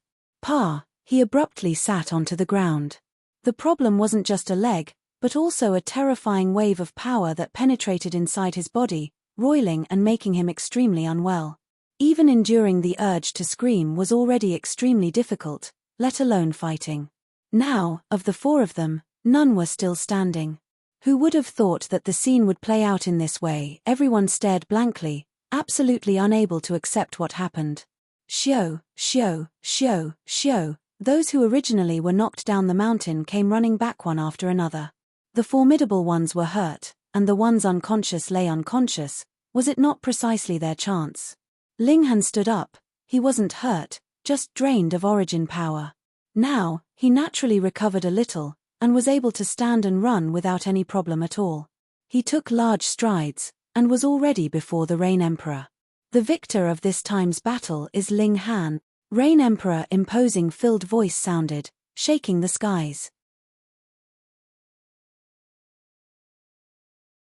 A: He abruptly sat onto the ground. The problem wasn't just a leg, but also a terrifying wave of power that penetrated inside his body, roiling and making him extremely unwell. Even enduring the urge to scream was already extremely difficult, let alone fighting. Now, of the 4 of them, none were still standing. Who would have thought that the scene would play out in this way? Everyone stared blankly, absolutely unable to accept what happened. Shio. Those who originally were knocked down the mountain came running back one after another. The formidable ones were hurt, and the ones unconscious lay unconscious. Was it not precisely their chance? Ling Han stood up. He wasn't hurt, just drained of origin power. Now, he naturally recovered a little, and was able to stand and run without any problem at all. He took large strides, and was already before the Rain Emperor. The victor of this time's battle is Ling Han. Rain Emperor imposing filled voice sounded, shaking the skies.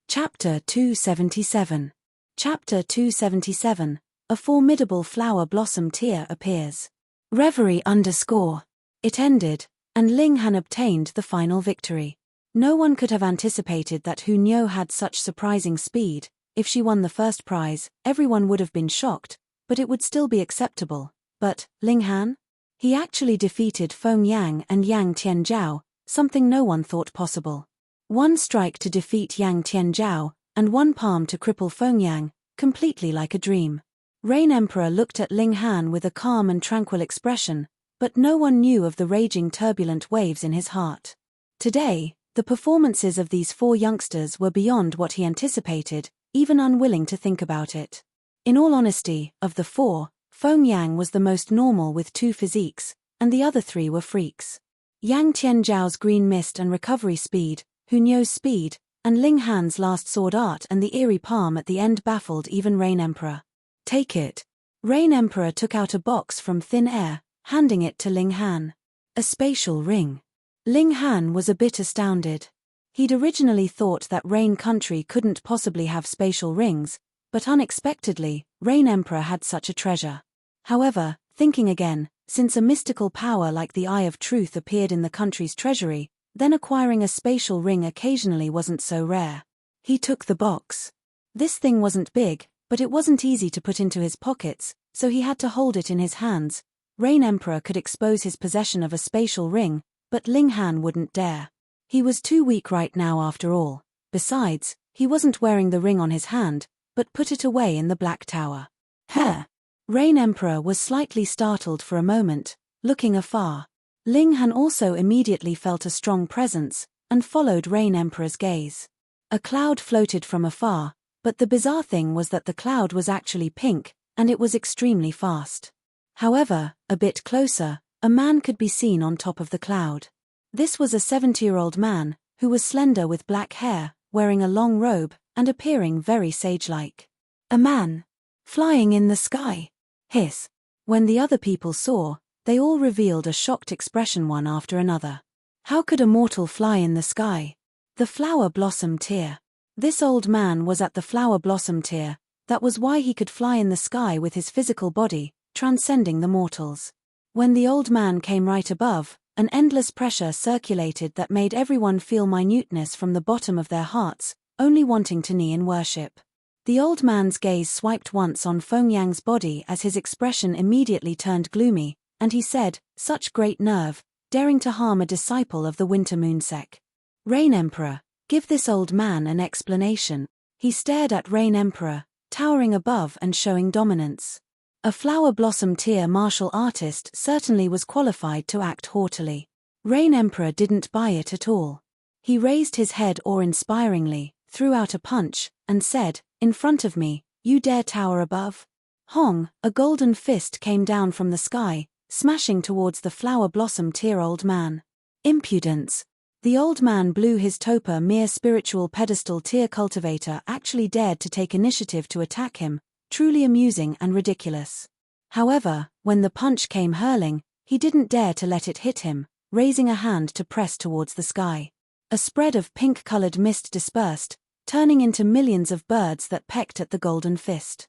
A: Chapter 277. Chapter 277. A formidable flower blossom tear appears. Reverie _ It ended, and Ling Han obtained the final victory. No one could have anticipated that Hu Niu had such surprising speed. If she won the first prize, everyone would have been shocked, but it would still be acceptable. But, Ling Han? He actually defeated Feng Yang and Yang Tianzhao, something no one thought possible. One strike to defeat Yang Tianzhao, and one palm to cripple Feng Yang, completely like a dream. Rain Emperor looked at Ling Han with a calm and tranquil expression, but no one knew of the raging turbulent waves in his heart. Today, The performances of these 4 youngsters were beyond what he anticipated, even unwilling to think about it. In all honesty, of the 4, Feng Yang was the most normal with 2 physiques, and the other 3 were freaks. Yang Tianzhao's green mist and recovery speed, Hunyo's speed, and Ling Han's last sword art and the eerie palm at the end baffled even Rain Emperor. Take it. Rain Emperor took out a box from thin air, handing it to Ling Han. A spatial ring. Ling Han was a bit astounded. He'd originally thought that Rain Country couldn't possibly have spatial rings, but unexpectedly, Rain Emperor had such a treasure. However, thinking again, since a mystical power like the Eye of Truth appeared in the country's treasury, then acquiring a spatial ring occasionally wasn't so rare. He took the box. This thing wasn't big, but it wasn't easy to put into his pockets, so he had to hold it in his hands. Rain Emperor could expose his possession of a spatial ring, but Ling Han wouldn't dare. He was too weak right now after all. Besides, he wasn't wearing the ring on his hand, but put it away in the Black Tower. Huh! Rain Emperor was slightly startled for a moment, looking afar. Ling Han also immediately felt a strong presence, and followed Rain Emperor's gaze. A cloud floated from afar, but the bizarre thing was that the cloud was actually pink, and it was extremely fast. However, a bit closer, a man could be seen on top of the cloud. This was a 70-year-old man, who was slender with black hair, wearing a long robe, and appearing very sage-like. A man. Flying in the sky. Hiss. When the other people saw, they all revealed a shocked expression one after another. How could a mortal fly in the sky? The flower blossom tier. This old man was at the flower blossom tier, that was why he could fly in the sky with his physical body, transcending the mortals. When the old man came right above, an endless pressure circulated that made everyone feel minuteness from the bottom of their hearts, only wanting to kneel in worship. The old man's gaze swiped once on Feng Yang's body as his expression immediately turned gloomy, and he said, "Such great nerve, daring to harm a disciple of the Winter Moon Sect. Rain Emperor, give this old man an explanation." He stared at Rain Emperor, towering above and showing dominance. A flower blossom tier martial artist certainly was qualified to act haughtily. Rain Emperor didn't buy it at all. He raised his head awe-inspiringly, threw out a punch, and said, "In front of me, you dare tower above?" Hong, a golden fist came down from the sky, smashing towards the flower blossom tier old man. Impudence. The old man blew his topa mere spiritual pedestal tier cultivator actually dared to take initiative to attack him, truly amusing and ridiculous. However, when the punch came hurling, he didn't dare to let it hit him, raising a hand to press towards the sky. A spread of pink-colored mist dispersed, turning into millions of birds that pecked at the golden fist.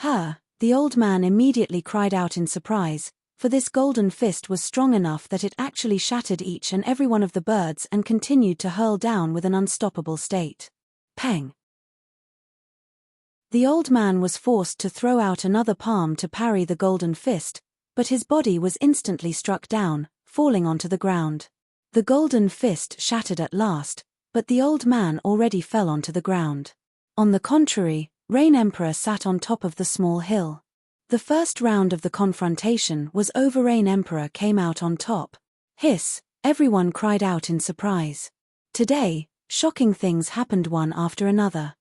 A: The old man immediately cried out in surprise, for this golden fist was strong enough that it actually shattered each and every one of the birds and continued to hurl down with an unstoppable state. Pang! The old man was forced to throw out another palm to parry the golden fist, but his body was instantly struck down, falling onto the ground. The golden fist shattered at last, but the old man already fell onto the ground. On the contrary, Rain Emperor sat on top of the small hill. The first round of the confrontation was over. Rain Emperor came out on top. Hiss, everyone cried out in surprise. Today, shocking things happened one after another.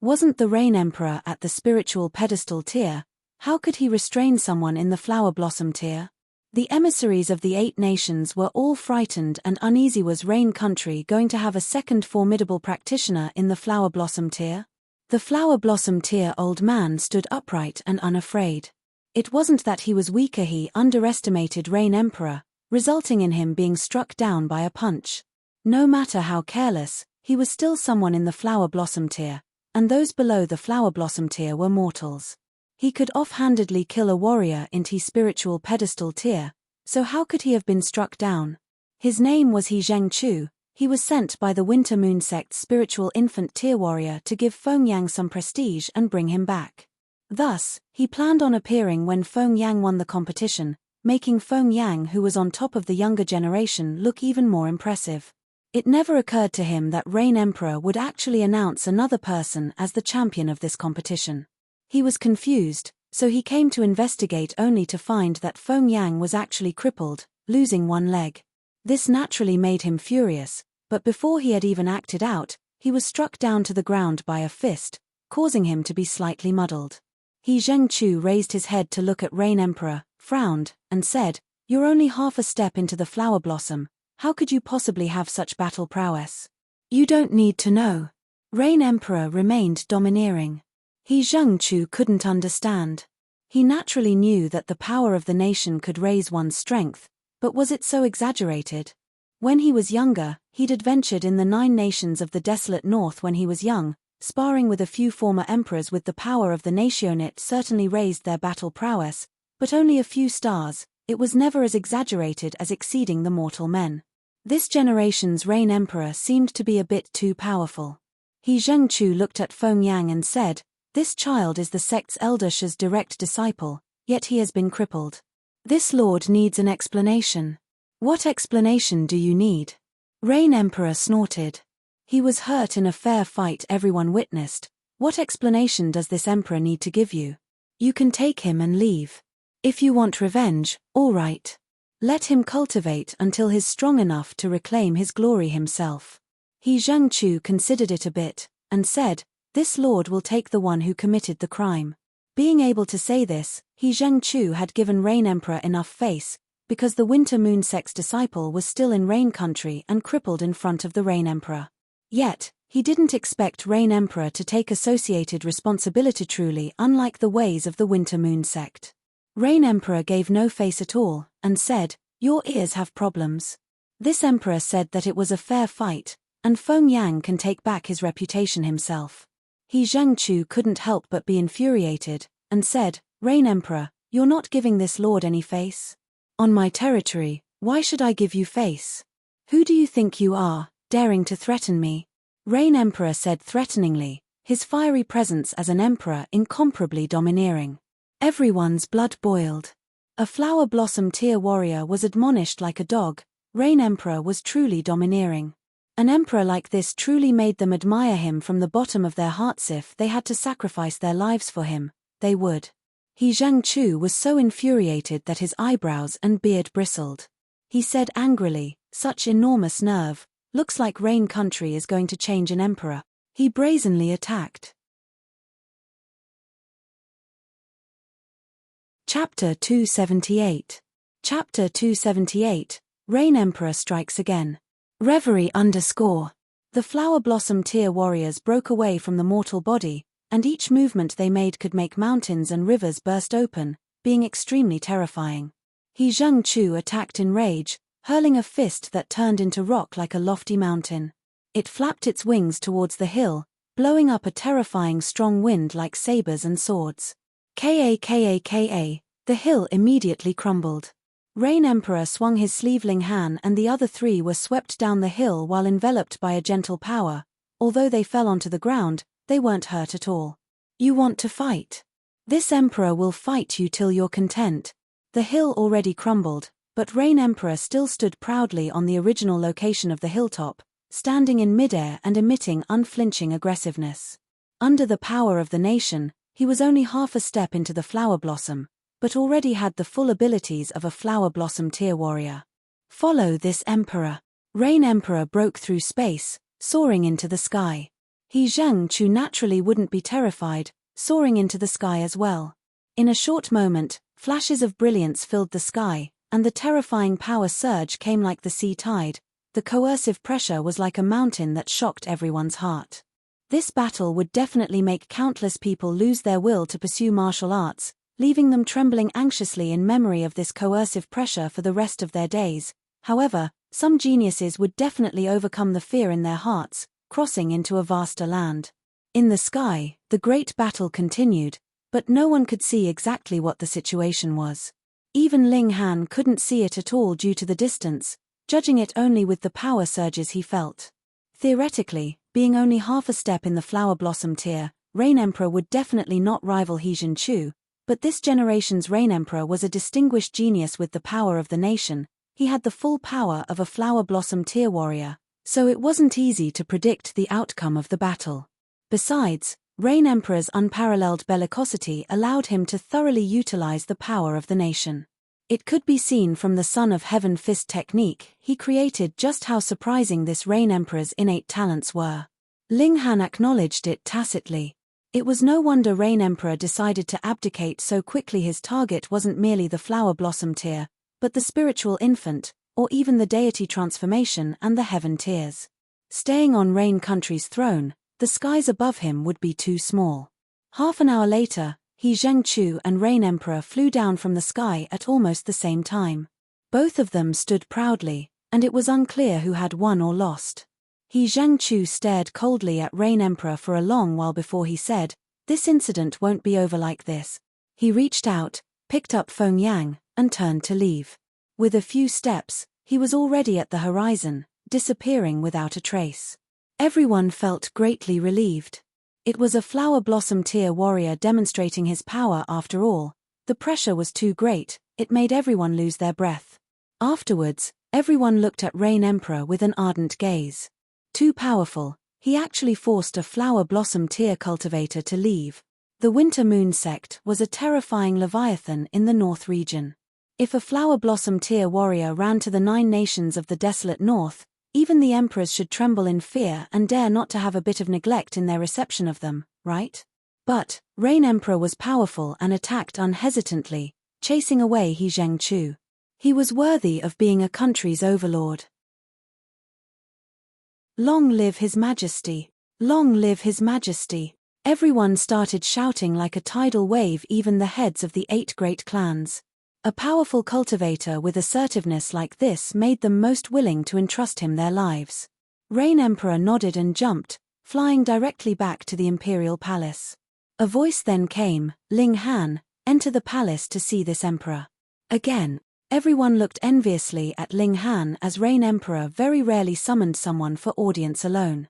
A: Wasn't the Rain Emperor at the spiritual pedestal tier? How could he restrain someone in the flower blossom tier? The emissaries of the 8 nations were all frightened and uneasy. Was Rain Country going to have a second formidable practitioner in the flower blossom tier? The flower blossom tier old man stood upright and unafraid. It wasn't that he was weaker, he underestimated Rain Emperor, resulting in him being struck down by a punch. No matter how careless, he was still someone in the flower blossom tier, and those below the flower blossom tier were mortals. He could offhandedly kill a warrior in the spiritual pedestal tier, so how could he have been struck down? His name was He Zhengchu. He was sent by the Winter Moon Sect's spiritual infant tier warrior to give Feng Yang some prestige and bring him back. Thus, he planned on appearing when Feng Yang won the competition, making Feng Yang, who was on top of the younger generation, look even more impressive. It never occurred to him that Rain Emperor would actually announce another person as the champion of this competition. He was confused, so he came to investigate only to find that Feng Yang was actually crippled, losing one leg. This naturally made him furious, but before he had even acted out, he was struck down to the ground by a fist, causing him to be slightly muddled. He Zhengchu raised his head to look at Rain Emperor, frowned, and said, "You're only half a step into the flower blossom, how could you possibly have such battle prowess? You don't need to know." Rain Emperor remained domineering. He Zhengchu couldn't understand. He naturally knew that the power of the nation could raise one's strength, but was it so exaggerated? When he was younger, he'd adventured in the 9 nations of the desolate north when he was young, sparring with a few former emperors with the power of the nation. It certainly raised their battle prowess, but only a few stars. It was never as exaggerated as exceeding the mortal men. This generation's Rain Emperor seemed to be a bit too powerful. He Zhengchu looked at Feng Yang and said, "This child is the sect's elder Shi's direct disciple, yet he has been crippled. This lord needs an explanation." "What explanation do you need?" Rain Emperor snorted. He was hurt in a fair fight everyone witnessed. "What explanation does this emperor need to give you? You can take him and leave. If you want revenge, all right. Let him cultivate until he's strong enough to reclaim his glory himself." He Zhengchu considered it a bit, and said, "This lord will take the one who committed the crime." Being able to say this, He Zhengchu had given Rain Emperor enough face, because the Winter Moon sect's disciple was still in Rain Country and crippled in front of the Rain Emperor. Yet, he didn't expect Rain Emperor to take associated responsibility, truly unlike the ways of the Winter Moon sect. Rain Emperor gave no face at all, and said, "Your ears have problems." This emperor said that it was a fair fight, and Feng Yang can take back his reputation himself. He Zhengchu couldn't help but be infuriated, and said, "Rain Emperor, you're not giving this lord any face. On my territory, why should I give you face? Who do you think you are, daring to threaten me?" Rain Emperor said threateningly, his fiery presence as an emperor incomparably domineering. Everyone's blood boiled. A flower blossom tier warrior was admonished like a dog. Rain Emperor was truly domineering. An emperor like this truly made them admire him from the bottom of their hearts. If they had to sacrifice their lives for him, they would. He Zhengchu was so infuriated that his eyebrows and beard bristled. He said angrily, "Such enormous nerve, looks like Rain Country is going to change an emperor." He brazenly attacked. Chapter 278. Chapter 278, Rain Emperor strikes again. Reverie _ The flower blossom tier warriors broke away from the mortal body, and each movement they made could make mountains and rivers burst open, being extremely terrifying. He Zhengchu attacked in rage, hurling a fist that turned into rock like a lofty mountain. It flapped its wings towards the hill, blowing up a terrifying strong wind like sabers and swords. Ka, the hill immediately crumbled. Rain Emperor swung his sleeveling hand and the other 3 were swept down the hill while enveloped by a gentle power. Although they fell onto the ground, they weren't hurt at all. "You want to fight? This emperor will fight you till you're content." The hill already crumbled, but Rain Emperor still stood proudly on the original location of the hilltop, standing in midair and emitting unflinching aggressiveness. Under the power of the nation, he was only half a step into the flower blossom, but already had the full abilities of a flower blossom tier warrior. "Follow this emperor." Rain Emperor broke through space, soaring into the sky. He Zhengchu naturally wouldn't be terrified, soaring into the sky as well. In a short moment, flashes of brilliance filled the sky, and the terrifying power surge came like the sea tide. The coercive pressure was like a mountain that shocked everyone's heart. This battle would definitely make countless people lose their will to pursue martial arts, leaving them trembling anxiously in memory of this coercive pressure for the rest of their days. However, some geniuses would definitely overcome the fear in their hearts, crossing into a vaster land. In the sky, the great battle continued, but no one could see exactly what the situation was. Even Ling Han couldn't see it at all due to the distance, judging it only with the power surges he felt. Theoretically, being only half a step in the flower blossom tier, Rain Emperor would definitely not rival He Zhengchu. But this generation's Rain Emperor was a distinguished genius with the power of the nation. He had the full power of a flower blossom tier warrior, so it wasn't easy to predict the outcome of the battle. Besides, Rain Emperor's unparalleled bellicosity allowed him to thoroughly utilize the power of the nation. It could be seen from the Son of Heaven fist technique he created just how surprising this Rain Emperor's innate talents were. Ling Han acknowledged it tacitly. It was no wonder Rain Emperor decided to abdicate so quickly. His target wasn't merely the flower blossom tier, but the spiritual infant, or even the deity transformation and the heaven tiers. Staying on Rain Country's throne, the skies above him would be too small. Half an hour later, He Zhengchu and Rain Emperor flew down from the sky at almost the same time. Both of them stood proudly, and it was unclear who had won or lost. He Zhengchu stared coldly at Rain Emperor for a long while before he said, "This incident won't be over like this." He reached out, picked up Feng Yang, and turned to leave. With a few steps, he was already at the horizon, disappearing without a trace. Everyone felt greatly relieved. It was a flower blossom tier warrior demonstrating his power after all. The pressure was too great, it made everyone lose their breath. Afterwards, everyone looked at Rain Emperor with an ardent gaze. Too powerful, he actually forced a flower blossom tier cultivator to leave. The Winter Moon sect was a terrifying leviathan in the North region. If a flower blossom tier warrior ran to the 9 nations of the desolate North, even the emperors should tremble in fear and dare not to have a bit of neglect in their reception of them, right? But Rain Emperor was powerful and attacked unhesitantly, chasing away He Zhengchu. He was worthy of being a country's overlord. Long live His Majesty! Long live His Majesty! Everyone started shouting like a tidal wave, even the heads of the 8 great clans. A powerful cultivator with assertiveness like this made them most willing to entrust him their lives. Rain Emperor nodded and jumped, flying directly back to the imperial palace. A voice then came, "Ling Han, enter the palace to see this emperor." Again, everyone looked enviously at Ling Han as Rain Emperor very rarely summoned someone for audience alone.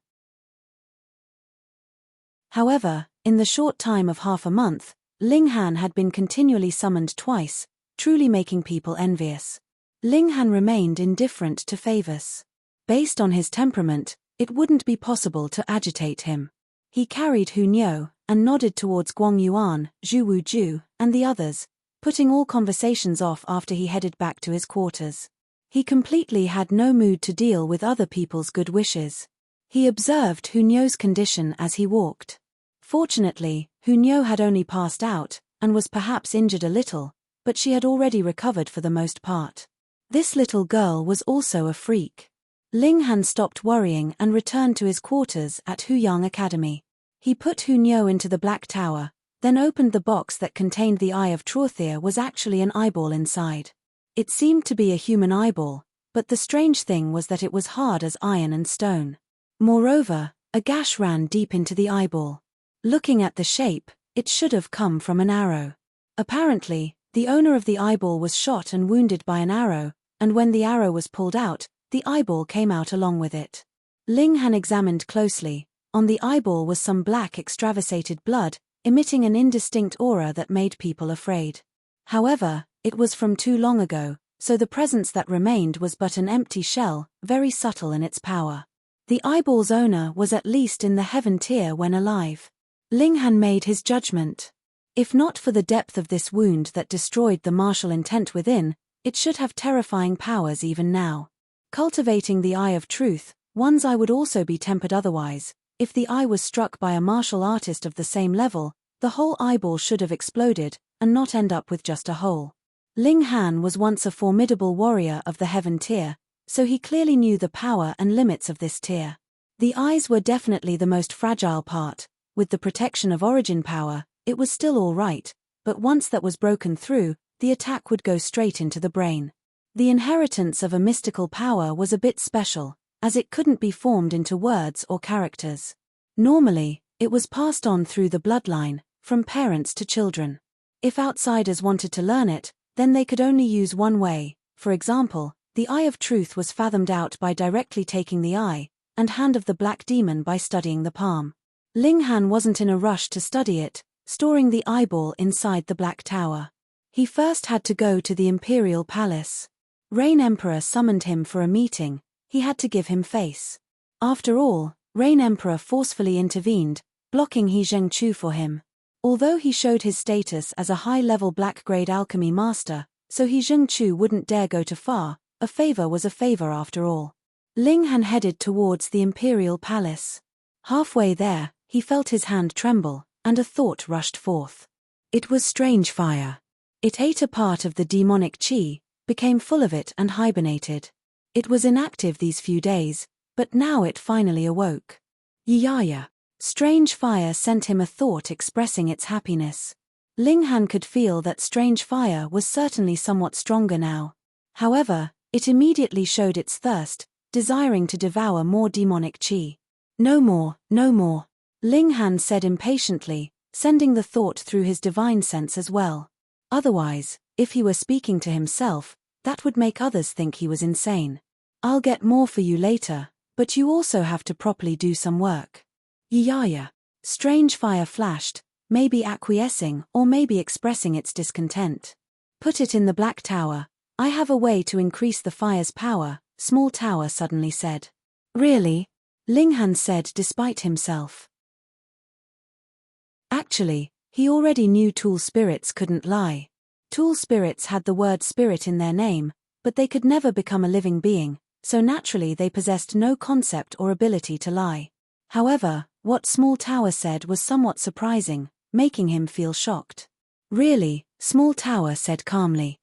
A: However, in the short time of half a month, Ling Han had been continually summoned twice, truly making people envious. Ling Han remained indifferent to favors. Based on his temperament, it wouldn't be possible to agitate him. He carried Hu Niu, and nodded towards Guang Yuan, Zhu Wuju, and the others, putting all conversations off after he headed back to his quarters. He completely had no mood to deal with other people's good wishes. He observed Hu Niu's condition as he walked. Fortunately, Hu Niu had only passed out, and was perhaps injured a little, but she had already recovered for the most part. This little girl was also a freak. Ling Han stopped worrying and returned to his quarters at Huyang Academy. He put Hu Niu into the Black Tower, then opened the box that contained the Eye of Truth. There was actually an eyeball inside. It seemed to be a human eyeball, but the strange thing was that it was hard as iron and stone. Moreover, a gash ran deep into the eyeball. Looking at the shape, it should have come from an arrow. Apparently, the owner of the eyeball was shot and wounded by an arrow, and when the arrow was pulled out, the eyeball came out along with it. Ling Han examined closely. On the eyeball was some black extravasated blood, emitting an indistinct aura that made people afraid. However, it was from too long ago, so the presence that remained was but an empty shell, very subtle in its power. The eyeball's owner was at least in the heaven tier when alive. Ling Han made his judgment. If not for the depth of this wound that destroyed the martial intent within, it should have terrifying powers even now. Cultivating the Eye of Truth, one's eye would also be tempered otherwise. If the eye was struck by a martial artist of the same level, the whole eyeball should have exploded, and not end up with just a hole. Ling Han was once a formidable warrior of the heaven tier, so he clearly knew the power and limits of this tier. The eyes were definitely the most fragile part. With the protection of origin power, it was still all right, but once that was broken through, the attack would go straight into the brain. The inheritance of a mystical power was a bit special, as it couldn't be formed into words or characters. Normally, it was passed on through the bloodline, from parents to children. If outsiders wanted to learn it, then they could only use one way. For example, the Eye of Truth was fathomed out by directly taking the eye, and Hand of the Black Demon by studying the palm. Ling Han wasn't in a rush to study it, storing the eyeball inside the Black Tower. He first had to go to the Imperial Palace. Rain Emperor summoned him for a meeting. He had to give him face. After all, Rain Emperor forcefully intervened, blocking He Zhengchu for him. Although he showed his status as a high-level black-grade alchemy master, so he Zhengchu wouldn't dare go too far. A favor was a favor after all. Ling Han headed towards the imperial palace. Halfway there, he felt his hand tremble, and a thought rushed forth. It was strange fire. It ate a part of the demonic qi, became full of it and hibernated. It was inactive these few days, but now it finally awoke. Yaya. Strange fire sent him a thought expressing its happiness. Ling Han could feel that strange fire was certainly somewhat stronger now. However, it immediately showed its thirst, desiring to devour more demonic qi. No more, no more, Ling Han said impatiently, sending the thought through his divine sense as well. Otherwise, if he were speaking to himself, that would make others think he was insane. I'll get more for you later, but you also have to properly do some work. Yaya. Strange fire flashed, maybe acquiescing or maybe expressing its discontent. Put it in the Black Tower. I have a way to increase the fire's power, Small Tower suddenly said. Really? Ling Han said despite himself. Actually, he already knew Tool spirits couldn't lie. Tool spirits had the word spirit in their name, but they could never become a living being, so naturally they possessed no concept or ability to lie. However, what Small Tower said was somewhat surprising, making him feel shocked. Really, Small Tower said calmly.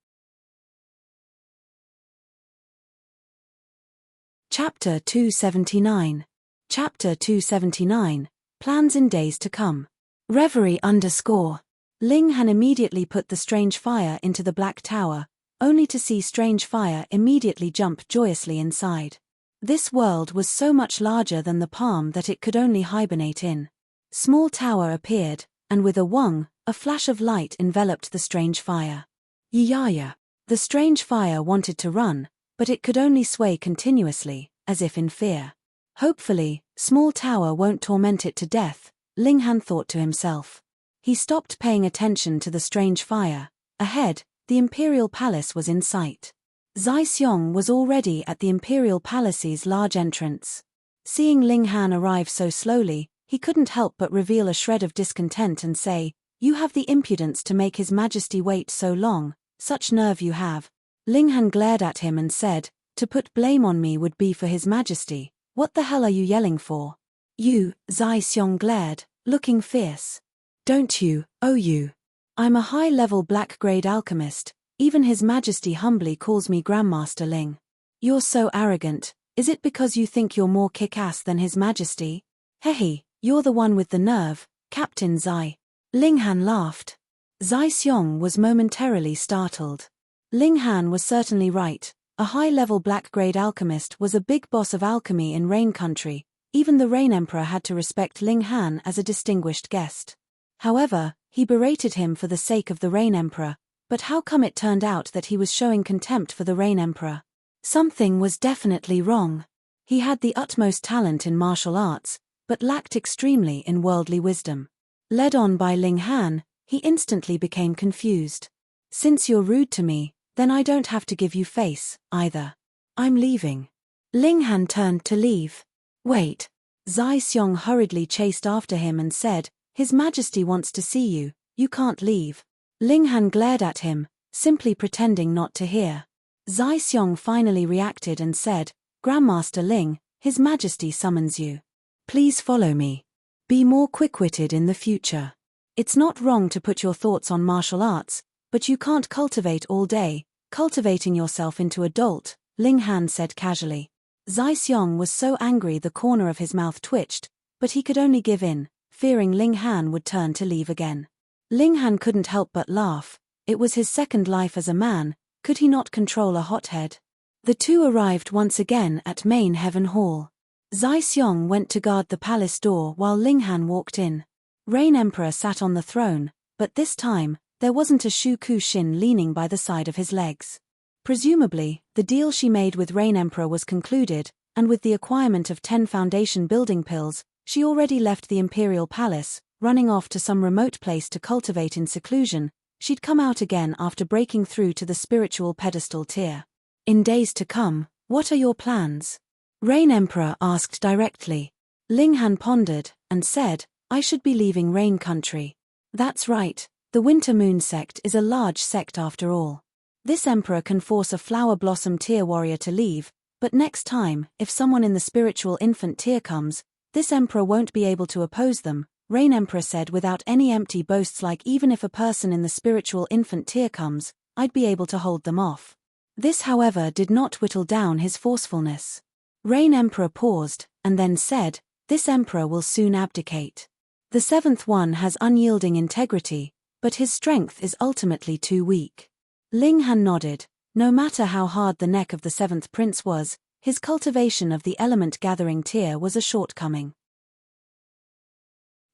A: Chapter 279. Chapter 279. Plans in days to come. Reverie _ Ling Han immediately put the strange fire into the Black Tower, only to see strange fire immediately jump joyously inside. This world was so much larger than the palm that it could only hibernate in. Small Tower appeared, and with a wong, a flash of light enveloped the strange fire. Yaya. The strange fire wanted to run, but it could only sway continuously, as if in fear. Hopefully, Small Tower won't torment it to death, Ling Han thought to himself. He stopped paying attention to the strange fire. Ahead, the Imperial Palace was in sight. Zai Xiong was already at the Imperial Palace's large entrance. Seeing Ling Han arrive so slowly, he couldn't help but reveal a shred of discontent and say, "You have the impudence to make His Majesty wait so long, such nerve you have." Ling Han glared at him and said, "To put blame on me would be for His Majesty. What the hell are you yelling for?" "You," Zai Xiong glared, looking fierce. "Don't you, oh you. I'm a high-level black-grade alchemist, even His Majesty humbly calls me Grandmaster Ling. You're so arrogant, is it because you think you're more kick-ass than His Majesty? Hehe, you're the one with the nerve, Captain Zai." Ling Han laughed. Zai Xiong was momentarily startled. Ling Han was certainly right. A high-level black-grade alchemist was a big boss of alchemy in Rain Country. Even the Rain Emperor had to respect Ling Han as a distinguished guest. However, he berated him for the sake of the Rain Emperor, but how come it turned out that he was showing contempt for the Rain Emperor? Something was definitely wrong. He had the utmost talent in martial arts, but lacked extremely in worldly wisdom. Led on by Ling Han, he instantly became confused. "Since you're rude to me, then I don't have to give you face, either. I'm leaving." Ling Han turned to leave. "Wait." Zai Xiong hurriedly chased after him and said, "His Majesty wants to see you, you can't leave." Ling Han glared at him, simply pretending not to hear. Zai Xiong finally reacted and said, "Grandmaster Ling, His Majesty summons you. Please follow me. Be more quick-witted in the future. It's not wrong to put your thoughts on martial arts, but you can't cultivate all day, cultivating yourself into a dolt," Ling Han said casually. Zai Xiong was so angry the corner of his mouth twitched, but he could only give in, fearing Ling Han would turn to leave again. Ling Han couldn't help but laugh. It was his second life as a man, could he not control a hothead? The two arrived once again at Main Heaven Hall. Zai Xiong went to guard the palace door while Ling Han walked in. Rain Emperor sat on the throne, but this time, there wasn't a Shu Ku Shin leaning by the side of his legs. Presumably, the deal she made with Rain Emperor was concluded, and with the acquirement of 10 foundation building pills, she already left the Imperial Palace, running off to some remote place to cultivate in seclusion. She'd come out again after breaking through to the spiritual pedestal tier. "In days to come, what are your plans?" Rain Emperor asked directly. Ling Han pondered, and said, "I should be leaving Rain Country." "That's right, the Winter Moon sect is a large sect after all. This emperor can force a flower blossom tier warrior to leave, but next time, if someone in the spiritual infant tier comes, this emperor won't be able to oppose them, Rain Emperor said without any empty boasts, like even if a person in the spiritual infant tier comes, I'd be able to hold them off. This, however, did not whittle down his forcefulness. Rain Emperor paused, and then said, this emperor will soon abdicate. The seventh one has unyielding integrity, but his strength is ultimately too weak. Ling Han nodded. No matter how hard the neck of the seventh prince was, his cultivation of the element-gathering tier was a shortcoming.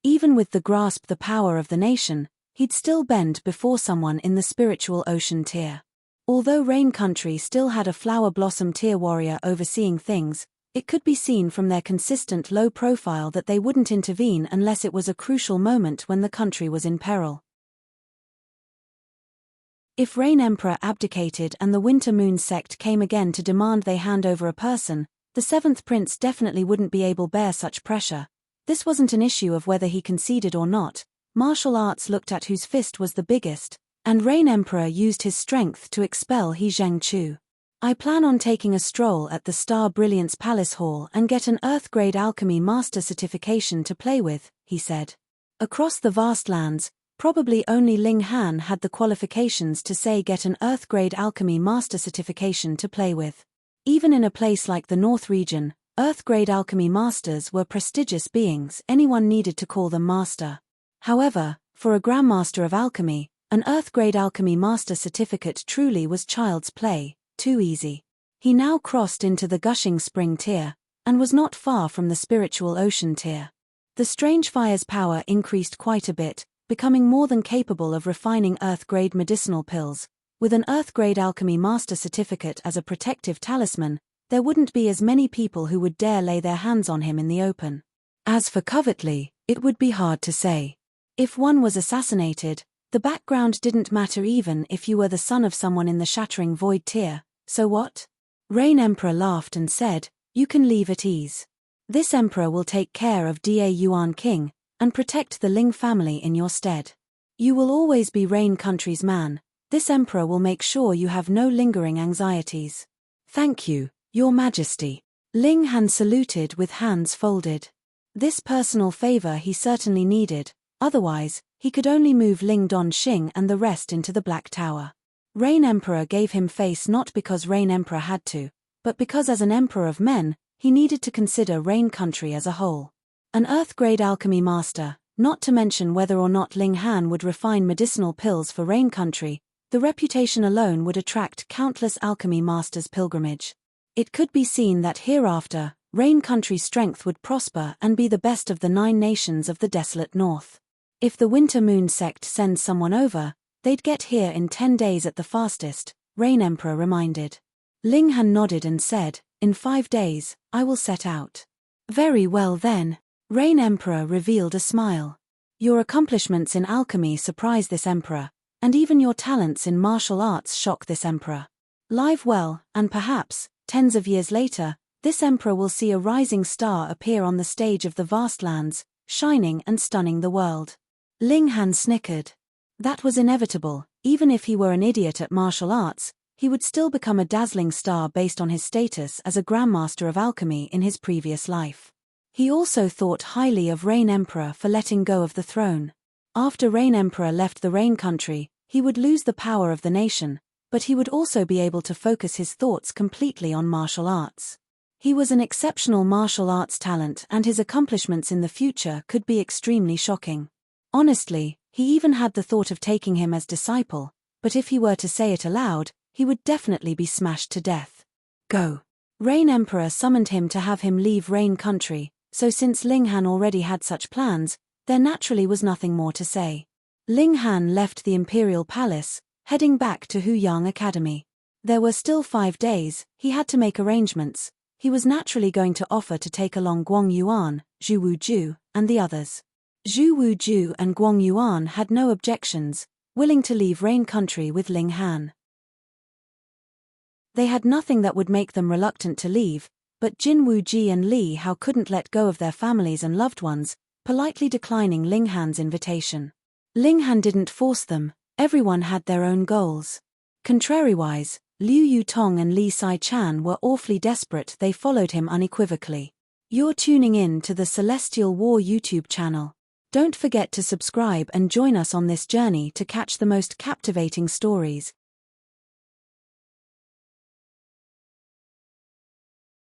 A: Even with the grasp the power of the nation, he'd still bend before someone in the spiritual ocean tier. Although Rain Country still had a flower blossom tier warrior overseeing things, it could be seen from their consistent low profile that they wouldn't intervene unless it was a crucial moment when the country was in peril. If Rain Emperor abdicated and the Winter Moon sect came again to demand they hand over a person, the seventh prince definitely wouldn't be able to bear such pressure. This wasn't an issue of whether he conceded or not. Martial arts looked at whose fist was the biggest, and Rain Emperor used his strength to expel He Zhangchu. I plan on taking a stroll at the Star Brilliance Palace Hall and get an Earth-grade alchemy master certification to play with, he said. Across the vast lands, probably only Ling Han had the qualifications to say get an Earth-grade alchemy master certification to play with. Even in a place like the North region, Earth-grade alchemy masters were prestigious beings, anyone needed to call them master. However, for a Grandmaster of Alchemy, an Earth-grade alchemy master certificate truly was child's play, too easy. He now crossed into the gushing spring tier, and was not far from the spiritual ocean tier. The strange fire's power increased quite a bit, becoming more than capable of refining Earth-grade medicinal pills. With an Earth-grade alchemy master certificate as a protective talisman, there wouldn't be as many people who would dare lay their hands on him in the open. As for covertly, it would be hard to say. If one was assassinated, the background didn't matter even if you were the son of someone in the Shattering Void tier, so what? Rain Emperor laughed and said, you can leave at ease. This emperor will take care of Da Yuan King, and protect the Ling family in your stead. You will always be Rain Country's man. This emperor will make sure you have no lingering anxieties. Thank you, Your Majesty. Ling Han saluted with hands folded. This personal favor he certainly needed, otherwise, he could only move Ling Donxing and the rest into the Black Tower. Rain Emperor gave him face not because Rain Emperor had to, but because as an emperor of men, he needed to consider Rain Country as a whole. An Earth-grade alchemy master, not to mention whether or not Ling Han would refine medicinal pills for Rain Country, the reputation alone would attract countless alchemy masters' pilgrimage. It could be seen that hereafter, Rain Country's strength would prosper and be the best of the 9 nations of the desolate north. If the Winter Moon sect sends someone over, they'd get here in 10 days at the fastest, Rain Emperor reminded. Ling Han nodded and said, in 5 days, I will set out. Very well then. Rain Emperor revealed a smile. Your accomplishments in alchemy surprise this emperor, and even your talents in martial arts shock this emperor. Live well, and perhaps, tens of years later, this emperor will see a rising star appear on the stage of the vast lands, shining and stunning the world. Ling Han snickered. That was inevitable. Even if he were an idiot at martial arts, he would still become a dazzling star based on his status as a Grandmaster of Alchemy in his previous life. He also thought highly of Rain Emperor for letting go of the throne. After Rain Emperor left the Rain Country, he would lose the power of the nation, but he would also be able to focus his thoughts completely on martial arts. He was an exceptional martial arts talent, and his accomplishments in the future could be extremely shocking. Honestly, he even had the thought of taking him as disciple, but if he were to say it aloud, he would definitely be smashed to death. Go. Rain Emperor summoned him to have him leave Rain Country, so since Ling Han already had such plans, there naturally was nothing more to say. Ling Han left the Imperial Palace, heading back to Huyang Academy. There were still 5 days, he had to make arrangements. He was naturally going to offer to take along Guang Yuan, Zhu Wuju, and the others. Zhu Wuju and Guang Yuan had no objections, willing to leave Rain Country with Ling Han. They had nothing that would make them reluctant to leave, but Jin Wuji and Li Hao couldn't let go of their families and loved ones, politely declining Ling Han's invitation. Ling Han didn't force them, everyone had their own goals. Contrariwise, Liu Yutong and Li Sai-chan were awfully desperate. They followed him unequivocally. You're tuning in to the Celestial War YouTube channel. Don't forget to subscribe and join us on this journey to catch the most captivating stories.